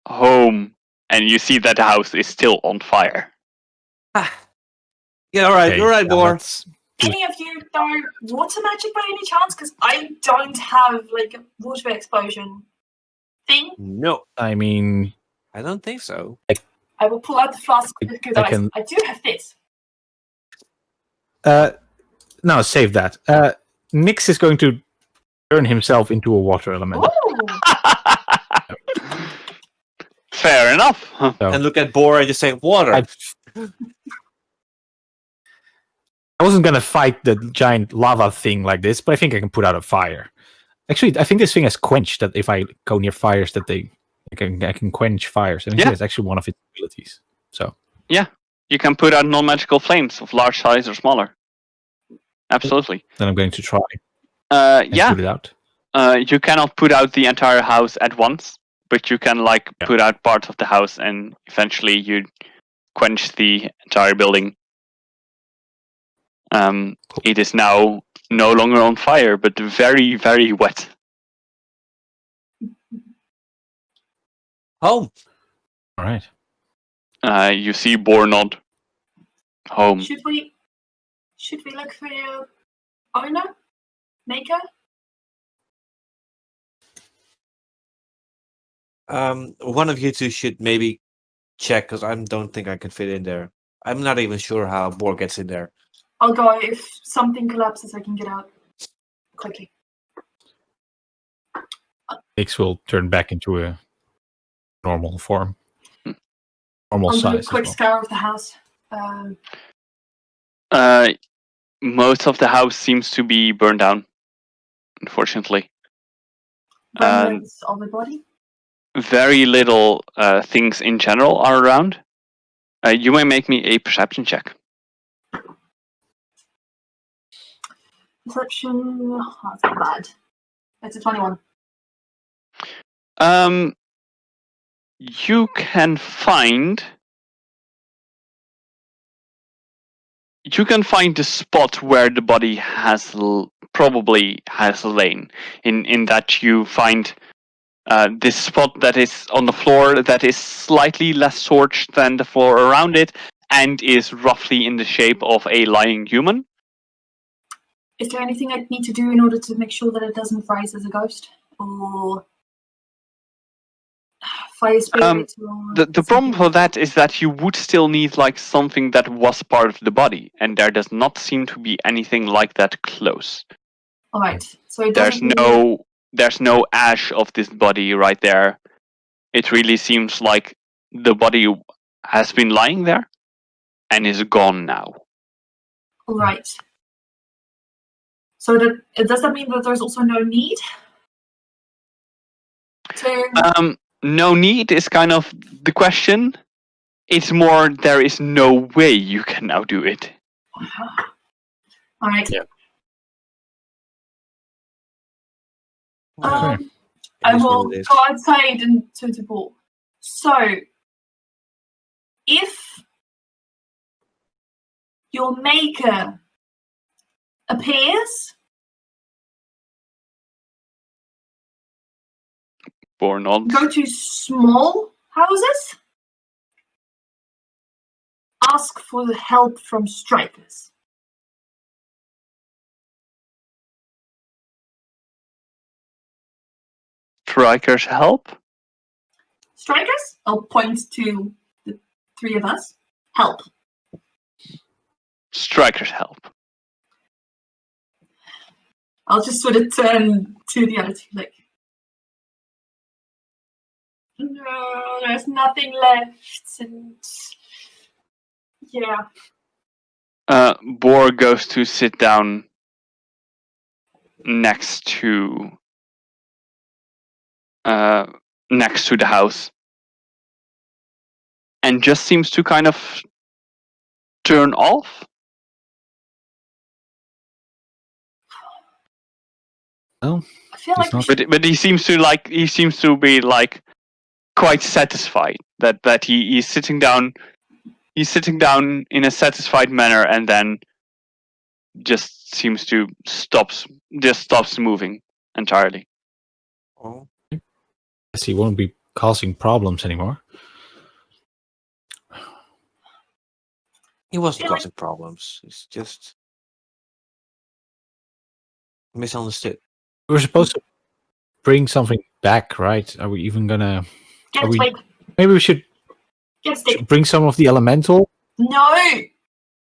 home. And you see that the house is still on fire. Yeah, alright, Boar. Any of you know water magic by any chance? Because I don't have like a water explosion thing. No. I mean, I don't think so. I will pull out the flask because I do have this. No, save that. Nyx is going to turn himself into a water element. Fair enough. So, and look at Boar and just say, water. I wasn't going to fight the giant lava thing like this, but I think I can put out a fire. Actually, I think this thing has quench, that if I go near fires, that I can quench fires. I think that's actually one of its abilities. So yeah, you can put out non-magical flames of large size or smaller. Absolutely. Then I'm going to try. Put it out. You cannot put out the entire house at once, but you can put out parts of the house, and eventually you quench the entire building. It is now no longer on fire, but very, very wet. Home. All right. You see Boar nod. Home. Should we look for your owner? Maker? One of you two should maybe check, because I don't think I can fit in there. I'm not even sure how Boar gets in there. I'll go. If something collapses, I can get out quickly. Nyx will turn back into a normal form. Normal I'll size. do a quick scour of the house. Most of the house seems to be burned down, unfortunately. Remnants of the body? Very little things in general are around. You may make me a perception check. Perception. Oh, that's not bad. It's a 21. You can find the spot where the body has probably has lain. In that you find this spot that is on the floor that is slightly less scorched than the floor around it, and is roughly in the shape of a lying human. Is there anything I need to do in order to make sure that it doesn't rise as a ghost? Or fire spirit? The problem for that is that you would still need something that was part of the body, and there does not seem to be anything like that close. Alright, so it there's no ash of this body right there. It really seems like the body has been lying there and is gone now. Alright. So does that mean that there's also no need? Turn. No need is kind of the question. It's more there is no way you can now do it. All right. Yeah. Well, Okay. I it is will what it is. go outside into the pool. So, if your maker appears, Or not. go to small houses, ask for the help from strikers. Strikers help? Strikers? I'll point to the three of us. Help. Strikers help. I'll just sort of turn to the other two, like, no, there's nothing left, and yeah. Boar goes to sit down next to the house, and just seems to kind of turn off. Well, I feel He's like we not- should, But he seems to be like quite satisfied that he's sitting down. He's sitting down in a satisfied manner, and then just seems to stops moving entirely. Oh. Guess he won't be causing problems anymore. He wasn't Yeah. causing problems. It's just misunderstood. We were supposed to bring something back, right? Are we even gonna? get a Are we- twig, Maybe we should get a stick. bring some of the elemental, No,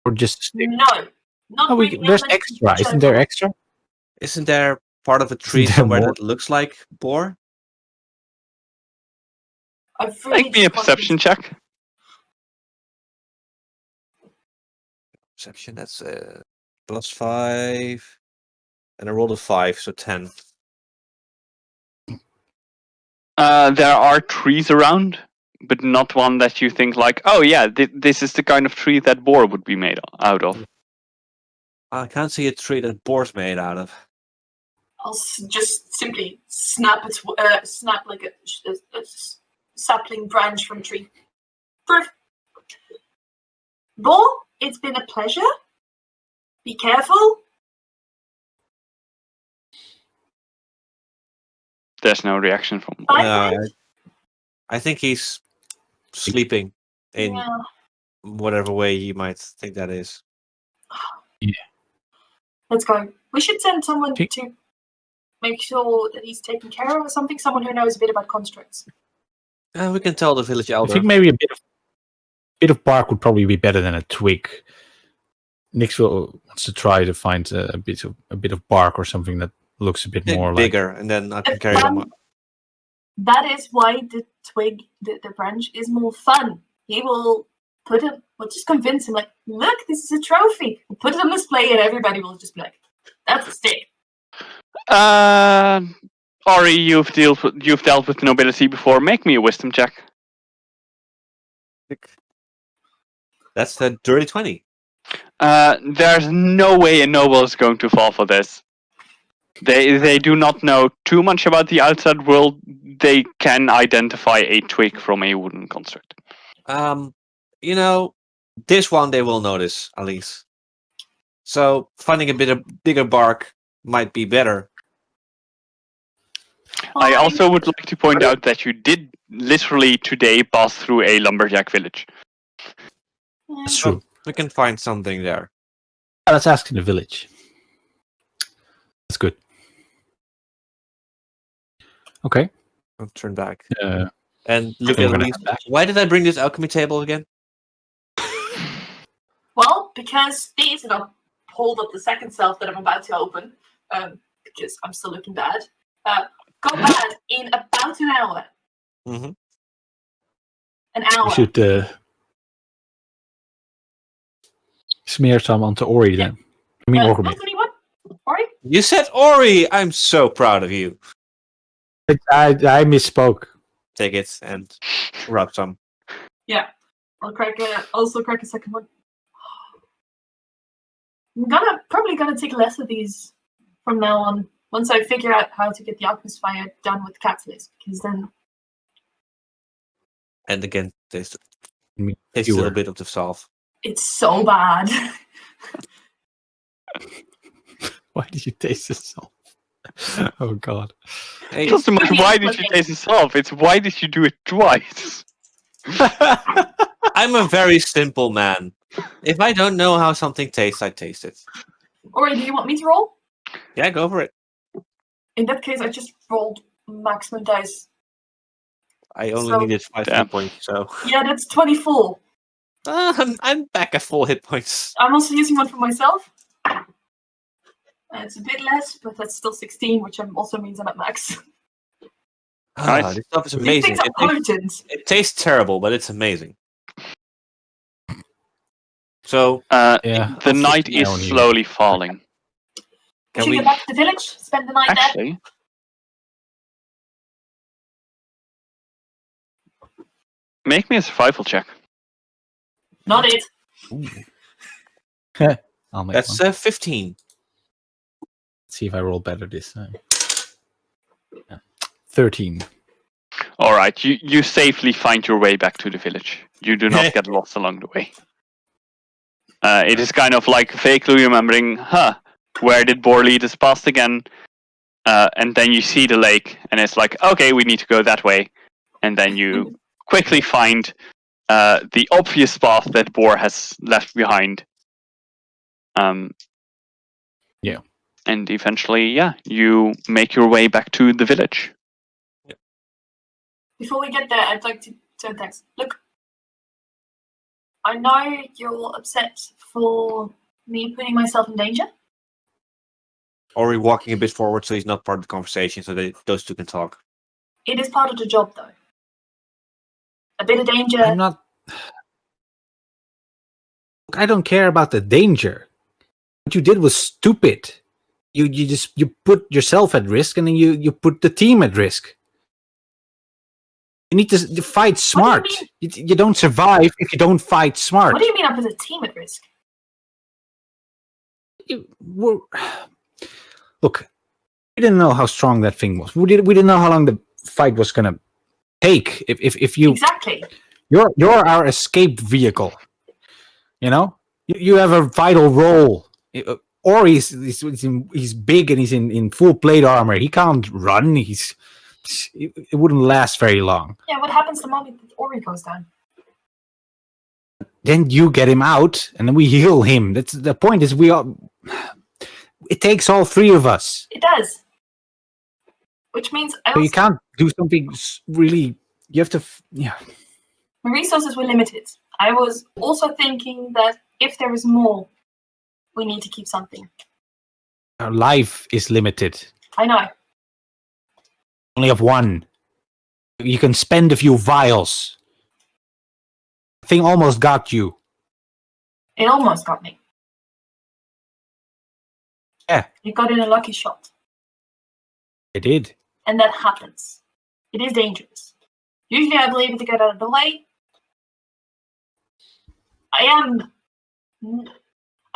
or just stick. no. Not Oh, bringing there's elements extra. to Isn't there jungle. extra? Isn't there part of a tree there somewhere more? that looks like boar? I've really Make me a just perception check. Perception, that's +5. And I rolled a 5, so 10. There are trees around, but not one that you think like, oh yeah, this is the kind of tree that boar would be made out of. I can't see a tree that boar's made out of. I'll just simply snap like a sapling branch from a tree. Proof. Bull, it's been a pleasure. Be careful. There's no reaction from. Bye. I think he's sleeping in Yeah. whatever way you might think that is. Let's go. We should send someone Okay. to make sure that he's taken care of or something. Someone who knows a bit about constructs. We can tell the village I elder. think maybe a bit of bark would probably be better than a twig. Nix wants to try to find a bit of bark or something that looks a bit Big- more bigger, and then I can carry it on my... That is why the twig, the branch, is more fun. He will put it. We'll just convince him, like, look, this is a trophy. We'll put it on display, and everybody will just be like, that's a stick. Ori, you've dealt with nobility before. Make me a wisdom check. That's the dirty 20. There's no way a noble is going to fall for this. They do not know too much about the outside world. They can identify a twig from a wooden construct. This one they will notice, at least. So finding a bit of bigger bark might be better. I Fine. also would like to point out that you did literally today pass through a lumberjack village. That's true. We can find something there. Let's ask in the village. That's good. Okay. I'll turn back. I And look think at we're gonna Elise. head back. Why did I bring this alchemy table again? Well, because these, and I'll hold up the second self that I'm about to open, because I'm still looking bad. Go bad in about an hour. Mm-hmm. An hour. We should smear some onto Ori then. I mean, Not Orgrimmar. anyone? Ori? You said Ori! I'm so proud of you. I misspoke. Take it and rub some. Yeah. I'll crack a second one. I'm probably gonna take less of these from now on. Once I figure out how to get the alchemist fire done with catalyst, because then. And again, taste a Fewer. little bit of the salve. It's so bad. Why did you taste the salt? Oh god. Hey, It's not so much why did you taste this off, it's why did you do it twice? I'm a very simple man. If I don't know how something tastes, I taste it. Alright, do you want me to roll? Yeah, go for it. In that case, I just rolled maximum dice. I only So- needed 5 Damn. hit points, so Yeah, that's 24. I'm back at full hit points. I'm also using one for myself. It's a bit less, but that's still 16, which also means I'm at max. Nice. This stuff is These amazing. things are potent. It tastes terrible, but it's amazing. So, Yeah. The night is down here. slowly falling. We can should we? get back to the village, spend the night there. Actually, make me a survival check. Not it. I'll make That's one. 15. Let's see if I roll better this time. Yeah. 13. All right, you safely find your way back to the village. You do not get lost along the way. It is kind of like vaguely remembering, where did Boar lead us past again? And then you see the lake, and it's like, okay, we need to go that way. And then you quickly find the obvious path that Boar has left behind. Yeah. And eventually, you make your way back to the village. Before we get there, I'd like to turn text. Look, I know you're upset for me putting myself in danger. Or we're walking a bit forward so he's not part of the conversation, so those two can talk. It is part of the job, though. A bit of danger. I'm not. I don't care about the danger. What you did was stupid. You put yourself at risk, and then you put the team at risk. You need to fight smart. You don't survive if you don't fight smart. What do you mean I put the team at risk? Look, we didn't know how strong that thing was. We didn't know how long the fight was gonna take. If you Exactly. you're our escape vehicle. You know, you have a vital role. Or he's big and he's in full plate armor. He can't run. It wouldn't last very long. Yeah, what happens the moment that Ori goes down? Then you get him out, and then we heal him. That's the point. Is it takes all three of us. It does. Which means So you can't do something really. You have to. Yeah. my resources were limited. I was also thinking that if there is more, we need to keep something. Our life is limited. I know. Only have one. You can spend a few vials. The thing almost got you. It almost got me. Yeah. You got in a lucky shot. It did. And that happens. It is dangerous. Usually I believe to get out of the way. I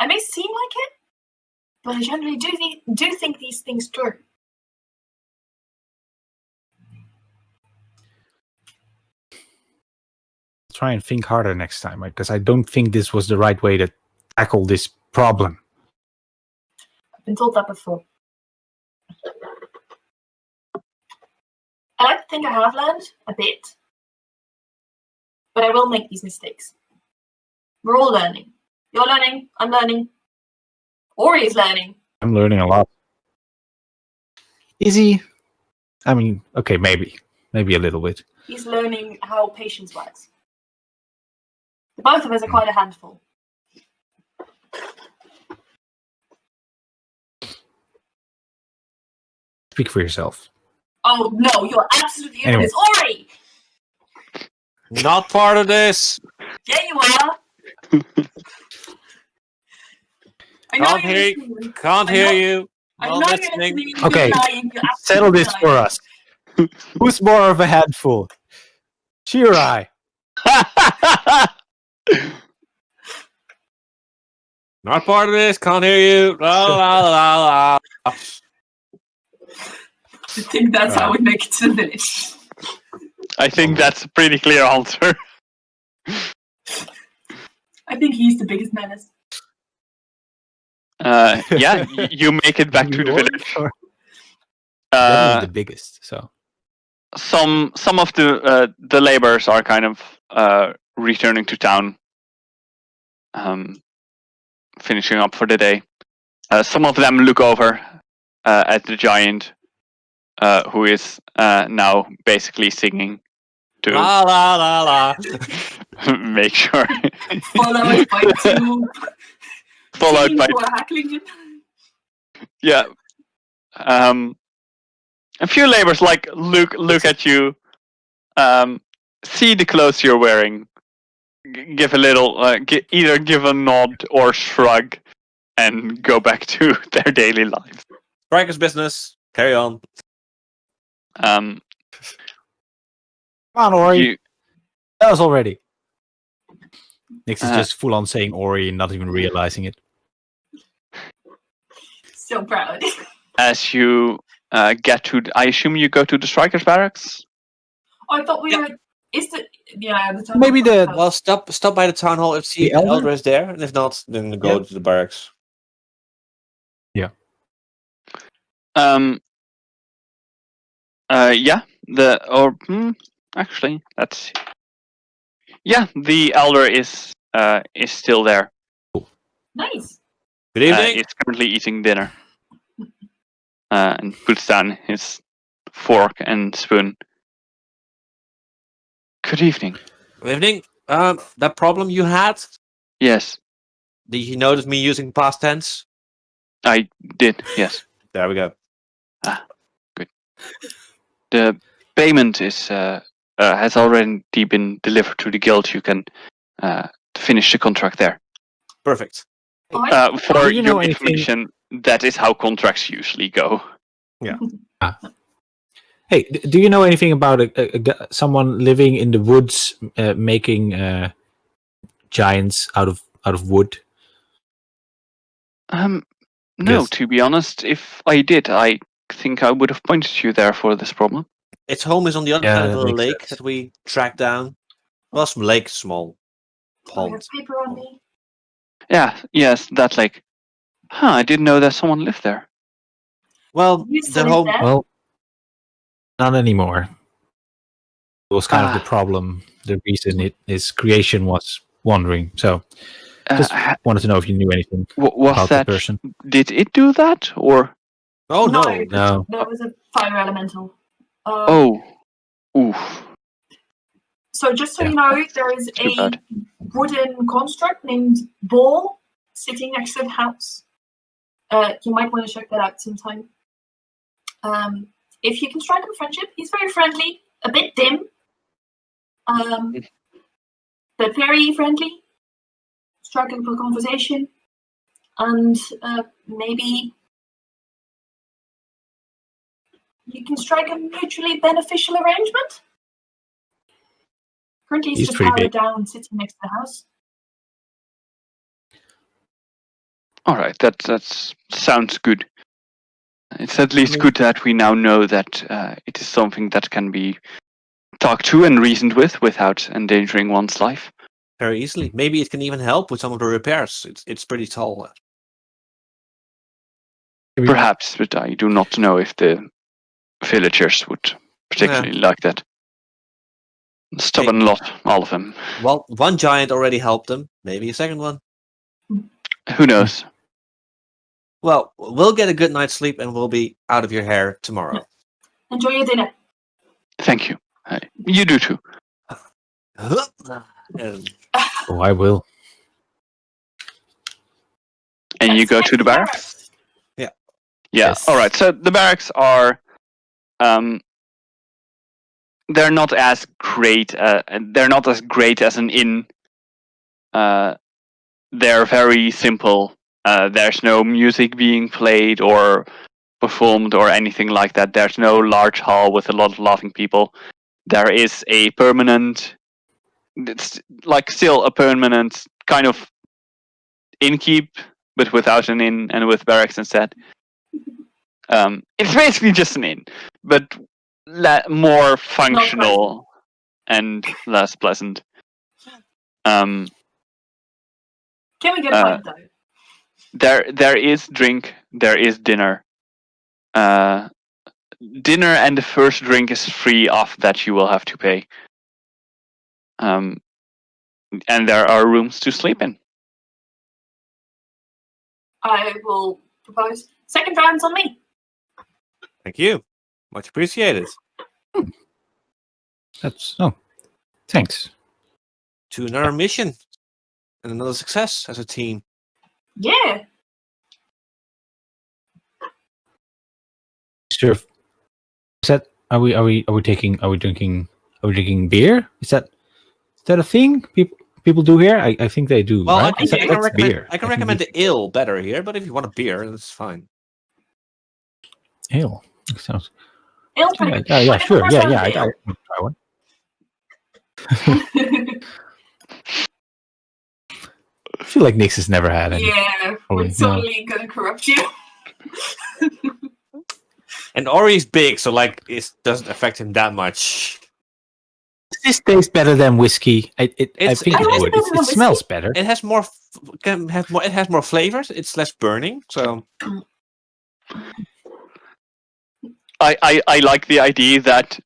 may seem like it, but I generally do think these things through. Try and think harder next time, because I don't think this was the right way to tackle this problem. I've been told that before. I like to think I have learned a bit, but I will make these mistakes. We're all learning. You're learning, I'm learning, Ori is learning. I'm learning a lot. Is he? I mean, okay, maybe a little bit. He's learning how patience works. The both of us are quite a handful. Speak for yourself. Oh no, you're absolutely Anyway. this. Ori! Not part of this. Yeah, you are. I know Can't you're hear listening. Can't I hear know- you. I Not know you're listening. listening. You're Okay, lying. You're Settle absolutely this for lying. us. Who's more of a handful? She or I? Not part of this. Can't hear you. La la la la. I think that's how we make it to the village. I think that's a pretty clear answer. I think he's the biggest menace. Yeah, you make it back to the village. Definitely the biggest. So Some of the laborers are kind of returning to town, finishing up for the day. Some of them look over at the giant, who is now basically singing to La la la la. make sure. Followed by two Followed teens by who are heckling him. yeah. A few laborers like look at you, see the clothes you're wearing, give a little, either give a nod or shrug, and go back to their daily lives. Striker's business. Carry on. Um, come on, Ori. you, That was already. Nix is Uh, just full on saying Ori and not even realizing it. So proud. as you get to, I assume you go to the strikers barracks. I thought we Yeah. were. Is the town Maybe the- Well, stop by the town hall and see The if the elder? elder is there, and if not, then go to the barracks. Yeah. Actually, that's. Yeah, the elder is still there. Nice. Good evening. Is currently eating dinner. And puts down his fork and spoon. Good evening. Good evening. That problem you had? Yes, Did you notice me using past tense? I did. Yes. There we go. The payment is has already been delivered to the guild. You can finish the contract there. Perfect. For Do you know your anything- information, that is how contracts usually go. Hey, do you know anything about someone living in the woods making giants out of wood? No, Yes. to be honest, if I did, I think I would have pointed you there for this problem. Its home is on the other Yeah, side of that the makes lake sense. that we tracked down. Well, some lake, small I have pond. paper on me. Yeah, yes, that lake. Huh, I didn't know that someone lived there. Well, You the still live home. there? Well, not anymore. It was kind of the Ah. problem. The reason his creation was wandering. So just wanted to know if you knew anything Was about the that? person. Did it do that, or? Oh no. No. That was a fire elemental. Oh, oof. So just so Yeah. you know, there is Too a bad. wooden construct named Ball sitting next to the house. You might want to check that out sometime. If you can strike him friendship, he's very friendly, a bit dim, but very friendly. Strike up a conversation, and maybe you can strike a mutually beneficial arrangement. Currently, he's He's just pretty powered big. down, sitting next to the house. All right, that sounds good. It's at least good that we now know that it is something that can be talked to and reasoned with without endangering one's life. Very easily. Maybe it can even help with some of the repairs. It's pretty tall. Perhaps, but I do not know if the villagers would particularly like that. Stubborn lot, all of them. Well, one giant already helped them. Maybe a second one. Who knows? Well, we'll get a good night's sleep and we'll be out of your hair tomorrow. Enjoy your dinner. Thank you. You do too. And Oh, I will. And you Let's go get to the barracks? Yeah. Yeah. Yes. All right. So the barracks are, they're not as great. They're not as great as an inn. They're very simple. There's no music being played or performed or anything like that. There's no large hall with a lot of laughing people. There is a permanent, it's like still a permanent kind of innkeep, but without an inn and with barracks instead. It's basically just an inn, but more functional and less pleasant. Can we get a pint though? There is drink, there is dinner. Dinner and the first drink is free. Off that you will have to pay. And there are rooms to sleep in. I will propose second rounds on me. Thank you. Much appreciated. Thanks. To another mission and another success as a team. Yeah. Sure. Is that are we drinking beer? Is that a thing people do here? I think they do. Well, right? I can recommend beer. I can recommend the ale better here, but if you want a beer, that's fine. Ale. Sounds. Ale's pretty good. Yeah, sure. First Yeah, round yeah. of ale. I'll try one. I feel like Nix has never had any. Yeah, we're totally gonna corrupt you. And Ori's big, so like it doesn't affect him that much. Does this taste better than whiskey? I think it would. It smells better. It has more. It has more flavors. It's less burning. So I like the idea that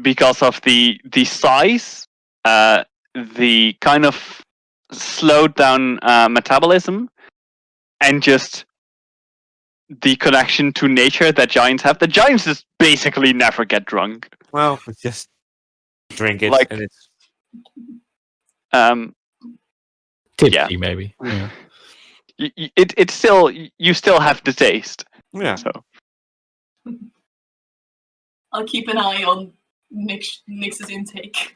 because of the size, the kind of slowed down metabolism, and just the connection to nature that giants have. The giants just basically never get drunk. Well, just drink it, Like, and it's tipsy, maybe. Yeah. It's still, you still have the taste. Yeah. So I'll keep an eye on Nix's intake.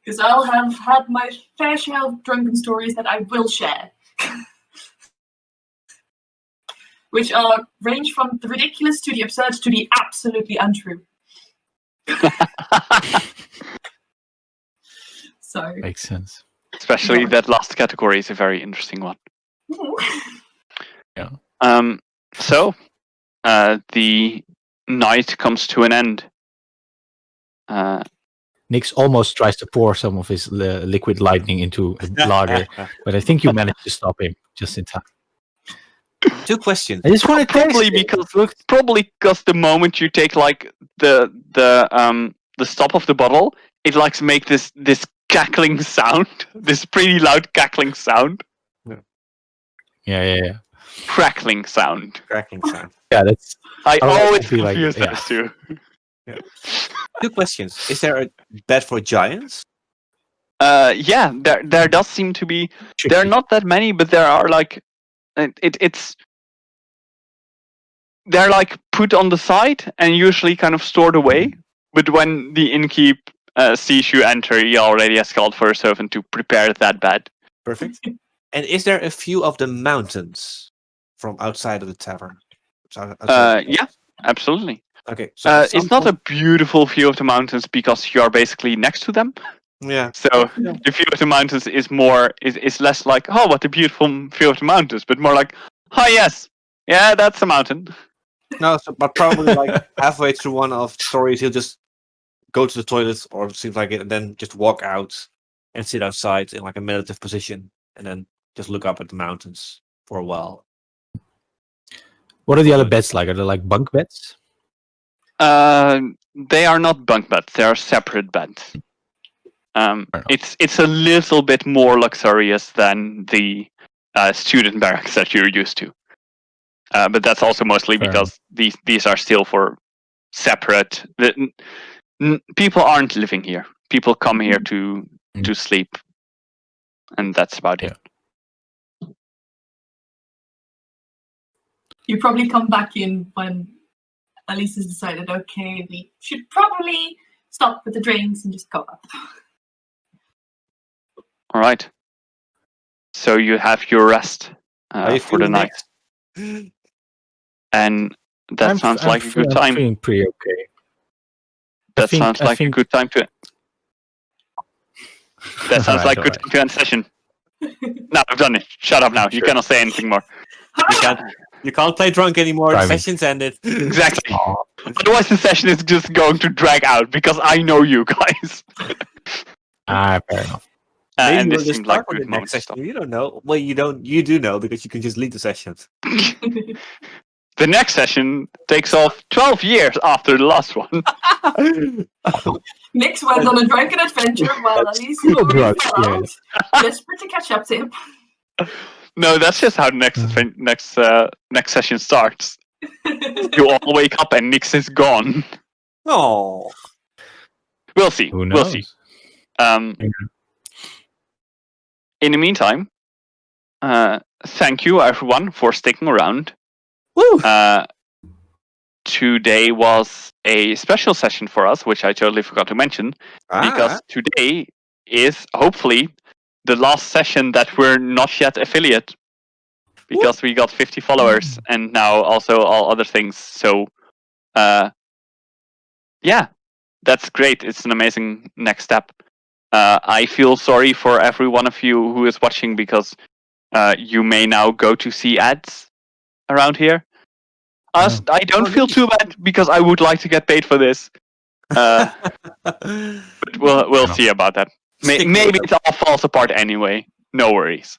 Because I'll have had my fair share of drunken stories that I will share. Which range from the ridiculous to the absurd to the absolutely untrue. So Makes sense. Especially that last category is a very interesting one. Yeah. So the night comes to an end. Nix almost tries to pour some of his liquid lightning into a lager, but I think you managed to stop him just in time. 2 questions. I just want to Probably because the moment you take like the stop of the bottle, it likes to make this cackling sound, this pretty loud cackling sound. Yeah. Crackling sound. Cracking sound. Yeah, that's. I always feel confuse like, those two. Yeah. 2 questions. Is there a bed for giants? Yeah, there does seem to be. There are not that many, but there are like it's they're like put on the side and usually kind of stored away. But when the innkeep sees you enter, he already has called for a servant to prepare that bed. Perfect. And is there a view of the mountains from outside of the tavern? Yeah, absolutely. Okay. So it's not a beautiful view of the mountains because you are basically next to them. Yeah. So the view of the mountains is less like, oh, what a beautiful view of the mountains, but more like, oh yes, yeah, that's a mountain. No, but probably like halfway through one of the stories, he'll just go to the toilet or seems like it, and then just walk out and sit outside in like a meditative position, and then just look up at the mountains for a while. What are the other beds like? Are they like bunk beds? They are not bunk beds; they are separate beds. It's a little bit more luxurious than the student barracks that you're used to. But that's also mostly because these are still for separate. People aren't living here. People come here to sleep, and that's about it. You probably come back in when Alice has decided, okay, we should probably stop with the drinks and just go up. All right. So you have your rest for the night. And that sounds like a good I'm time. feeling pretty okay. That sounds like a good time to. That sounds like a good time to end session. No, I've done it. Shut up now. You cannot say anything more. You can't play drunk anymore. The Driving. session's ended. Exactly. Otherwise, the session is just going to drag out because I know you guys. Fair enough. Maybe And we'll this just seemed like start on good the moment next to session. You don't know. Well, you don't. You do know because you can just lead the sessions. The next session takes off 12 years after the last one. Nix went on a drunken adventure while Alicia still already drunk, fell yeah. out, desperate to catch up to him. No, that's just how the next session starts. You all wake up and Nix is gone. Oh, We'll see. Who We'll knows? see. In the meantime, thank you everyone for sticking around. woo! Today was a special session for us, which I totally forgot to mention, because today is hopefully the last session that we're not yet affiliate, because we got 50 followers and now also all other things. So, yeah, that's great. It's an amazing next step. I feel sorry for every one of you who is watching because you may now go to see ads around here. I don't feel too bad because I would like to get paid for this. But we'll see about that. Maybe it all falls apart anyway. No worries.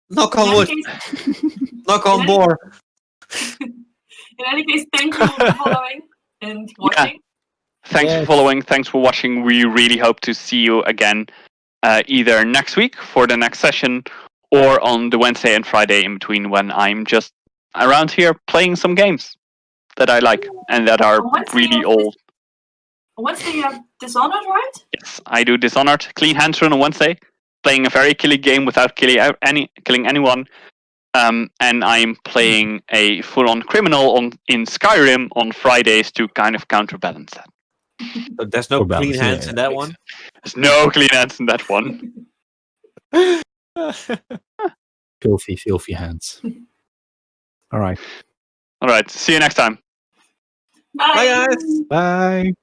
Knock on wood. Knock on board. In any case, thank you for following and watching. Thanks for following. Thanks for watching. We really hope to see you again either next week for the next session or on the Wednesday and Friday in between when I'm just around here playing some games that I like and that are really old. On Wednesday you have Dishonored, right? Yes, I do Dishonored. Clean Hands Run on Wednesday. Playing a very killy game without killing anyone. And I'm playing a full-on criminal in Skyrim on Fridays to kind of counterbalance that. So there's no clean hands in that one? There's no clean hands in that one. Filthy hands. All right. See you next time. Bye. Bye, guys. Bye.